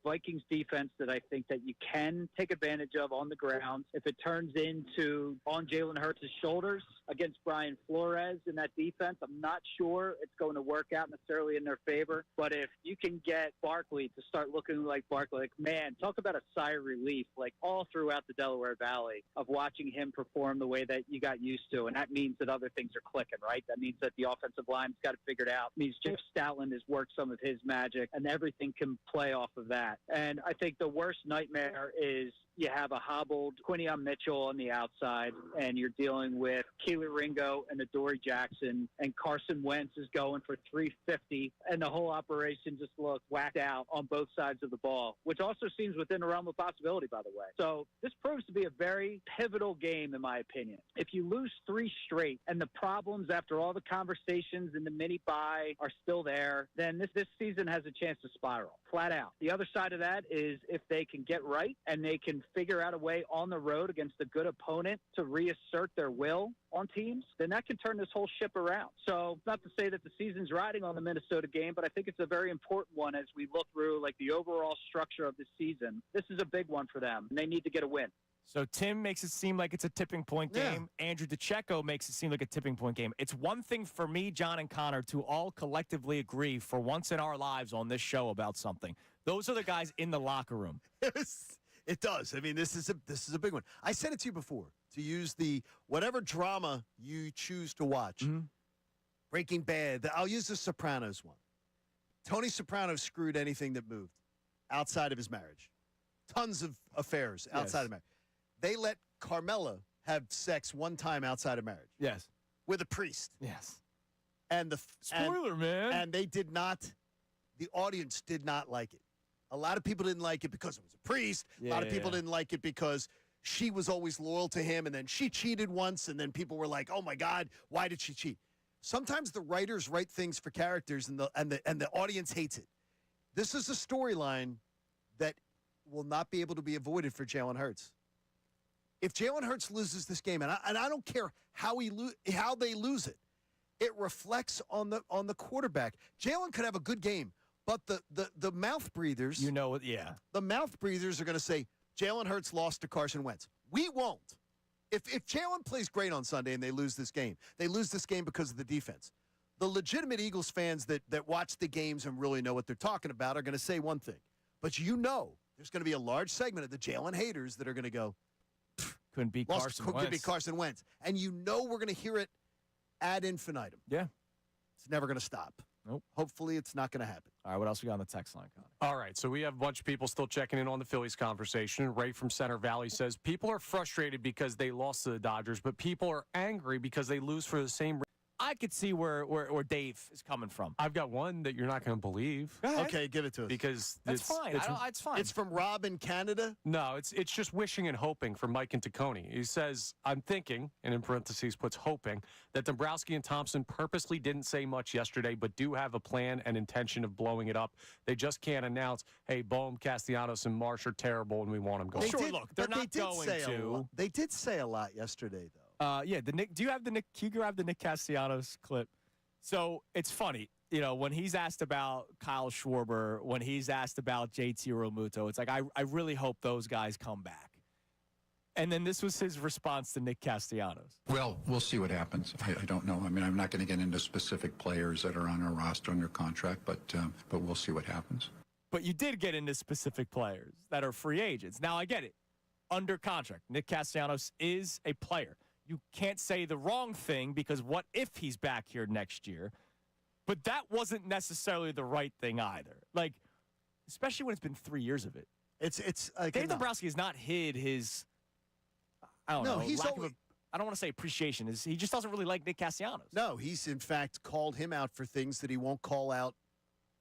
Vikings defense that I think that you can take advantage of on the ground. If it turns into on Jalen Hurts' shoulders against Brian Flores in that defense, I'm not sure it's going to work out necessarily in their favor. But if you can get Barkley to start looking like Barkley, man, talk about a sigh of relief, all throughout the Delaware Valley of watching him perform the way that you got used to. And that means that other things are clicking, right? That means that the offensive line's got it figured out. It means Jeff Stoutland has worked some of his magic, and everything can play off of that. And I think the worst nightmare is you have a hobbled Quinion Mitchell on the outside, and you're dealing with Keely Ringo and Adoree Jackson, and Carson Wentz is going for 350, and the whole operation just looks whacked out on both sides of the ball, which also seems within the realm of possibility, by the way. So this proves to be a very pivotal game, in my opinion. If you lose 3 straight, and the problems after all the conversations in the mini-bye are still there, then this season has a chance to spiral, flat out. The other side of that is if they can get right, and they can figure out a way on the road against a good opponent to reassert their will on teams, then that can turn this whole ship around. So not to say that the season's riding on the Minnesota game, but I think it's a very important one as we look through the overall structure of the season. This is a big one for them, and they need to get a win. So Tim makes it seem like it's a tipping point game. Yeah. Andrew DeCecco makes it seem like a tipping point game. It's one thing for me, John and Connor, to all collectively agree for once in our lives on this show about something. Those are the guys in the locker room. It does. I mean, this is a big one. I said it to you before, to use the whatever drama you choose to watch. Mm-hmm. Breaking Bad. I'll use the Sopranos one. Tony Soprano screwed anything that moved outside of his marriage. Tons of affairs outside of marriage. They let Carmela have sex one time outside of marriage. Yes. With a priest. Yes. And spoiler, man. And they did not, the audience did not like it. A lot of people didn't like it because it was a priest. A lot of people didn't like it because she was always loyal to him, and then she cheated once, and then people were like, oh, my God, why did she cheat? Sometimes the writers write things for characters, and the audience hates it. This is a storyline that will not be able to be avoided for Jalen Hurts. If Jalen Hurts loses this game, and I don't care how they lose it, it reflects on the quarterback. Jalen could have a good game. But the mouth breathers, the mouth breathers are going to say Jalen Hurts lost to Carson Wentz. We won't. If Jalen plays great on Sunday and they lose this game because of the defense. The legitimate Eagles fans that watch the games and really know what they're talking about are going to say one thing. But there's going to be a large segment of the Jalen haters that are going to go, couldn't be Carson Wentz. Could be Carson Wentz. And we're going to hear it ad infinitum. Yeah. It's never going to stop. Nope. Hopefully it's not going to happen. All right, what else we got on the text line, Connor? All right, so we have a bunch of people still checking in on the Phillies conversation. Ray from Center Valley says, people are frustrated because they lost to the Dodgers, but people are angry because they lose for the same reason. I could see where Dave is coming from. I've got one that you're not going to believe. Okay, give it to us. Because that's fine. It's fine. It's from Rob in Canada? No, it's just wishing and hoping for Mike and Taconi. He says, I'm thinking, and in parentheses puts hoping, that Dombrowski and Thompson purposely didn't say much yesterday, but do have a plan and intention of blowing it up. They just can't announce, hey, Bohm, Castellanos, and Marsh are terrible and we want them gone. They're not going to. They did say a lot yesterday, though. Do you have can you grab the Nick Castellanos clip? So it's funny, when he's asked about Kyle Schwarber, when he's asked about JT Realmuto, it's like, I really hope those guys come back. And then this was his response to Nick Castellanos. Well, we'll see what happens. I don't know. I mean, I'm not going to get into specific players that are on our roster under contract, but we'll see what happens. But you did get into specific players that are free agents. Now, I get it. Under contract, Nick Castellanos is a player. You can't say the wrong thing because what if he's back here next year? But that wasn't necessarily the right thing either. Like, especially when it's been 3 years of it. It's like Dave Dombrowski has not hid his, I don't know, I don't want to say appreciation. He just doesn't really like Nick Castellanos. No, he's in fact called him out for things that he won't call out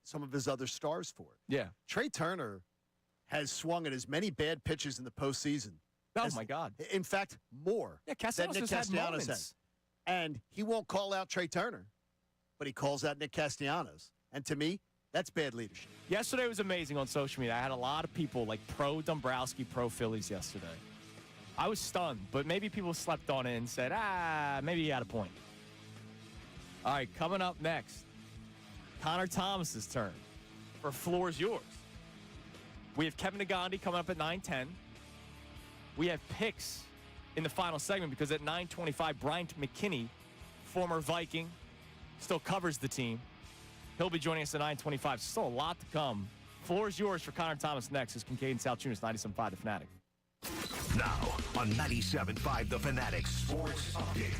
some of his other stars for. Yeah. Trey Turner has swung at as many bad pitches in the postseason. Oh, my God. In fact, more than Nick Castellanos has. And he won't call out Trey Turner, but he calls out Nick Castellanos. And to me, that's bad leadership. Yesterday was amazing on social media. I had a lot of people like pro Dombrowski, pro Phillies yesterday. I was stunned, but maybe people slept on it and said, maybe he had a point. All right, coming up next, Connor Thomas's turn for Floor's Yours. We have Kevin Nagandi coming up at 9:10. We have picks in the final segment because at 9:25, Bryant McKinney, former Viking, still covers the team. He'll be joining us at 9:25. Still a lot to come. Floor is yours for Connor Thomas next. Is Kincade and Salciunas, 97.5 The Fanatic. Now on 97.5 The Fanatic Sports Update.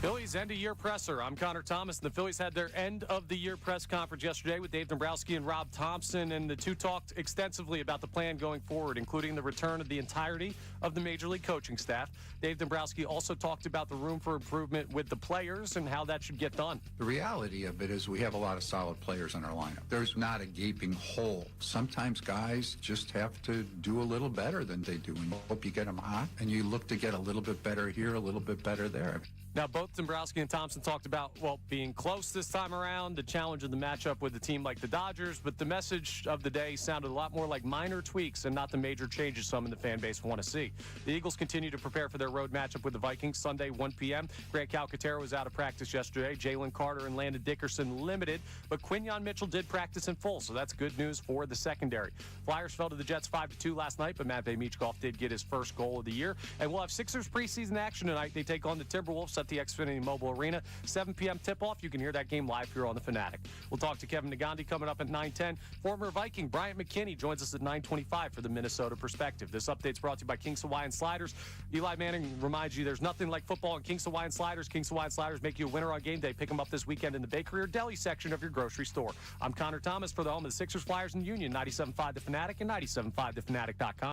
Phillies end-of-year presser. I'm Connor Thomas. The Phillies had their end-of-the-year press conference yesterday with Dave Dombrowski and Rob Thompson, and the two talked extensively about the plan going forward, including the return of the entirety of the Major League coaching staff. Dave Dombrowski also talked about the room for improvement with the players and how that should get done. The reality of it is we have a lot of solid players in our lineup. There's not a gaping hole. Sometimes guys just have to do a little better than they do, and you hope you get them hot, and you look to get a little bit better here, a little bit better there. Now, both Dombrowski and Thompson talked about, being close this time around, the challenge of the matchup with a team like the Dodgers, but the message of the day sounded a lot more like minor tweaks and not the major changes some in the fan base want to see. The Eagles continue to prepare for their road matchup with the Vikings Sunday, 1 p.m. Grant Calcaterra was out of practice yesterday. Jalen Carter and Landon Dickerson limited, but Quinyon Mitchell did practice in full, so that's good news for the secondary. Flyers fell to the Jets 5-2 last night, but Matvei Michkov did get his first goal of the year. And we'll have Sixers preseason action tonight. They take on the Timberwolves at the Xfinity Mobile Arena. 7 p.m. tip-off. You can hear that game live here on the Fanatic. We'll talk to Kevin Nagandi coming up at 9:10. Former Viking Bryant McKinney joins us at 9:25 for the Minnesota Perspective. This update's brought to you by King's Hawaiian Sliders. Eli Manning reminds you there's nothing like football in King's Hawaiian Sliders. King's Hawaiian Sliders make you a winner on game day. Pick them up this weekend in the bakery or deli section of your grocery store. I'm Connor Thomas for the home of the Sixers, Flyers, and Union. 97.5 The Fanatic and 97.5thefanatic.com.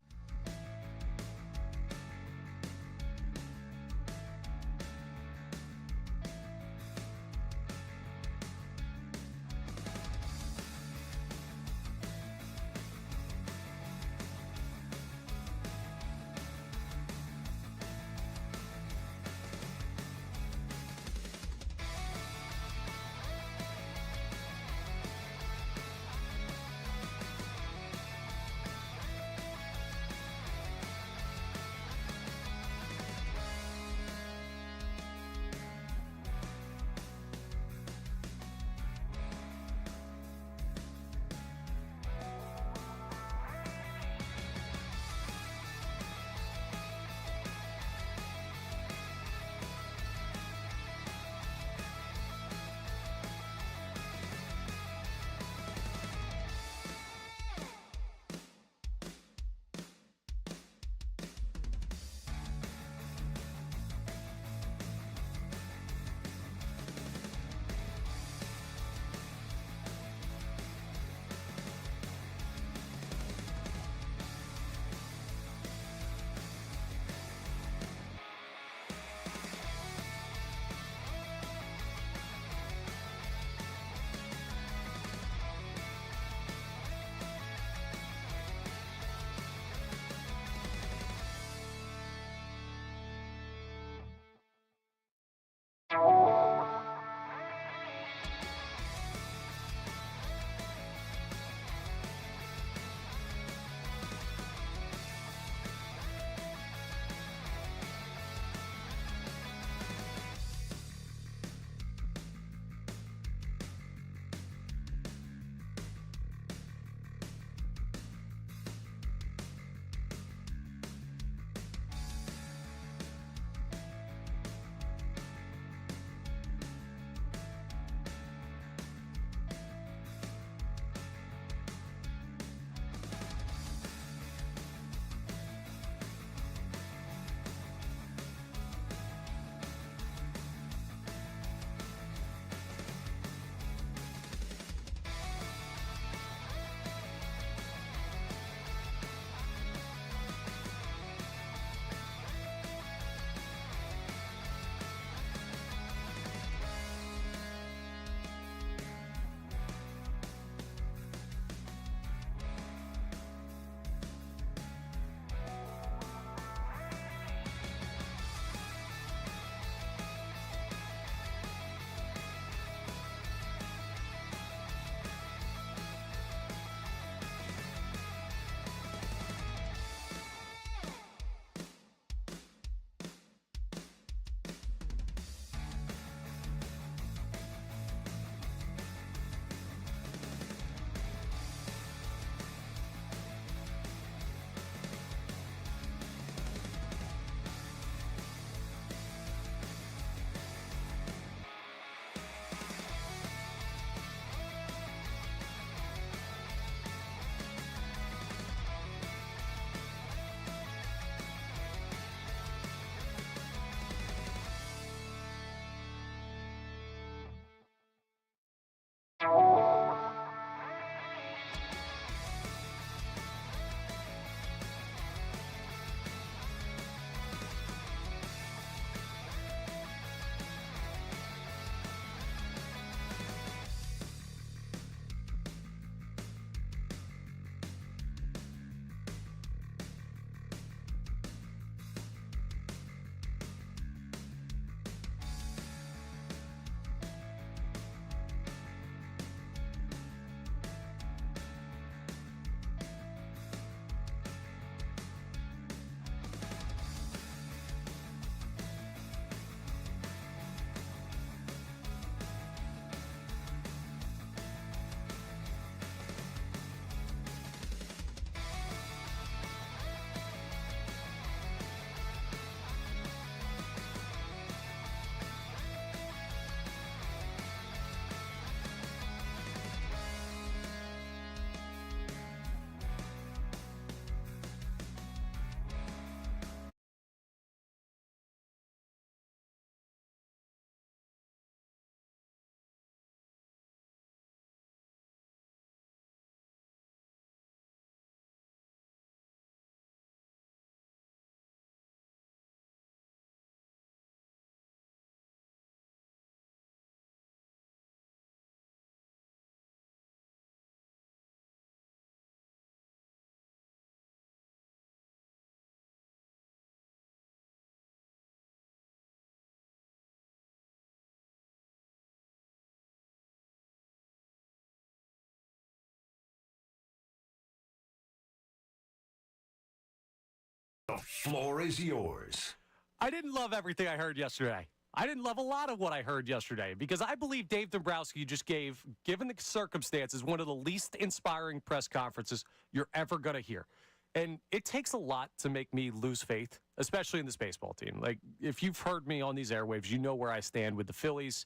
The floor is yours. I didn't love everything I heard yesterday. I didn't love a lot of what I heard yesterday because I believe Dave Dombrowski just gave, given the circumstances, one of the least inspiring press conferences you're ever going to hear. And it takes a lot to make me lose faith, especially in this baseball team. Like, if you've heard me on these airwaves, you know where I stand with the Phillies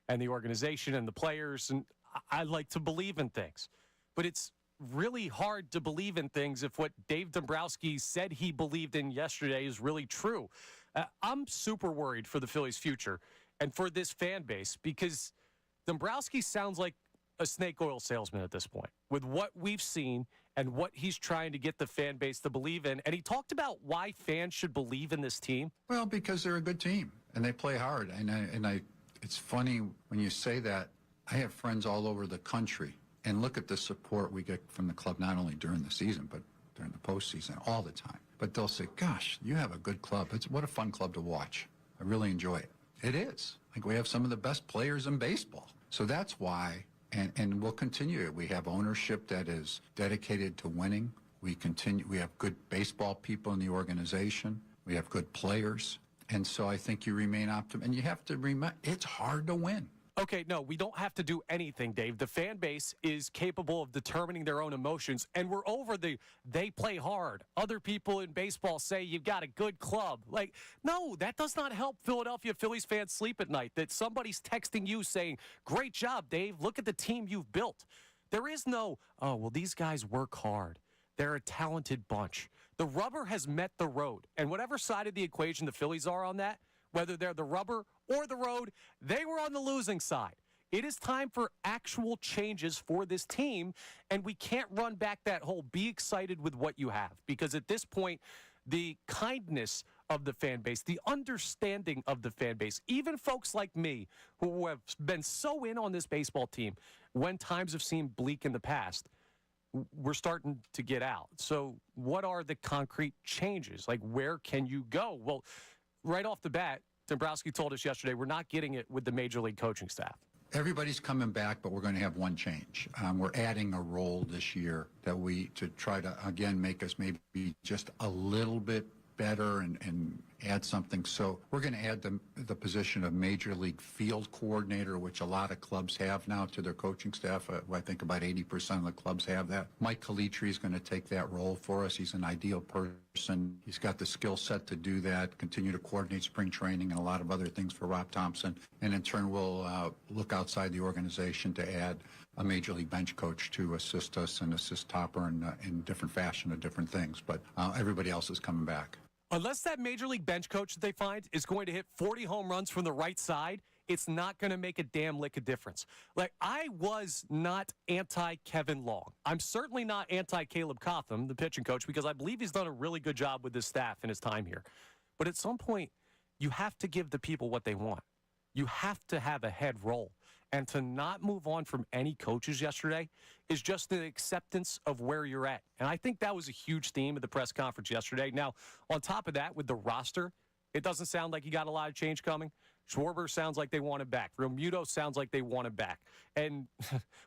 and the organization and the players. And I like to believe in things. But it's really hard to believe in things if what Dave Dombrowski said he believed in yesterday is really true. I'm super worried for the Phillies' future and for this fan base because Dombrowski sounds like a snake oil salesman at this point with what we've seen and what he's trying to get the fan base to believe in. And he talked about why fans should believe in this team. Well, because they're a good team and they play hard. And it's funny when you say that. I have friends all over the country, and look at the support we get from the club, not only during the season, but during the postseason, all the time. But they'll say, gosh, you have a good club. What a fun club to watch. I really enjoy it. It is. Like, we have some of the best players in baseball. So that's why, and we'll continue it. We have ownership that is dedicated to winning. We have good baseball people in the organization. We have good players. And so I think you remain optimistic. And you have to remember, it's hard to win. Okay, no, we don't have to do anything, Dave. The fan base is capable of determining their own emotions, and we're over they play hard. Other people in baseball say you've got a good club. Like, no, that does not help Philadelphia Phillies fans sleep at night, that somebody's texting you saying, great job, Dave. Look at the team you've built. There is no, oh, well, these guys work hard. They're a talented bunch. The rubber has met the road, and whatever side of the equation the Phillies are on that, whether they're the rubber or the road, they were on the losing side. It is time for actual changes for this team, and we can't run back that whole be excited with what you have, because at this point, the kindness of the fan base, the understanding of the fan base, even folks like me who have been so in on this baseball team when times have seemed bleak in the past, we're starting to get out. So what are the concrete changes? Like, where can you go? Well, right off the bat, Dombrowski told us yesterday we're not getting it with the Major League coaching staff. Everybody's coming back, but we're going to have one change. We're adding a role this year to try to, again, make us maybe just a little bit better and add something. So we're going to add the position of Major League Field Coordinator, which a lot of clubs have now to their coaching staff. I think about 80% of the clubs have that. Mike Calitri is going to take that role for us. He's an ideal person. He's got the skill set to do that, continue to coordinate spring training and a lot of other things for Rob Thompson. And in turn, we'll look outside the organization to add a Major League bench coach to assist us and assist Topper in different fashion of different things. But everybody else is coming back. Unless that Major League bench coach that they find is going to hit 40 home runs from the right side, it's not going to make a damn lick of difference. Like, I was not anti-Kevin Long. I'm certainly not anti-Caleb Cotham, the pitching coach, because I believe he's done a really good job with his staff in his time here. But at some point, you have to give the people what they want. You have to have a head roll. And to not move on from any coaches yesterday is just an acceptance of where you're at. And I think that was a huge theme of the press conference yesterday. Now, on top of that, with the roster, it doesn't sound like you got a lot of change coming. Schwarber sounds like they want him back. Realmuto sounds like they want him back. And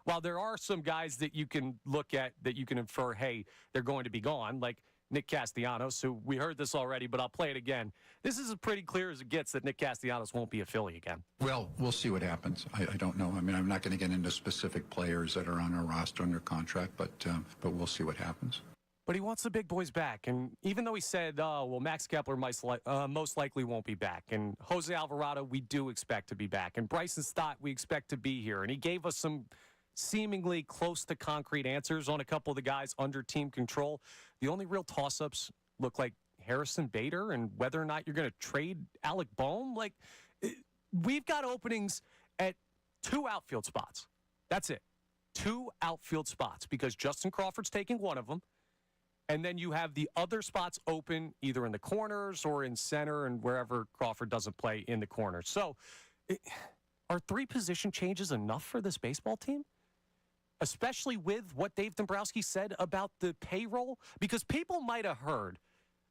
while there are some guys that you can look at that you can infer, hey, they're going to be gone, like Nick Castellanos, who we heard this already, but I'll play it again. This is as pretty clear as it gets that Nick Castellanos won't be a Philly again. Well, we'll see what happens. I don't know. I mean, I'm not going to get into specific players that are on our roster under contract, but we'll see what happens. But he wants the big boys back. And even though he said, oh, well, Max Kepler most likely won't be back. And Jose Alvarado, we do expect to be back. And Bryson Stott, we expect to be here. And he gave us some seemingly close to concrete answers on a couple of the guys under team control. The only real toss-ups look like Harrison Bader and whether or not you're going to trade Alec Bohm. Like, we've got openings at 2 outfield spots. That's it. 2 outfield spots because Justin Crawford's taking one of them. And then you have the other spots open either in the corners or in center and wherever Crawford doesn't play in the corners. So are 3 position changes enough for this baseball team? Especially with what Dave Dombrowski said about the payroll? Because people might have heard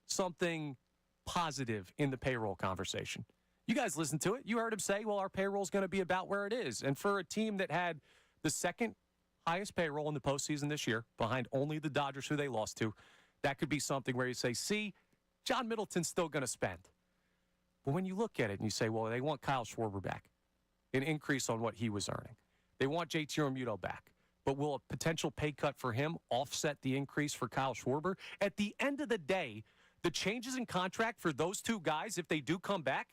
something positive in the payroll conversation. You guys listened to it. You heard him say, well, our payroll is going to be about where it is. And for a team that had the second highest payroll in the postseason this year, behind only the Dodgers, who they lost to, that could be something where you say, see, John Middleton's still going to spend. But when you look at it and you say, well, they want Kyle Schwarber back, an increase on what he was earning. They want JT Realmuto back. But will a potential pay cut for him offset the increase for Kyle Schwarber? At the end of the day, the changes in contract for those two guys, if they do come back,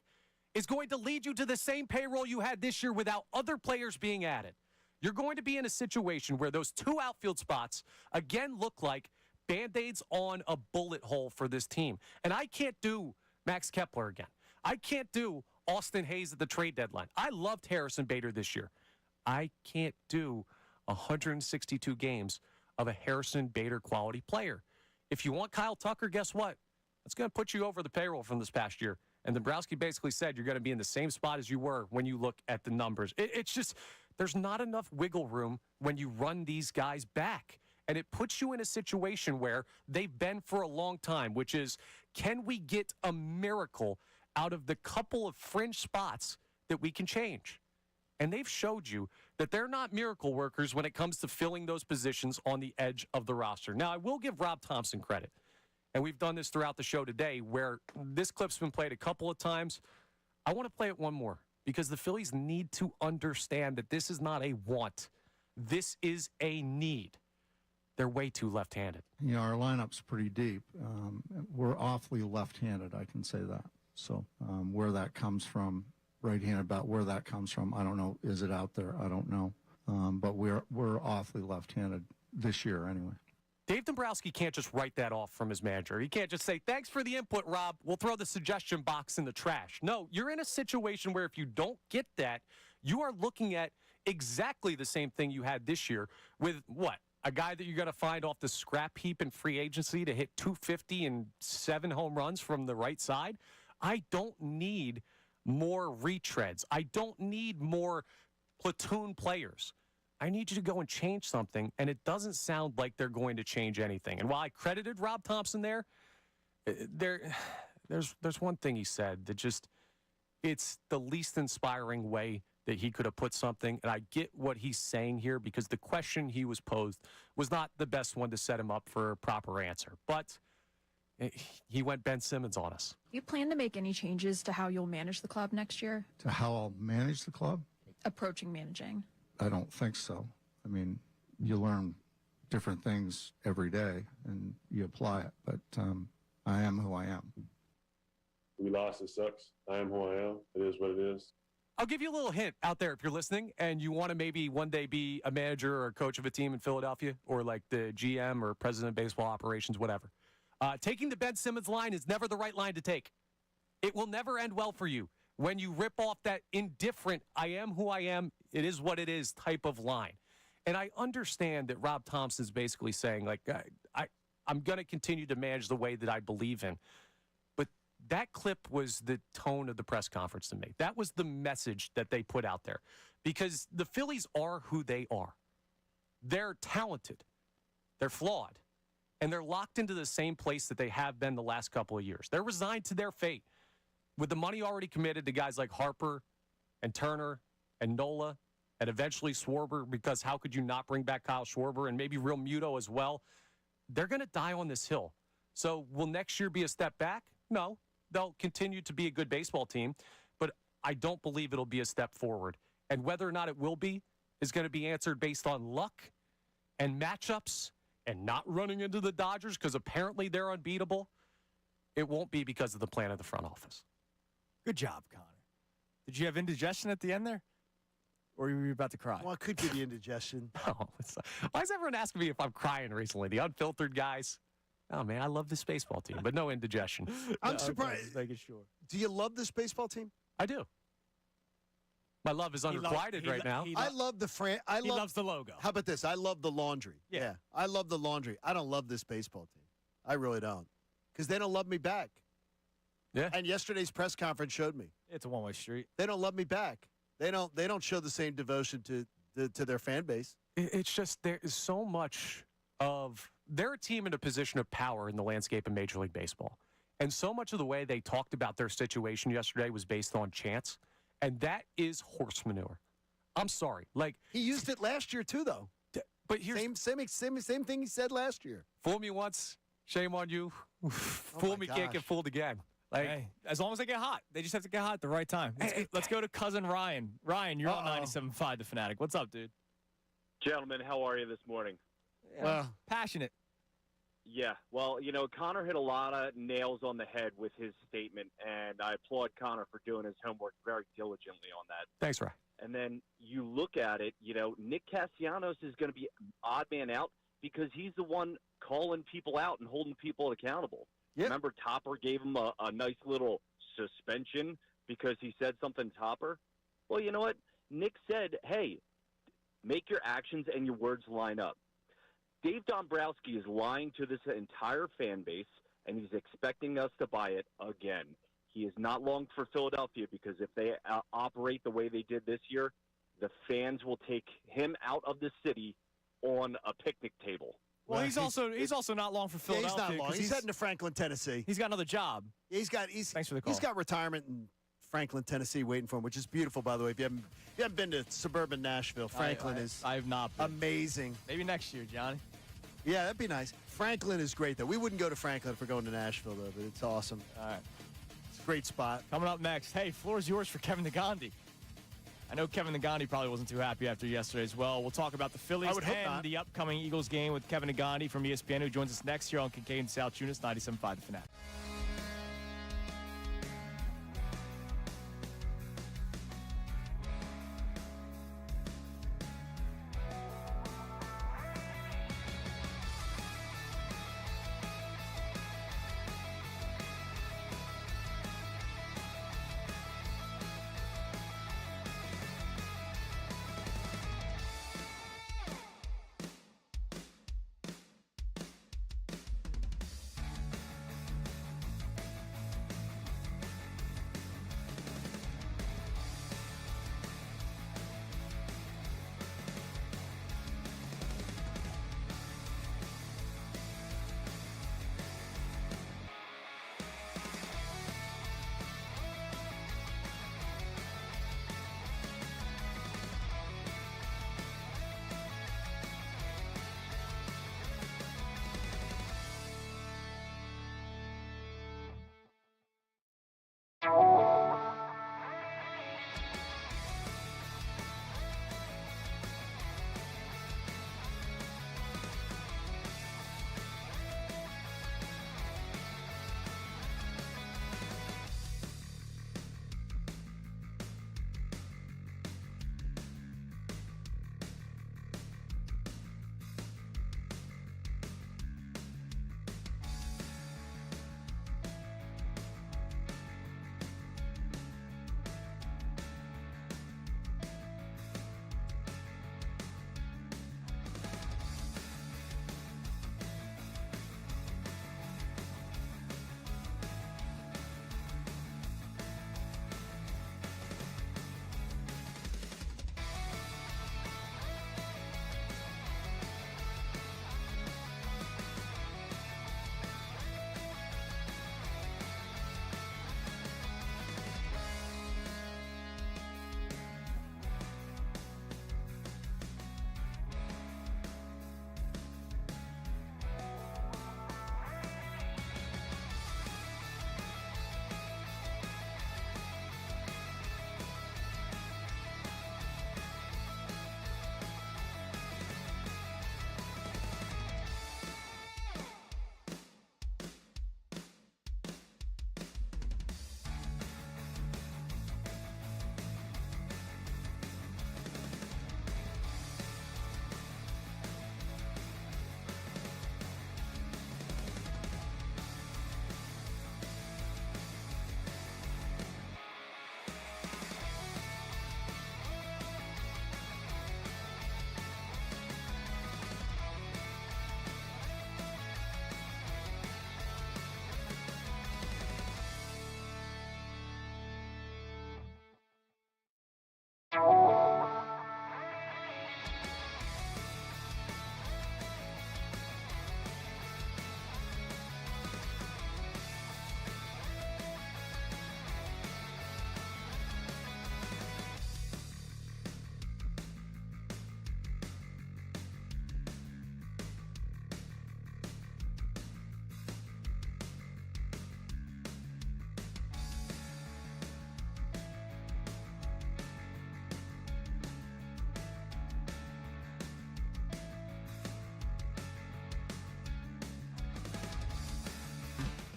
is going to lead you to the same payroll you had this year without other players being added. You're going to be in a situation where those two outfield spots, again, look like Band-Aids on a bullet hole for this team. And I can't do Max Kepler again. I can't do Austin Hayes at the trade deadline. I loved Harrison Bader this year. I can't do 162 games of a Harrison Bader quality player. If you want Kyle Tucker, guess what? That's going to put you over the payroll from this past year. And Dombrowski basically said you're going to be in the same spot as you were when you look at the numbers. It's just, there's not enough wiggle room when you run these guys back. And it puts you in a situation where they've been for a long time, which is, can we get a miracle out of the couple of fringe spots that we can change? And they've showed you that they're not miracle workers when it comes to filling those positions on the edge of the roster. Now, I will give Rob Thompson credit. And we've done this throughout the show today where this clip's been played a couple of times. I want to play it one more because the Phillies need to understand that this is not a want. This is a need. They're way too left-handed. You know, our lineup's pretty deep. We're awfully left-handed, I can say that. So where that comes from, right-handed, about where that comes from, I don't know. Is it out there? I don't know. But we're awfully left-handed this year anyway. Dave Dombrowski can't just write that off from his manager. He can't just say, thanks for the input, Rob. We'll throw the suggestion box in the trash. No, you're in a situation where if you don't get that, you are looking at exactly the same thing you had this year with what? A guy that you're going to find off the scrap heap in free agency to hit 250 and 7 home runs from the right side? I don't need more retreads. I don't need more platoon players. I need you to go and change something, and it doesn't sound like they're going to change anything. And while I credited Rob Thompson there's one thing he said that just, it's the least inspiring way that he could have put something. And I get what he's saying here because the question he was posed was not the best one to set him up for a proper answer. But he went Ben Simmons on us. Do you plan to make any changes to how you'll manage the club next year? To how I'll manage the club? Approaching managing. I don't think so. I mean, you learn different things every day and you apply it, but I am who I am. We lost. It sucks. I am who I am. It is what it is. I'll give you a little hint out there if you're listening and you want to maybe one day be a manager or a coach of a team in Philadelphia or like the GM or president of baseball operations, whatever. Taking the Ben Simmons line is never the right line to take. It will never end well for you when you rip off that indifferent, I am who I am, it is what it is type of line. And I understand that Rob Thompson's basically saying, like, I'm going to continue to manage the way that I believe in. But that clip was the tone of the press conference to me. That was the message that they put out there. Because the Phillies are who they are. They're talented. They're flawed. And they're locked into the same place that they have been the last couple of years. They're resigned to their fate. With the money already committed to guys like Harper and Turner and Nola and eventually Schwarber, because how could you not bring back Kyle Schwarber and maybe Realmuto as well? They're going to die on this hill. So will next year be a step back? No. They'll continue to be a good baseball team, but I don't believe it'll be a step forward. And whether or not it will be is going to be answered based on luck and matchups and not running into the Dodgers because apparently they're unbeatable. It won't be because of the plan of the front office. Good job, Connor. Did you have indigestion at the end there? Or were you about to cry? Well, it could give you indigestion. No, why is everyone asking me if I'm crying recently? The unfiltered guys. Oh, man, I love this baseball team, but no indigestion. I'm surprised. Okay, making sure. Do you love this baseball team? I do. My love is unrequited right now. I love the He loves the logo. How about this? I love the laundry. Yeah. I love the laundry. I don't love this baseball team. I really don't. Because they don't love me back. Yeah. And yesterday's press conference showed me. It's a one-way street. They don't love me back. They don't show the same devotion to their fan base. It's just there is so much of they're a team in a position of power in the landscape of Major League Baseball. And so much of the way they talked about their situation yesterday was based on chance. And that is horse manure. I'm sorry. Like he used it last year too, though. But here's same thing he said last year. Fool me once, shame on you. Fool me, can't get fooled again. Like, Hey, as long as they get hot. They just have to get hot at the right time. Let's go to cousin Ryan. Ryan, you're on 97.5 The Fanatic. What's up, dude? Gentlemen, how are you this morning? Well, passionate. Yeah, well, Connor hit a lot of nails on the head with his statement, and I applaud Connor for doing his homework very diligently on that. Thanks, Ray. And then you look at it, Nick Castellanos is going to be odd man out because he's the one calling people out and holding people accountable. Yep. Remember Topper gave him a nice little suspension because he said something Topper? Well, you know what? Nick said, hey, make your actions and your words line up. Dave Dombrowski is lying to this entire fan base, and he's expecting us to buy it again. He is not long for Philadelphia because if they operate the way they did this year, the fans will take him out of the city on a picnic table. Well, he's also not long for Philadelphia. Yeah, he's not long. He's heading to Franklin, Tennessee. He's got another job. Thanks for the call. He's got retirement in Franklin, Tennessee, waiting for him, which is beautiful, by the way. If you haven't been to suburban Nashville, Franklin is I have not been. Amazing. Maybe next year, Johnny. Yeah, that'd be nice. Franklin is great, though. We wouldn't go to Franklin if we're going to Nashville, though, but it's awesome. All right. It's a great spot. Coming up next, hey, floor is yours for Kevin Nagandi. I know Kevin Nagandi probably wasn't too happy after yesterday as well. We'll talk about the Phillies and the upcoming Eagles game with Kevin Nagandi from ESPN, who joins us next here on Kincade and Salciunas, 97.5 The Fanatic.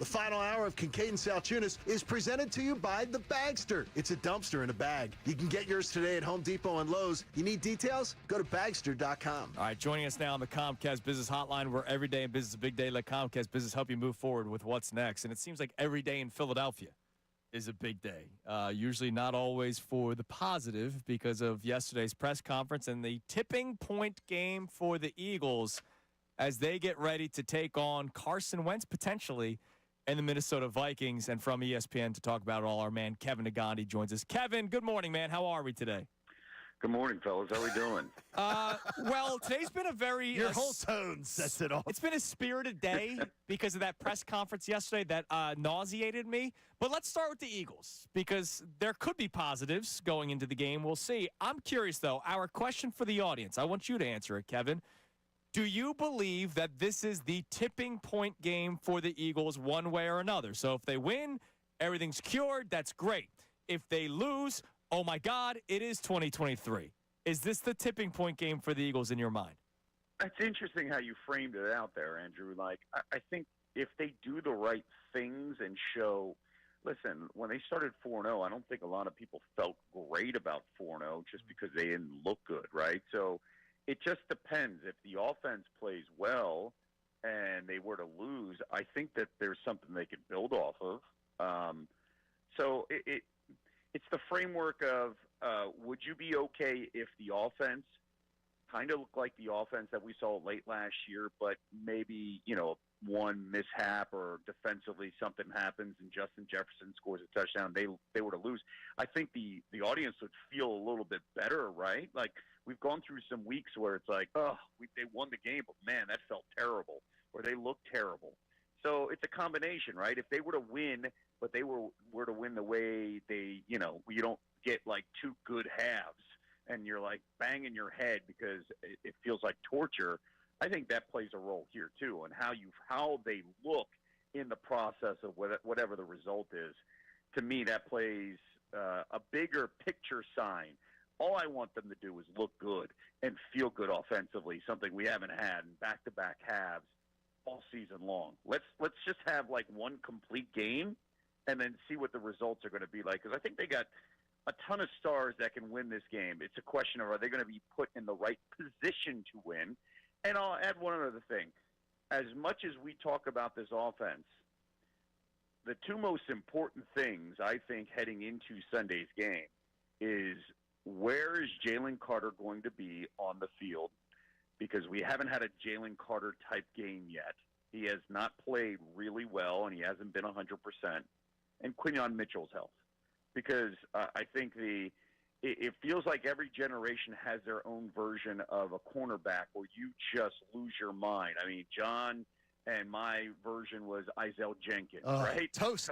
final hour of Kincade and Salciunas is presented to you by The Bagster. It's a dumpster in a bag. You can get yours today at Home Depot and Lowe's. You need details? Go to Bagster.com. All right, joining us now on the Comcast Business Hotline, where every day in business is a big day. Let Comcast Business help you move forward with what's next. And it seems like every day in Philadelphia is a big day. Usually not always for the positive because of yesterday's press conference and the tipping point game for the Eagles as they get ready to take on Carson Wentz potentially and the Minnesota Vikings. And from ESPN to talk about it all, our man Kevin Nagandi joins us. Kevin, good morning, man. How are we today? Good morning, fellas. How we doing? Well, today's been a very... Your whole tone sets it off. It's been a spirited day because of that press conference yesterday that nauseated me. But let's start with the Eagles because there could be positives going into the game. We'll see. I'm curious, though. Our question for the audience, I want you to answer it, Kevin. Do you believe that this is the tipping point game for the Eagles one way or another? So if they win, everything's cured. That's great. If they lose, oh, my God, it is 2023. Is this the tipping point game for the Eagles in your mind? It's interesting how you framed it out there, Andrew. Like, I think if they do the right things and show – listen, when they started 4-0, I don't think a lot of people felt great about 4-0 just because they didn't look good, right? So it just depends. If the offense plays well and they were to lose, I think that there's something they could build off of. So it's the framework of would you be okay if the offense kind of looked like the offense that we saw late last year, but maybe, one mishap or defensively something happens and Justin Jefferson scores a touchdown, they were to lose. I think the audience would feel a little bit better, right? Like we've gone through some weeks where it's like, they won the game, but man, that felt terrible, or they looked terrible. So it's a combination, right? If they were to win, but they were to win the way they, you don't get like two good halves and you're like banging your head because it feels like torture. I think that plays a role here too, and how they look in the process of whatever the result is. To me, that plays a bigger picture sign. All I want them to do is look good and feel good offensively, something we haven't had in back-to-back halves all season long. Let's just have like one complete game and then see what the results are going to be like, because I think they got a ton of stars that can win this game. It's a question of are they going to be put in the right position to win. And I'll add one other thing. As much as we talk about this offense, the two most important things, I think, heading into Sunday's game is where is Jalen Carter going to be on the field? Because we haven't had a Jalen Carter-type game yet. He has not played really well, and he hasn't been 100%. And Quinyon Mitchell's health. Because I think it feels like every generation has their own version of a cornerback where you just lose your mind. I mean, John and my version was Isaiah Jenkins, right? Toast.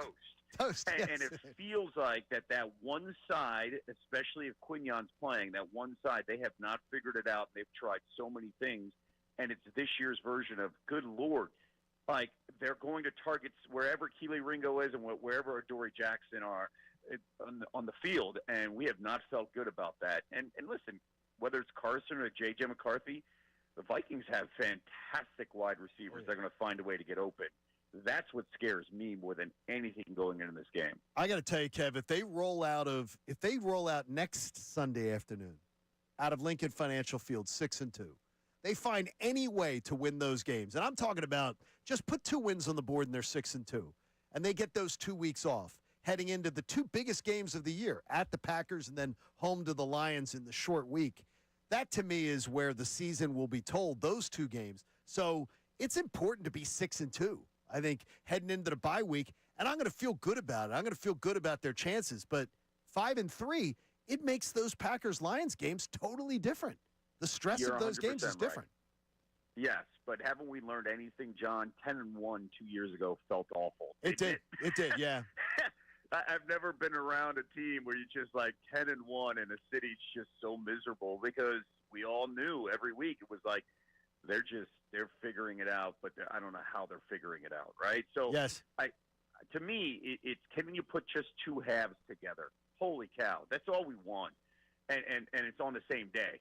Yes. And it feels like that one side, especially if Quinyon's playing, that one side, they have not figured it out. They've tried so many things, and it's this year's version of, good Lord, like they're going to target wherever Keely Ringo is and wherever Adoree Jackson are on the field, and we have not felt good about that. And listen, whether it's Carson or J.J. McCarthy, the Vikings have fantastic wide receivers. They're going to find a way to get open. That's what scares me more than anything going into this game. I got to tell you, Kev, if they roll out next Sunday afternoon out of Lincoln Financial Field 6-2, they find any way to win those games. And I'm talking about just put 2 wins on the board and they're 6-2, and they get those 2 weeks off heading into the 2 biggest games of the year, at the Packers and then home to the Lions in the short week. That, to me, is where the season will be told, those 2 games. So it's important to be 6-2, I think, heading into the bye week. And I'm going to feel good about it. I'm going to feel good about their chances. But 5-3, it makes those Packers-Lions games totally different. The stress of those games is different. Right. Yes, but haven't we learned anything, John? 10-1 2 years ago felt awful. It did, yeah. I've never been around a team where you're just like 10-1 and the city's just so miserable, because we all knew every week it was like they're figuring it out, but I don't know how they're figuring it out, right? So yes, to me, it's can you put just 2 halves together? Holy cow, that's all we want, and it's on the same day.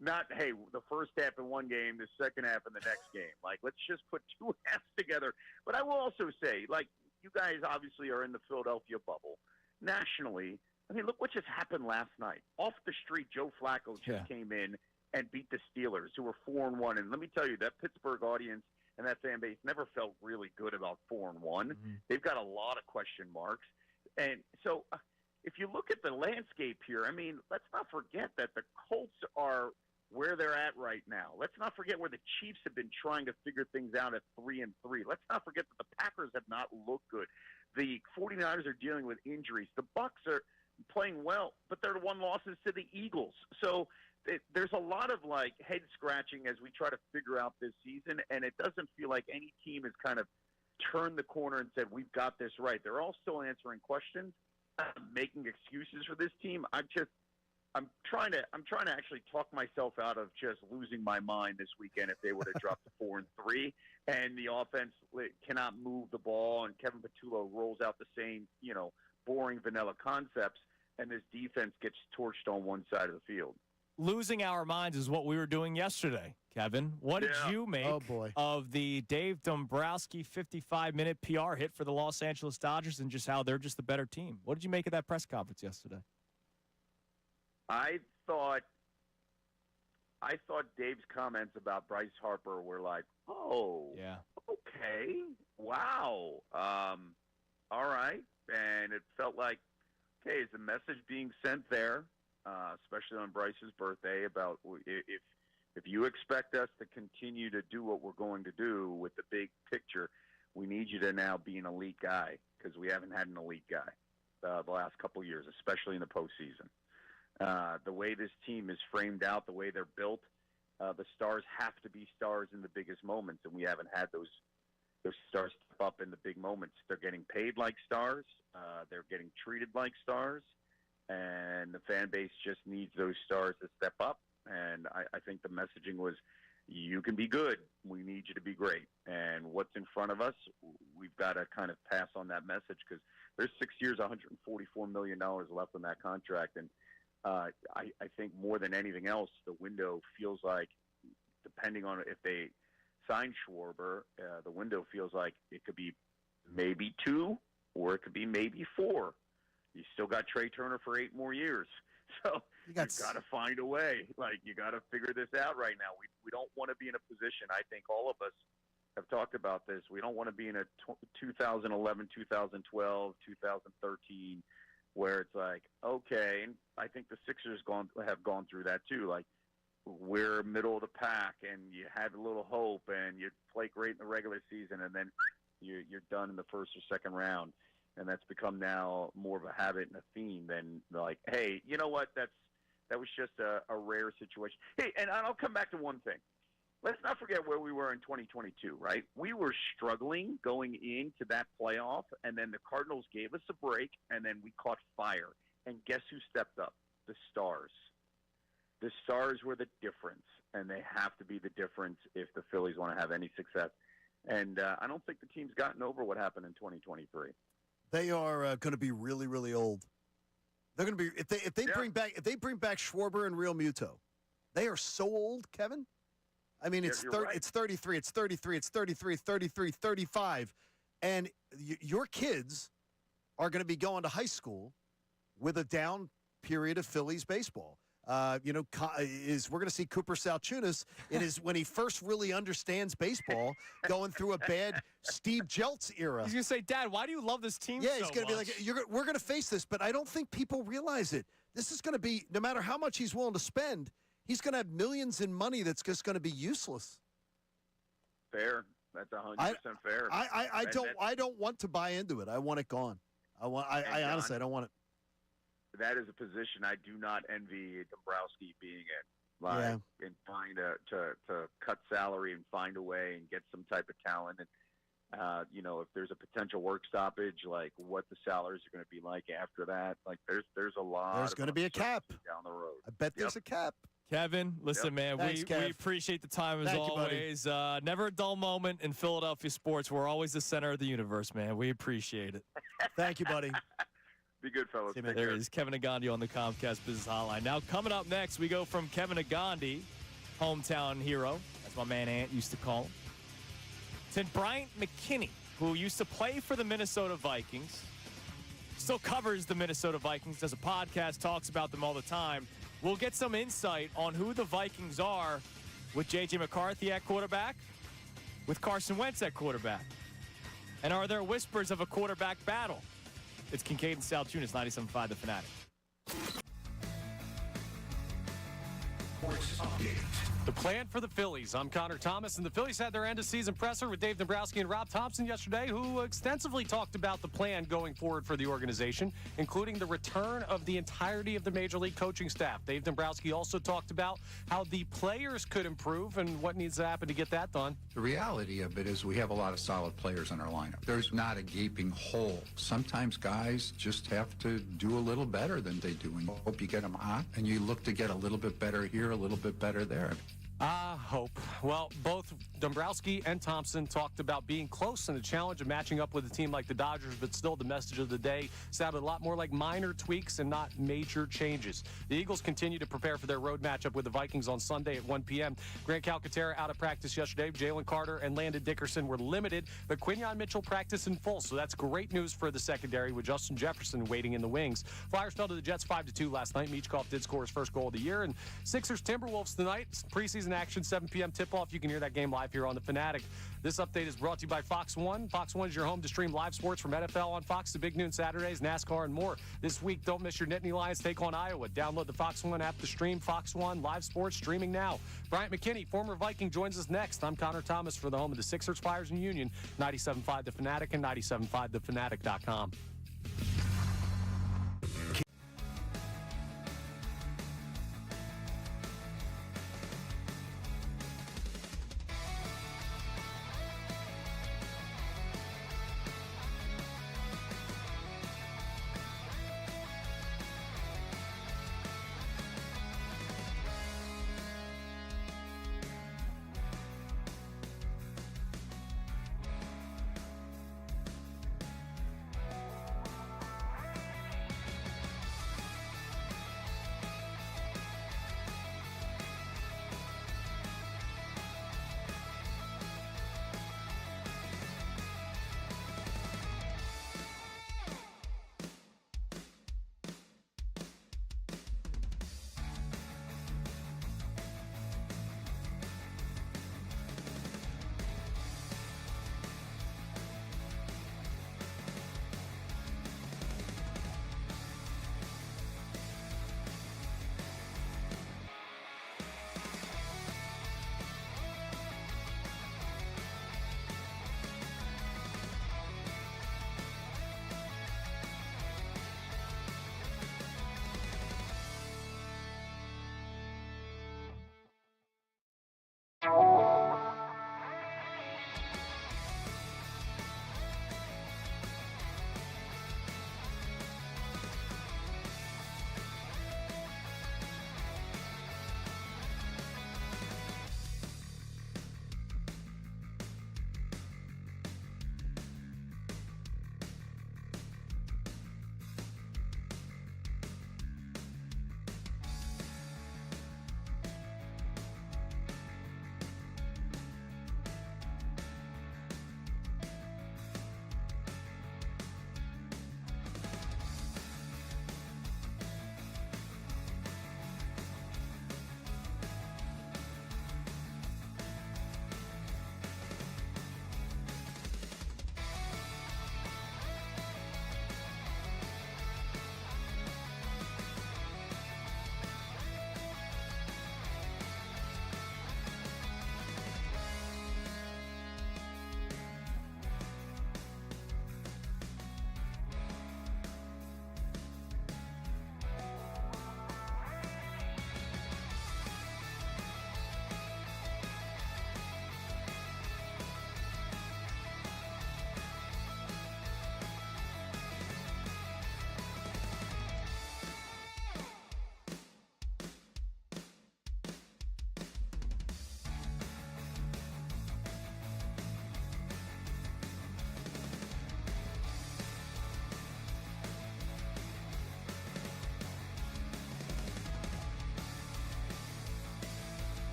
Not, hey, the first half in one game, the second half in the next game. Like, let's just put two halves together. But I will also say, like, you guys obviously are in the Philadelphia bubble. Nationally, I mean, look what just happened last night. Off the street, Joe Flacco just came in and beat the Steelers, who were 4-1. And let me tell you, that Pittsburgh audience and that fan base never felt really good about 4-1. They've got a lot of question marks. And so if you look at the landscape here, I mean, let's not forget that the Colts are where they're at right now. Let's not forget where the Chiefs have been trying to figure things out at 3-3. Let's not forget that the Packers have not looked good. The 49ers are dealing with injuries. The Bucs are playing well, but they're the one losses to the Eagles. So there's a lot of, like, head scratching as we try to figure out this season, and it doesn't feel like any team has kind of turned the corner and said, we've got this right. They're all still answering questions, making excuses for this team. I'm trying to actually talk myself out of just losing my mind this weekend if they would have dropped to 4-3 and the offense cannot move the ball and Kevin Patullo rolls out the same, boring vanilla concepts and this defense gets torched on one side of the field. Losing our minds is what we were doing yesterday, Kevin. What did you make of the Dave Dombrowski 55-minute PR hit for the Los Angeles Dodgers and just how they're just the better team? What did you make of that press conference yesterday? I thought Dave's comments about Bryce Harper were like, oh, yeah, okay, wow, all right. And it felt like, okay, is the message being sent there, especially on Bryce's birthday, about if you expect us to continue to do what we're going to do with the big picture, we need you to now be an elite guy because we haven't had an elite guy the last couple of years, especially in the postseason. The way this team is framed out, the way they're built, the stars have to be stars in the biggest moments, and we haven't had those stars step up in the big moments. They're getting paid like stars. They're getting treated like stars, and the fan base just needs those stars to step up. And I think the messaging was, you can be good. We need you to be great. And what's in front of us, we've got to kind of pass on that message because there's 6 years, $144 million left on that contract, and I think more than anything else, the window feels like, depending on if they sign Schwarber, the window feels like it could be maybe 2 or it could be maybe 4. You still got Trey Turner for 8 more years. So you've got to find a way. Like, you got to figure this out right now. We don't want to be in a position, I think all of us have talked about this, we don't want to be in a 2011, 2012, 2013 where it's like, okay, and I think the Sixers have gone through that too. Like, we're middle of the pack, and you had a little hope, and you play great in the regular season, and then you're done in the first or second round, and that's become now more of a habit and a theme than like, hey, you know what? That was just a rare situation. Hey, and I'll come back to one thing. Let's not forget where we were in 2022, right? We were struggling going into that playoff, and then the Cardinals gave us a break, and then we caught fire. And guess who stepped up? The Stars. The Stars were the difference, and they have to be the difference if the Phillies want to have any success. And I don't think the team's gotten over what happened in 2023. They are going to be really, really old. They're going to be if they bring back Schwarber and Real Muto. They are so old, Kevin. I mean, it's 33, it's 33, it's 33, 33, 35. And your kids are going to be going to high school with a down period of Phillies baseball. We're going to see Cooper Salciunas when he first really understands baseball, going through a bad Steve Jeltz era. He's going to say, Dad, why do you love this team so much? He's going to be like, we're going to face this, but I don't think people realize it. This is going to be, no matter how much he's willing to spend, he's going to have millions in money that's just going to be useless. Fair. That's 100% fair. I don't want to buy into it. I want it gone. I honestly, I don't want it. That is a position I do not envy Dombrowski being in. And trying to cut salary and find a way and get some type of talent. And, if there's a potential work stoppage, like what the salaries are going to be like after that. Like there's a lot. There's going to be a cap down the road. I bet there's a cap. Kevin, listen, man, Thanks, we appreciate the time as always. Never a dull moment in Philadelphia sports. We're always the center of the universe, man. We appreciate it. Thank you, buddy. Be good, fellas. Take There care. is Kevin Agandi on the Comcast Business Hotline. Now, coming up next, we go from Kevin Agandi, hometown hero, as my man Ant used to call him, to Bryant McKinney, who used to play for the Minnesota Vikings, still covers the Minnesota Vikings, does a podcast, talks about them all the time. We'll get some insight on who the Vikings are with J.J. McCarthy at quarterback, with Carson Wentz at quarterback. And are there whispers of a quarterback battle? It's Kincade and Salciunas, 97.5 The Fanatic. Sports update. The plan for the Phillies. I'm Connor Thomas, and the Phillies had their end-of-season presser with Dave Dombrowski and Rob Thompson yesterday, who extensively talked about the plan going forward for the organization, including the return of the entirety of the Major League coaching staff. Dave Dombrowski also talked about how the players could improve and what needs to happen to get that done. The reality of it is we have a lot of solid players in our lineup. There's not a gaping hole. Sometimes guys just have to do a little better than they do, and you hope you get them hot, and you look to get a little bit better here, a little bit better there. Hope. Well, both Dombrowski and Thompson talked about being close and the challenge of matching up with a team like the Dodgers, but still the message of the day sounded a lot more like minor tweaks and not major changes. The Eagles continue to prepare for their road matchup with the Vikings on Sunday at 1 p.m. Grant Calcaterra out of practice yesterday. Jalen Carter and Landon Dickerson were limited, but Quinyon Mitchell practiced in full, so that's great news for the secondary with Justin Jefferson waiting in the wings. Flyers fell to the Jets 5-2 last night. Michkov did score his first goal of the year, and Sixers Timberwolves tonight. Preseason action, 7 p.m. tip-off. You can hear that game live here on The Fanatic. This update is brought to you by Fox One. Fox One is your home to stream live sports from NFL on Fox to Big Noon Saturdays, NASCAR, and more. This week, don't miss your Nittany Lions take on Iowa. Download the Fox One app to stream Fox One live sports streaming now. Bryant McKinney, former Viking, joins us next. I'm Connor Thomas for the home of the Sixers, Flyers, and Union, 97.5 The Fanatic and 97.5thefanatic.com.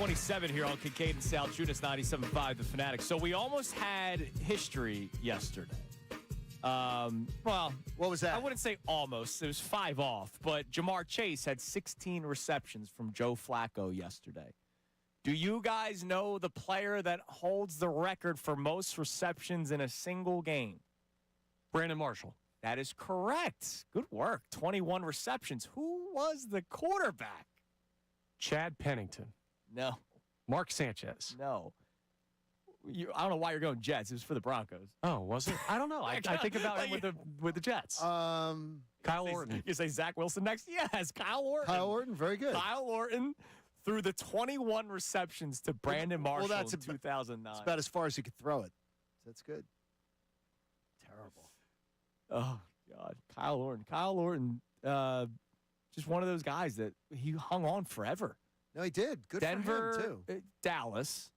5:27 here on Kincade and Salciunas 97.5 The Fanatic. So we almost had history yesterday. Well, what was that? I wouldn't say almost. It was 5 off. But Jamar Chase had 16 receptions from Joe Flacco yesterday. Do you guys know the player that holds the record for most receptions in a single game? Brandon Marshall. That is correct. Good work. 21 receptions. Who was the quarterback? Chad Pennington. No. Mark Sanchez. No. I don't know why you're going Jets. It was for the Broncos. Oh, was it? I don't know. I think about it with the Jets. Kyle Orton. You say Zach Wilson next? Yes, Kyle Orton. Kyle Orton, very good. Kyle Orton threw the 21 receptions to Brandon Marshall in 2009. It's about as far as he could throw it. That's good. Terrible. Oh, God. Kyle Orton, just one of those guys that he hung on forever. No, he did. Good Denver, for him, too. Dallas,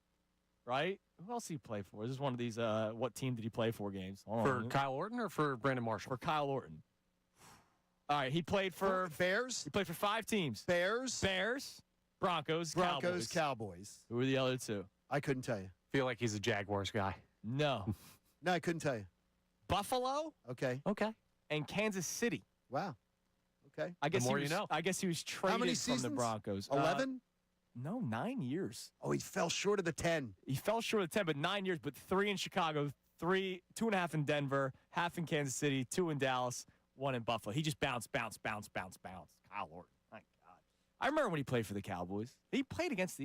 right? Who else did he play for? This is one of these, what team did he play for games? For Kyle Orton or for Brandon Marshall? For Kyle Orton. All right, he played for Bears. He played for 5 teams. Bears, Broncos, Cowboys. Who were the other 2? I couldn't tell you. Feel like he's a Jaguars guy. No. No, I couldn't tell you. Buffalo. Okay. And Kansas City. Wow. Okay. I guess the more you know. I guess he was traded How many from seasons? the Broncos. 11? No, 9 years. Oh, he fell short of the 10. He fell short of 10, but 9 years, but 3 in Chicago, 2.5 in Denver, half in Kansas City, 2 in Dallas, 1 in Buffalo. He just bounced. Kyle Orton. My God. I remember when he played for the Cowboys. He played against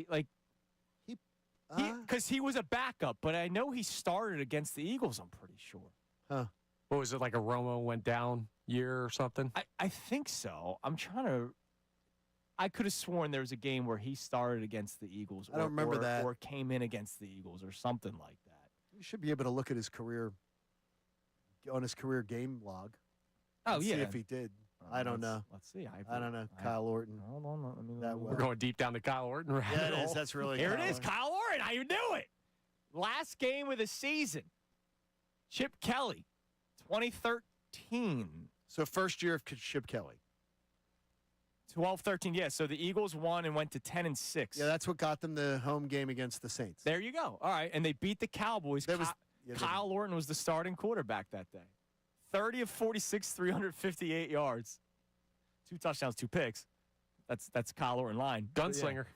because he was a backup, but I know he started against the Eagles, I'm pretty sure. Huh. What was it, like a Romo went down year or something? I think so. I could have sworn there was a game where he started against the Eagles. I don't remember that. Or came in against the Eagles or something like that. You should be able to look at his career, on his career game log. Oh, and yeah. See if he did. I don't know. Let's see. I don't know. Kyle Orton. Hold on. Let me That We're going deep down the Kyle Orton rabbit Yeah, it is. hole. That's really Here Kyle it is, Orton. Kyle Orton. How you do it? Last game of the season. Chip Kelly, 2013. So first year of Chip Kelly. 12-13, yeah. So the Eagles won and went to 10-6. Yeah, that's what got them the home game against the Saints. There you go. All right, and they beat the Cowboys. Kyle Orton was the starting quarterback that day. 30 of 46, 358 yards. 2 touchdowns, 2 picks. That's Kyle Orton line. Gunslinger.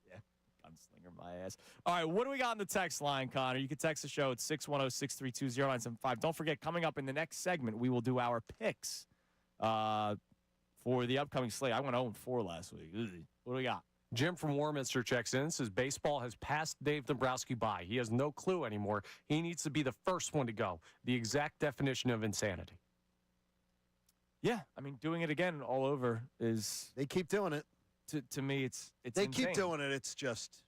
Yeah, gunslinger my ass. All right, what do we got on the text line, Connor? You can text the show at 610-632-0975. Don't forget, coming up in the next segment, we will do our picks for the upcoming slate. I went 0-4 last week. What do we got? Jim from Warminster checks in, says baseball has passed Dave Dombrowski by. He has no clue anymore. He needs to be the first one to go. The exact definition of insanity. Yeah, I mean, doing it again all over is... They keep doing it. To me, it's They insane. keep doing it. It's just,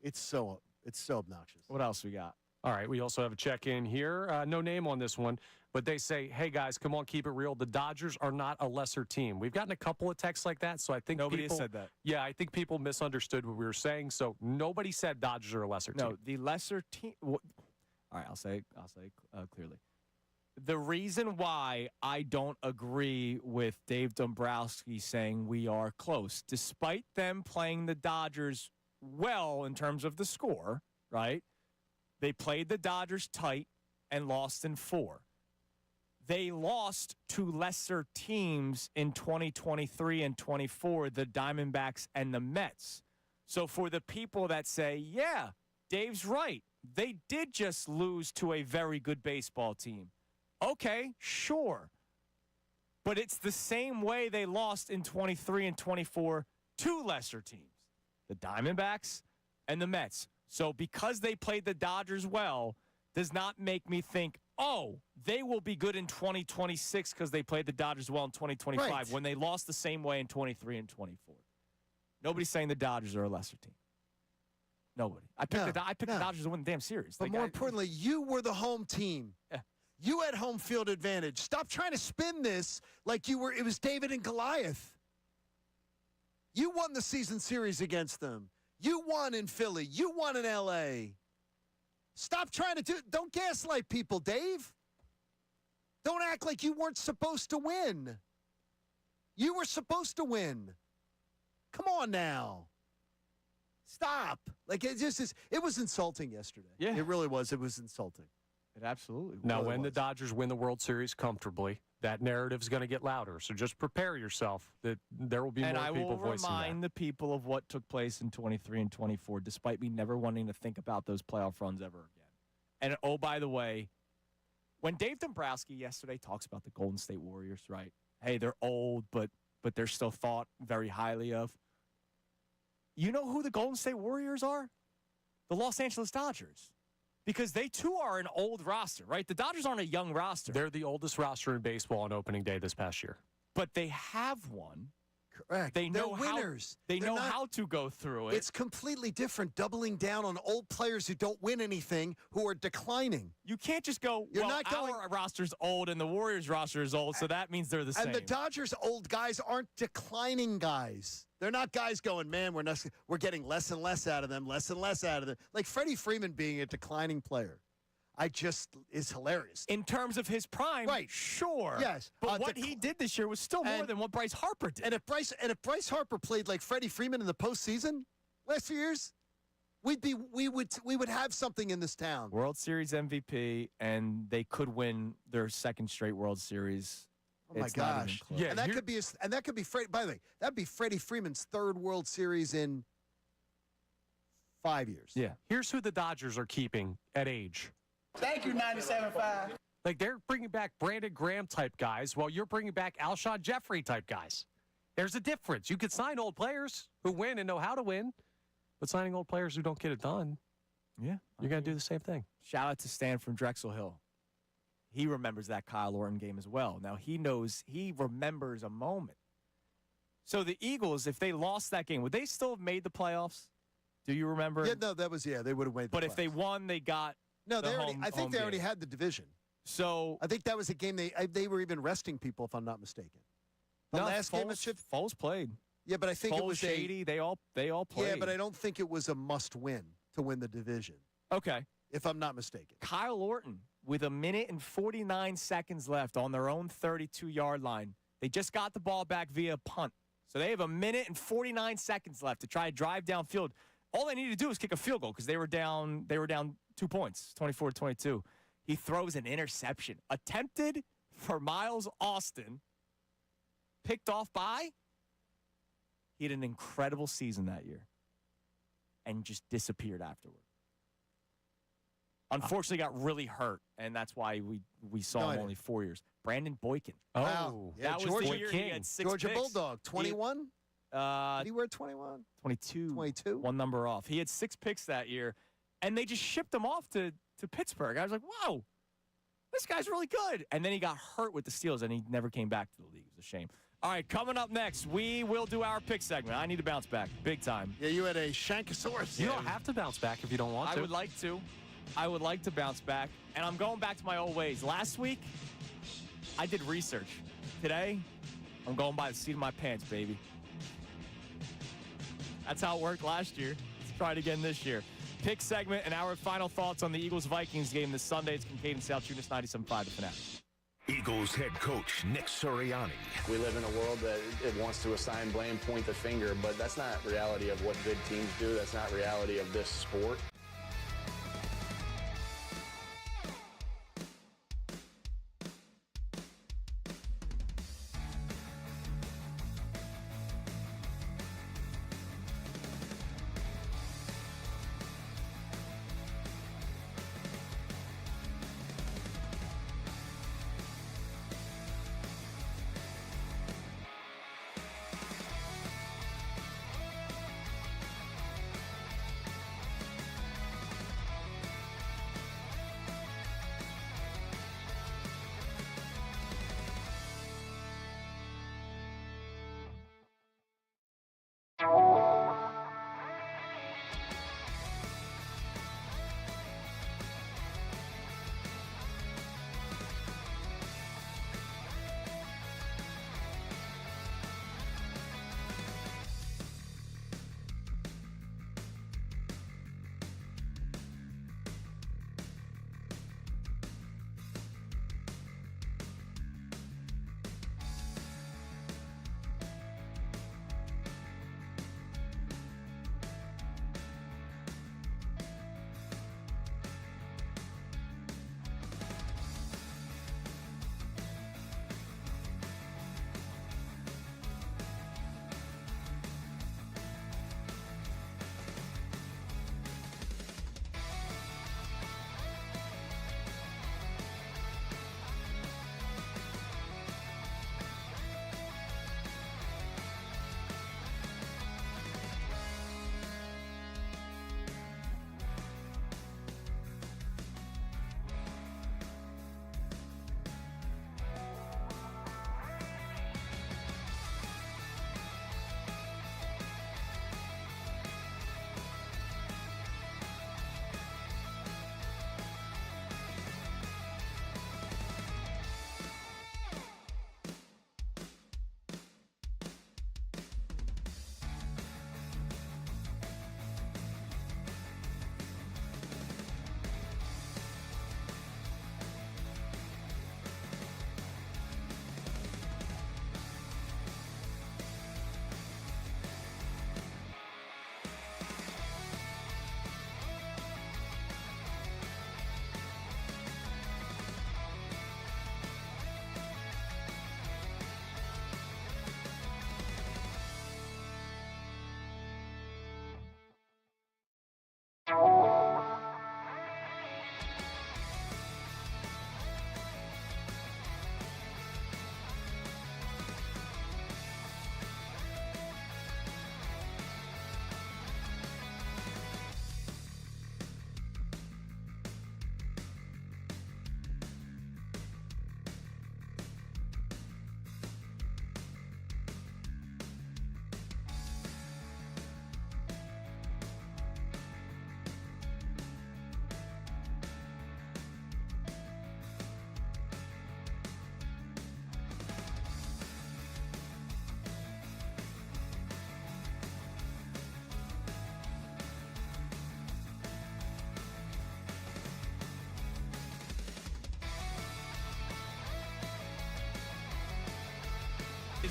it's so obnoxious. What else we got? All right, we also have a check-in here. No name on this one, but they say, hey, guys, come on, keep it real. The Dodgers are not a lesser team. We've gotten a couple of texts like that, so I think Nobody people... has said that. Yeah, I think people misunderstood what we were saying, so nobody said Dodgers are a lesser team. No, the lesser team... All right, I'll say clearly. The reason why I don't agree with Dave Dombrowski saying we are close, despite them playing the Dodgers well in terms of the score, right? They played the Dodgers tight and lost in 4. They lost to lesser teams in 2023 and 24, the Diamondbacks and the Mets. So for the people that say, yeah, Dave's right, they did just lose to a very good baseball team. Okay, sure. But it's the same way they lost in 23 and 24 to lesser teams, the Diamondbacks and the Mets. So because they played the Dodgers well does not make me think, oh, they will be good in 2026 because they played the Dodgers well in 2025 Right. when they lost the same way in 23 and 24. Nobody's saying the Dodgers are a lesser team. Nobody. I picked the Dodgers to win the damn series. But more importantly, you were the home team. Yeah. You had home field advantage. Stop trying to spin this like it was David and Goliath. You won the season series against them. You won in Philly. You won in L.A. Stop trying to don't gaslight people, Dave. Don't act like you weren't supposed to win. You were supposed to win. Come on now. Stop. Like, it just is. It was insulting yesterday. Yeah. It really was. It was insulting. It absolutely Now, really when the was. Dodgers win the World Series comfortably, that narrative is going to get louder. So just prepare yourself that there will be And more I people will voicing remind the people of what took place in 23 and 24, despite me never wanting to think about those playoff runs ever again. And, oh, by the way, when Dave Dombrowski yesterday talks about the Golden State Warriors, right? Hey, they're old, but they're still thought very highly of. You know who the Golden State Warriors are? The Los Angeles Dodgers. Because they, too, are an old roster, right? The Dodgers aren't a young roster. They're the oldest roster in baseball on opening day this past year. But they have one. Correct. They They're know winners. They They're know not- how to go through it. It's completely different, doubling down on old players who don't win anything, who are declining. You can't just go, You're well, not going- our roster's old and the Warriors roster is old, so that means they're the same. And the Dodgers' old guys aren't declining guys. They're not guys going, man, we're getting less and less out of them, less and less out of them. Like Freddie Freeman being a declining player. Is hilarious. In terms of his prime, right? Sure, yes. But what he did this year was still more than what Bryce Harper did. And if Bryce Harper played like Freddie Freeman in the postseason last few years, we would have something in this town. World Series MVP, and they could win their second straight World Series. Oh my It's not even gosh! close. And that could be Freddie. By the way, that'd be Freddie Freeman's third World Series in 5 years. Yeah. Here's who the Dodgers are keeping at age. Thank you, 97.5. Like, they're bringing back Brandon Graham type guys while you're bringing back Alshon Jeffrey type guys. There's a difference. You could sign old players who win and know how to win, but signing old players who don't get it done, yeah, you're going to do the same thing. Shout out to Stan from Drexel Hill. He remembers that Kyle Orton game as well. Now, he remembers a moment. So the Eagles, if they lost that game, would they still have made the playoffs? Do you remember? Yeah, no, they would have made the But if playoffs. they won, they got No, the I think they already game. had the division. So I think that was a game they were even resting people, if I'm not mistaken. The last game of Chip Foles played. Yeah, but I think it Foles, was Shady. They all played. Yeah, but I don't think it was a must-win to win the division. Okay. If I'm not mistaken. Kyle Orton, with 1 minute and 49 seconds left on their own 32-yard line, they just got the ball back via punt. So they have 1 minute and 49 seconds left to try to drive downfield. All they needed to do was kick a field goal because they were down 2 points, 24-22. He throws an interception. Attempted for Miles Austin. Picked off by? He had an incredible season that year. And just disappeared afterward. Unfortunately, got really hurt, and that's why we saw him only 4 years. Brandon Boykin. Wow. Yeah, that was Georgia the year he had 6 Georgia picks. Bulldog, 21? Did he wear 21? 22. 22? One number off. He had 6 picks that year, and they just shipped him off to Pittsburgh. I was like, whoa, this guy's really good. And then he got hurt with the Steelers, and he never came back to the league. It was a shame. All right, coming up next, we will do our pick segment. I need to bounce back big time. Yeah, you had a Shankosaurus. You don't have to bounce back if you don't want to. I would like to. I would like to bounce back, and I'm going back to my old ways. Last week, I did research. Today, I'm going by the seat of my pants, baby. That's how it worked last year. Let's try it again this year. Pick segment and our final thoughts on the Eagles-Vikings game this Sunday. It's Kincade and Salciunas, 97.5 The Fanatic. Eagles head coach Nick Sirianni. We live in a world that it wants to assign blame, point the finger, but that's not reality of what good teams do. That's not reality of this sport.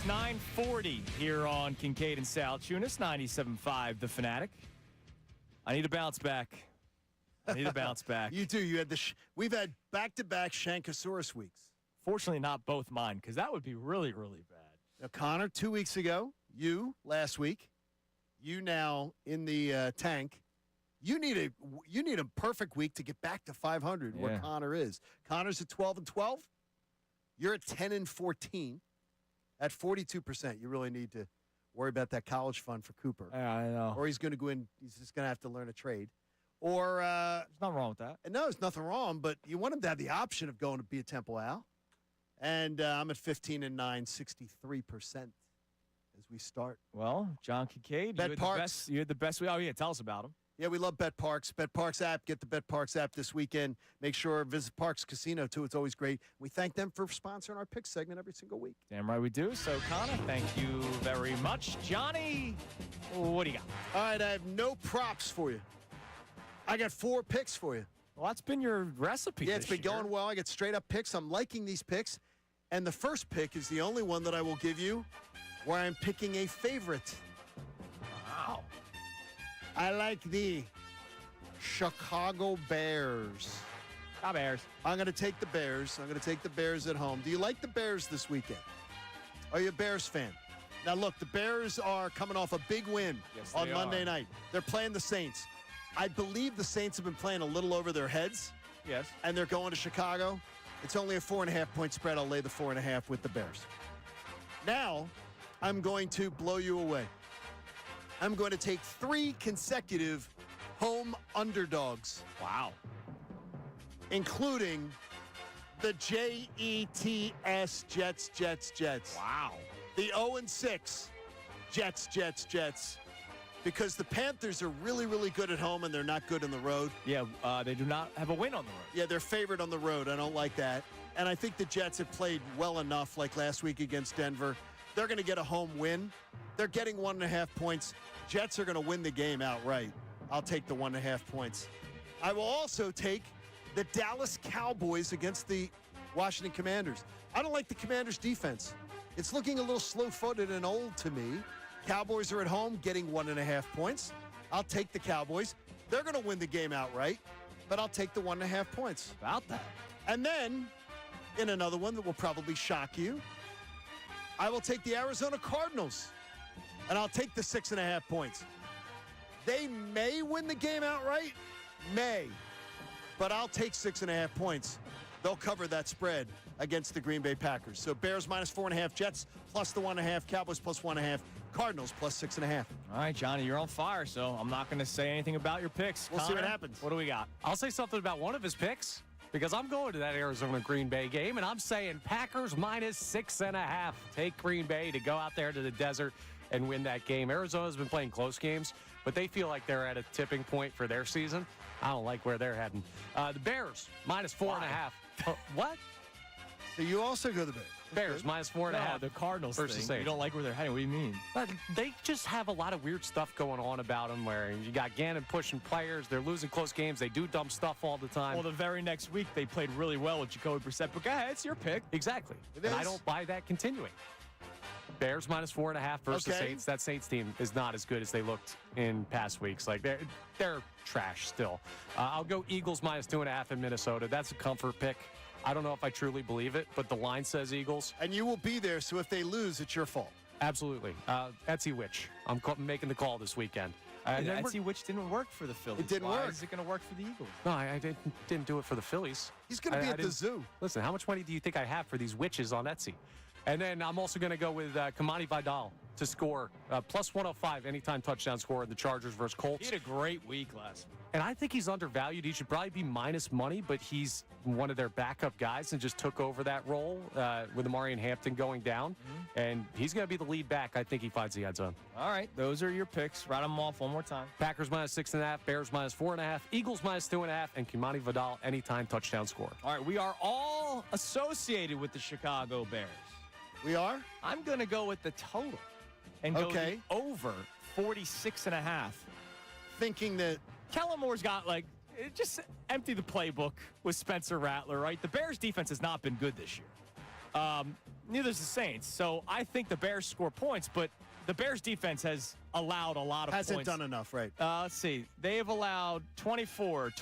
9:40 here on Kincade and Salciunas, 97.5 The Fanatic. I need a bounce back. You do. You had we've had back-to-back Shankosaurus weeks. Fortunately, not both mine, because that would be really, really bad. Now, Connor, 2 weeks ago. You last week. You now in the tank. You need a perfect week to get back to 500, where Connor is. Connor's at 12-12. You're at 10-14. At 42%, you really need to worry about that college fund for Cooper. Yeah, I know. Or he's going to go in. He's just going to have to learn a trade. Or there's nothing wrong with that. No, there's nothing wrong. But you want him to have the option of going to be a Temple Owl. And I'm at 15-9, 63% as we start. Well, John Kincade, you had the best. Oh yeah, tell us about him. Yeah, we love Bet Parks. Bet Parks app. Get the Bet Parks app this weekend. Make sure visit Parks Casino, too. It's always great. We thank them for sponsoring our pick segment every single week. Damn right we do. So, Connor, thank you very much. Johnny, what do you got? All right, I have no props for you. I got 4 picks for you. Well, that's been your recipe. Yeah, it's been going well. I got straight-up picks. I'm liking these picks. And the first pick is the only one that I will give you where I'm picking a favorite. Wow. I like the Chicago Bears. Bears. I'm going to take the Bears. I'm going to take the Bears at home. Do you like the Bears this weekend? Are you a Bears fan? Now, look, the Bears are coming off a big win on Monday night. They're playing the Saints. I believe the Saints have been playing a little over their heads. Yes. And they're going to Chicago. It's only a 4.5-point spread. I'll lay the 4.5 with the Bears. Now, I'm going to blow you away. I'm going to take 3 consecutive home underdogs. Wow. Including the Jets, Jets. Wow. The 0-6 Jets. Because the Panthers are really, really good at home, and they're not good on the road. Yeah, they do not have a win on the road. Yeah, they're favored on the road. I don't like that. And I think the Jets have played well enough, like last week against Denver. They're going to get a home win. They're getting 1.5 points. Jets are going to win the game outright. I'll take the 1.5 points. I will also take the Dallas Cowboys against the Washington Commanders. I don't like the Commanders' defense. It's looking a little slow-footed and old to me. Cowboys are at home getting 1.5 points. I'll take the Cowboys. They're going to win the game outright, but I'll take the 1.5 points. About that. And then, in another one that will probably shock you, I will take the Arizona Cardinals, and I'll take the 6.5 points. They may win the game outright, but I'll take 6.5 points. They'll cover that spread against the Green Bay Packers. So Bears minus 4.5, Jets plus the 1.5, Cowboys plus 1.5, Cardinals plus 6.5. All right, Johnny, you're on fire, so I'm not going to say anything about your picks. We'll see what happens. What do we got? I'll say something about one of his picks because I'm going to that Arizona Green Bay game, and I'm saying Packers minus 6.5. Take Green Bay to go out there to the desert and win that game. Arizona's been playing close games, but they feel like they're at a tipping point for their season. I don't like where they're heading. The Bears minus 4.5. What? So you also go to the Bears. Bears minus 4.5. No, the Cardinals versus thing. Saints. You don't like where they're heading. What do you mean? But they just have a lot of weird stuff going on about them where you got Gannon pushing players. They're losing close games. They do dumb stuff all the time. Well, the very next week, they played really well with Jacoby Brissett. But go ahead, it's your pick. Exactly. And I don't buy that continuing. Bears minus 4.5 versus Saints. That Saints team is not as good as they looked in past weeks. Like they're trash still. I'll go Eagles minus 2.5 in Minnesota. That's a comfort pick. I don't know if I truly believe it, but the line says Eagles. And you will be there, so if they lose, it's your fault. Absolutely. Etsy Witch. I'm making the call this weekend. Etsy Witch didn't work for the Phillies. It didn't Why work. is it going to work for the Eagles? No, I didn't do it for the Phillies. He's going to be at the zoo. Listen, how much money do you think I have for these witches on Etsy? And then I'm also going to go with Kincade Vidal to score plus 105 anytime touchdown score in the Chargers versus Colts. He had a great week last week. And I think he's undervalued. He should probably be minus money, but he's one of their backup guys and just took over that role with Amari and Hampton going down. Mm-hmm. And he's going to be the lead back. I think he finds the end zone. All right, those are your picks. Write them off one more time. Packers minus 6.5, Bears minus 4.5, Eagles minus 2.5, and Kincade Vidal anytime touchdown score. All right, we are all associated with the Chicago Bears. We are? I'm going to go with the total and go the over 46.5. Thinking that Kellen Moore's got, just empty the playbook with Spencer Rattler, right? The Bears' defense has not been good this year. Neither is the Saints. So I think the Bears score points, but the Bears defense has allowed a lot of Hasn't points. done enough, right? Let's see. They have allowed 24,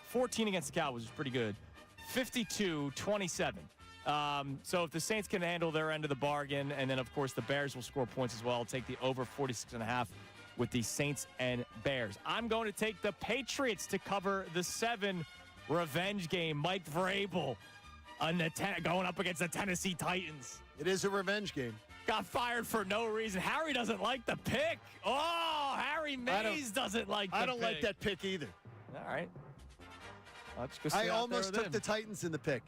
14 against the Cowboys, is pretty good. 52, 27. So if the Saints can handle their end of the bargain, and then, of course, the Bears will score points as well, I'll take the over 46.5 with the Saints and Bears. I'm going to take the Patriots to cover the 7 revenge game. Mike Vrabel going up against the Tennessee Titans. It is a revenge game. Got fired for no reason. Harry doesn't like the pick. Oh, Harry Mays doesn't like the pick. I don't like that pick either. All right. I'll just go sit I out almost there with took him. the Titans in the pick.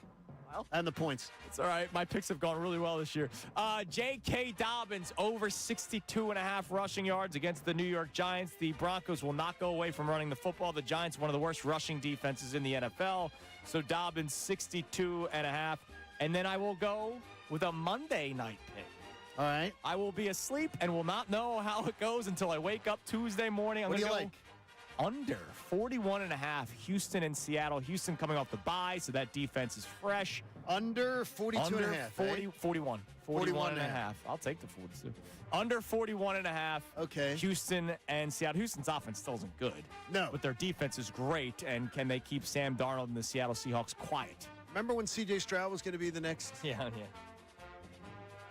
Well, and the points. It's all right. My picks have gone really well this year. J.K. Dobbins over 62.5 rushing yards against the New York Giants. The Broncos will not go away from running the football. The Giants, one of the worst rushing defenses in the NFL. So Dobbins 62.5. And then I will go with a Monday night pick. All right. I will be asleep and will not know how it goes until I wake up Tuesday morning. What do you like? Under 41.5, Houston and Seattle. Houston coming off the bye, so that defense is fresh. Under 42.5. 41 and a half. I'll take the 42. Under 41.5. Okay. Houston and Seattle. Houston's offense still isn't good. No. But their defense is great, and can they keep Sam Darnold and the Seattle Seahawks quiet? Remember when C.J. Stroud was going to be the next? Yeah.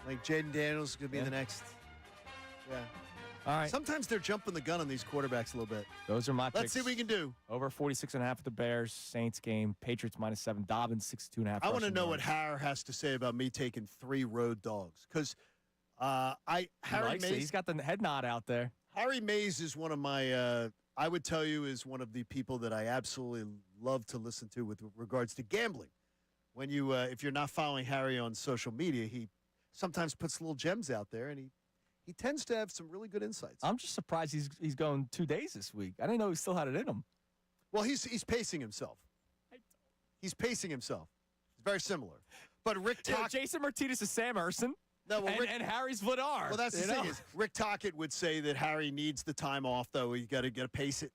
Like Jaden Daniels is going to be the next. Yeah. All right. Sometimes they're jumping the gun on these quarterbacks a little bit. Those are my picks. Let's see what we can do. Over 46.5 for the Bears. Saints game. Patriots -7. Dobbins 62.5. I want to know what Harry has to say about me taking 3 road dogs. Because Harry Mays. He's got the head nod out there. Harry Mays is one of my, I would tell you, is one of the people that I absolutely love to listen to with regards to gambling. When you, if you're not following Harry on social media, he sometimes puts little gems out there, and he tends to have some really good insights. I'm just surprised he's going 2 days this week. I didn't know he still had it in him. Well, he's pacing himself. He's pacing himself. It's very similar. But Rick Tockett... Jason Martinez is Sam Erson. No, well, and Harry's Vladar. Well, that's the thing is, Rick Tockett would say that Harry needs the time off, though. You got to pace it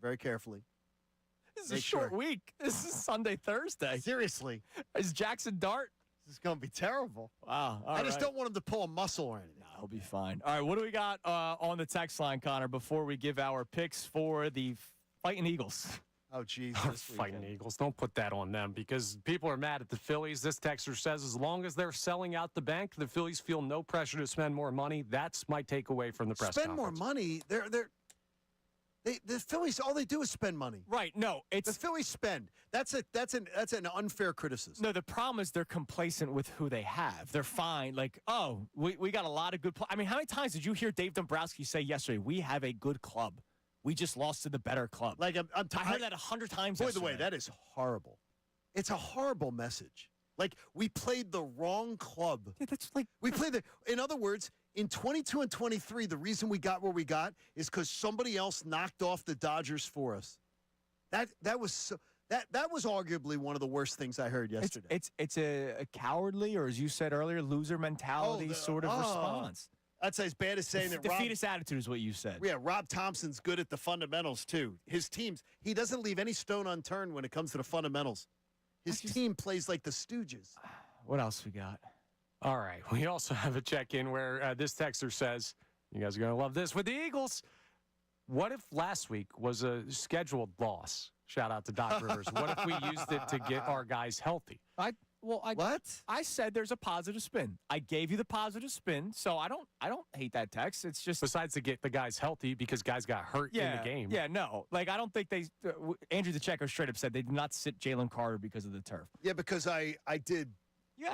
very carefully. This is a short week. This is Sunday, Thursday. Seriously. Is Jackson Dart? This is going to be terrible. Wow. I just don't want him to pull a muscle or anything. No, he'll be fine. All right, what do we got on the text line, Connor, before we give our picks for the Fighting Eagles? Oh, geez. Fighting Eagles. Don't put that on them because people are mad at the Phillies. This texter says as long as they're selling out the bank, the Phillies feel no pressure to spend more money. That's my takeaway from the press conference. conference. More money? The Phillies, all they do is spend money. Right. No, it's the Phillies spend. That's an unfair criticism. No, the problem is they're complacent with who they have. They're fine. Like, oh, we got a lot of good. I mean, how many times did you hear Dave Dombrowski say yesterday, we have a good club. We just lost to the better club. Like I heard that 100 times. By the way, that is horrible. It's a horrible message. Like we played the wrong club. Yeah, that's like we played the. In other words, in 22 and 23, the reason we got where we got is because somebody else knocked off the Dodgers for us. That was arguably one of the worst things I heard yesterday. It's a cowardly, or as you said earlier, loser mentality sort of response. That's as bad as saying that defeatist attitude is what you said. Yeah, Rob Thompson's good at the fundamentals too. His teams, he doesn't leave any stone unturned when it comes to the fundamentals. His team plays like the Stooges. What else we got? All right. We also have a check-in where this texter says, you guys are going to love this, with the Eagles, what if last week was a scheduled loss? Shout out to Doc Rivers. What if we used it to get our guys healthy? What? I said there's a positive spin. I gave you the positive spin, so I don't hate that text. It's just besides to get the guys healthy because guys got hurt in the game. Yeah, no. Like I don't think they Andrew DeCecco straight up said they did not sit Jalen Carter because of the turf. Yeah, because I did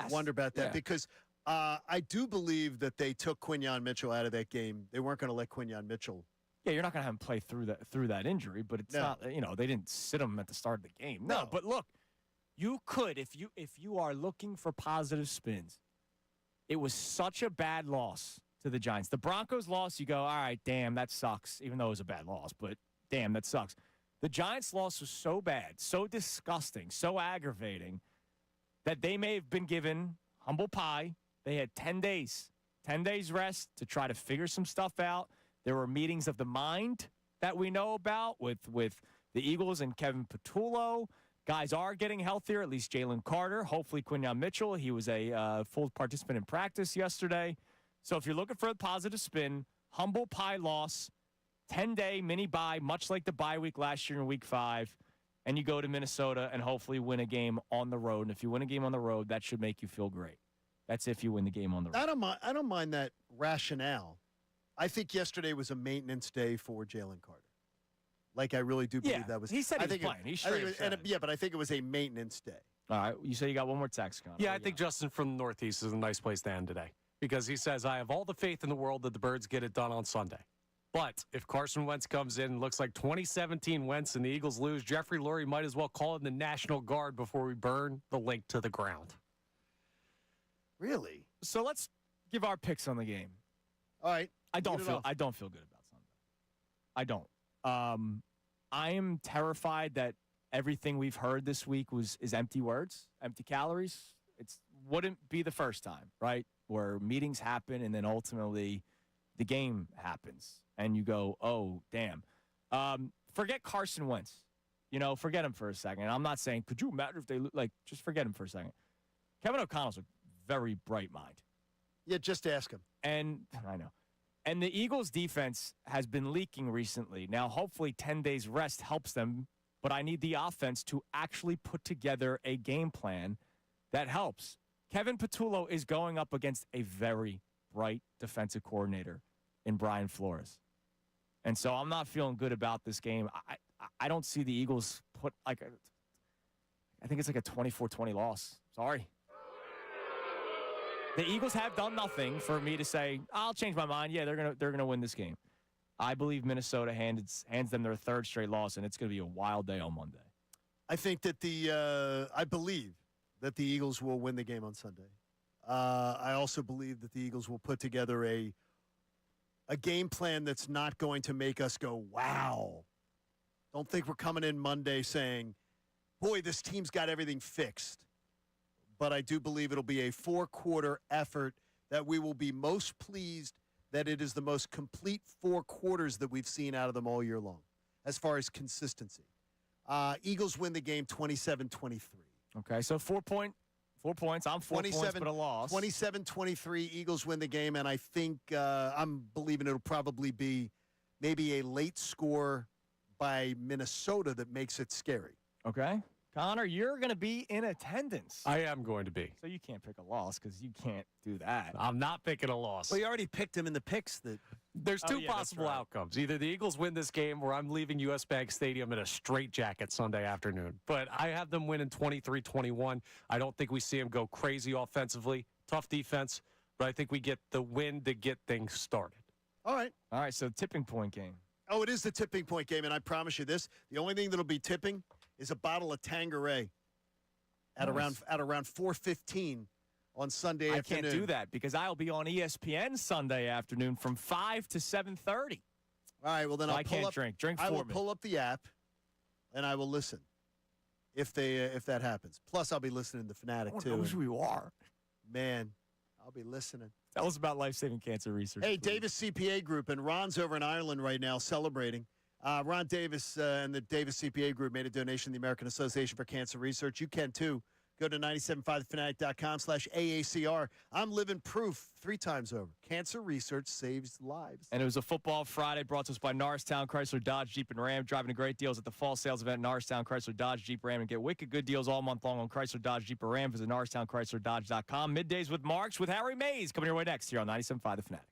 wonder about that because I do believe that they took Quinyon Mitchell out of that game. They weren't going to let Quinyon Mitchell. Yeah, you're not going to have him play through that injury, but it's not, they didn't sit him at the start of the game. No, but look, you could if you are looking for positive spins. It was such a bad loss to the Giants. The Broncos loss, you go, all right, damn, that sucks, even though it was a bad loss, but damn, that sucks. The Giants loss was so bad, so disgusting, so aggravating that they may have been given humble pie. They had 10 days rest to try to figure some stuff out. There were meetings of the mind that we know about with the Eagles and Kevin Patullo. Guys are getting healthier, at least Jalen Carter, hopefully Quinyon Mitchell. He was a full participant in practice yesterday. So if you're looking for a positive spin, humble pie loss, 10-day mini bye, much like the bye week last year in week 5, and you go to Minnesota and hopefully win a game on the road. And if you win a game on the road, that should make you feel great. That's if you win the game on the road. I don't mind that rationale. I think yesterday was a maintenance day for Jalen Carter. Like, I really do believe that was. He said he was playing. He straight up said it. But I think it was a maintenance day. All right. You say you got one more text, Connor. Yeah, I think Justin from the Northeast is a nice place to end today because he says, I have all the faith in the world that the Birds get it done on Sunday. But if Carson Wentz comes in and looks like 2017 Wentz and the Eagles lose, Jeffrey Lurie might as well call in the National Guard before we burn the link to the ground. Really? So let's give our picks on the game. All right. I don't feel good about Sunday. I don't. I am terrified that everything we've heard this week is empty words, empty calories. It wouldn't be the first time, right? Where meetings happen and then ultimately the game happens and you go, oh, damn. Forget Carson Wentz. Forget him for a second. I'm not saying, could you imagine if they just forget him for a second. Kevin O'Connell's a very bright mind. Yeah, just ask him. And I know. And the Eagles' defense has been leaking recently. Now, hopefully 10 days rest helps them, but I need the offense to actually put together a game plan that helps. Kevin Patullo is going up against a very bright defensive coordinator in Brian Flores. And so I'm not feeling good about this game. I don't see the Eagles put I think it's like a 24-20 loss. Sorry. The Eagles have done nothing for me to say, I'll change my mind. Yeah, they're gonna win this game. I believe Minnesota hands them their third straight loss, and it's going to be a wild day on Monday. I think that I believe that the Eagles will win the game on Sunday. I also believe that the Eagles will put together a game plan that's not going to make us go, wow. Don't think we're coming in Monday saying, boy, this team's got everything fixed. But I do believe it'll be a 4-quarter effort that we will be most pleased that it is the most complete 4 quarters that we've seen out of them all year long, as far as consistency. Eagles win the game 27-23. Okay, so 4 points. I'm 4 points, but a loss. 27-23, Eagles win the game, and I think I'm believing it'll probably be maybe a late score by Minnesota that makes it scary. Okay. Connor, you're going to be in attendance. I am going to be. So you can't pick a loss because you can't do that. I'm not picking a loss. Well, you already picked him in the picks. There's two possible outcomes. Either the Eagles win this game or I'm leaving U.S. Bank Stadium in a straitjacket Sunday afternoon. But I have them winning 23-21. I don't think we see them go crazy offensively. Tough defense, but I think we get the win to get things started. All right, so tipping point game. Oh, it is the tipping point game, and I promise you this. The only thing that'll be tipping is a bottle of Tanqueray at around 4:15 on Sunday afternoon. I can't do that because I'll be on ESPN Sunday afternoon from 5 to 7:30. All right, well then so I can't drink. Drink for me. I will pull up the app, and I will listen if that happens. Plus, I'll be listening to Fanatic too. Knows who you are, man. I'll be listening. Tell us about life-saving cancer research. Hey, please. Davis CPA Group, and Ron's over in Ireland right now celebrating. Ron Davis and the Davis CPA Group made a donation to the American Association for Cancer Research. You can, too. Go to 975thefanatic.com/AACR. I'm living proof 3 times over. Cancer research saves lives. And it was a Football Friday brought to us by Norristown Chrysler, Dodge, Jeep, and Ram. Driving to great deals at the fall sales event, Norristown Chrysler, Dodge, Jeep, Ram. And get wicked good deals all month long on Chrysler, Dodge, Jeep, or Ram. Visit NorristownChryslerDodge.com. Middays with Marks with Harry Mays coming your way next here on 97.5 The Fanatic.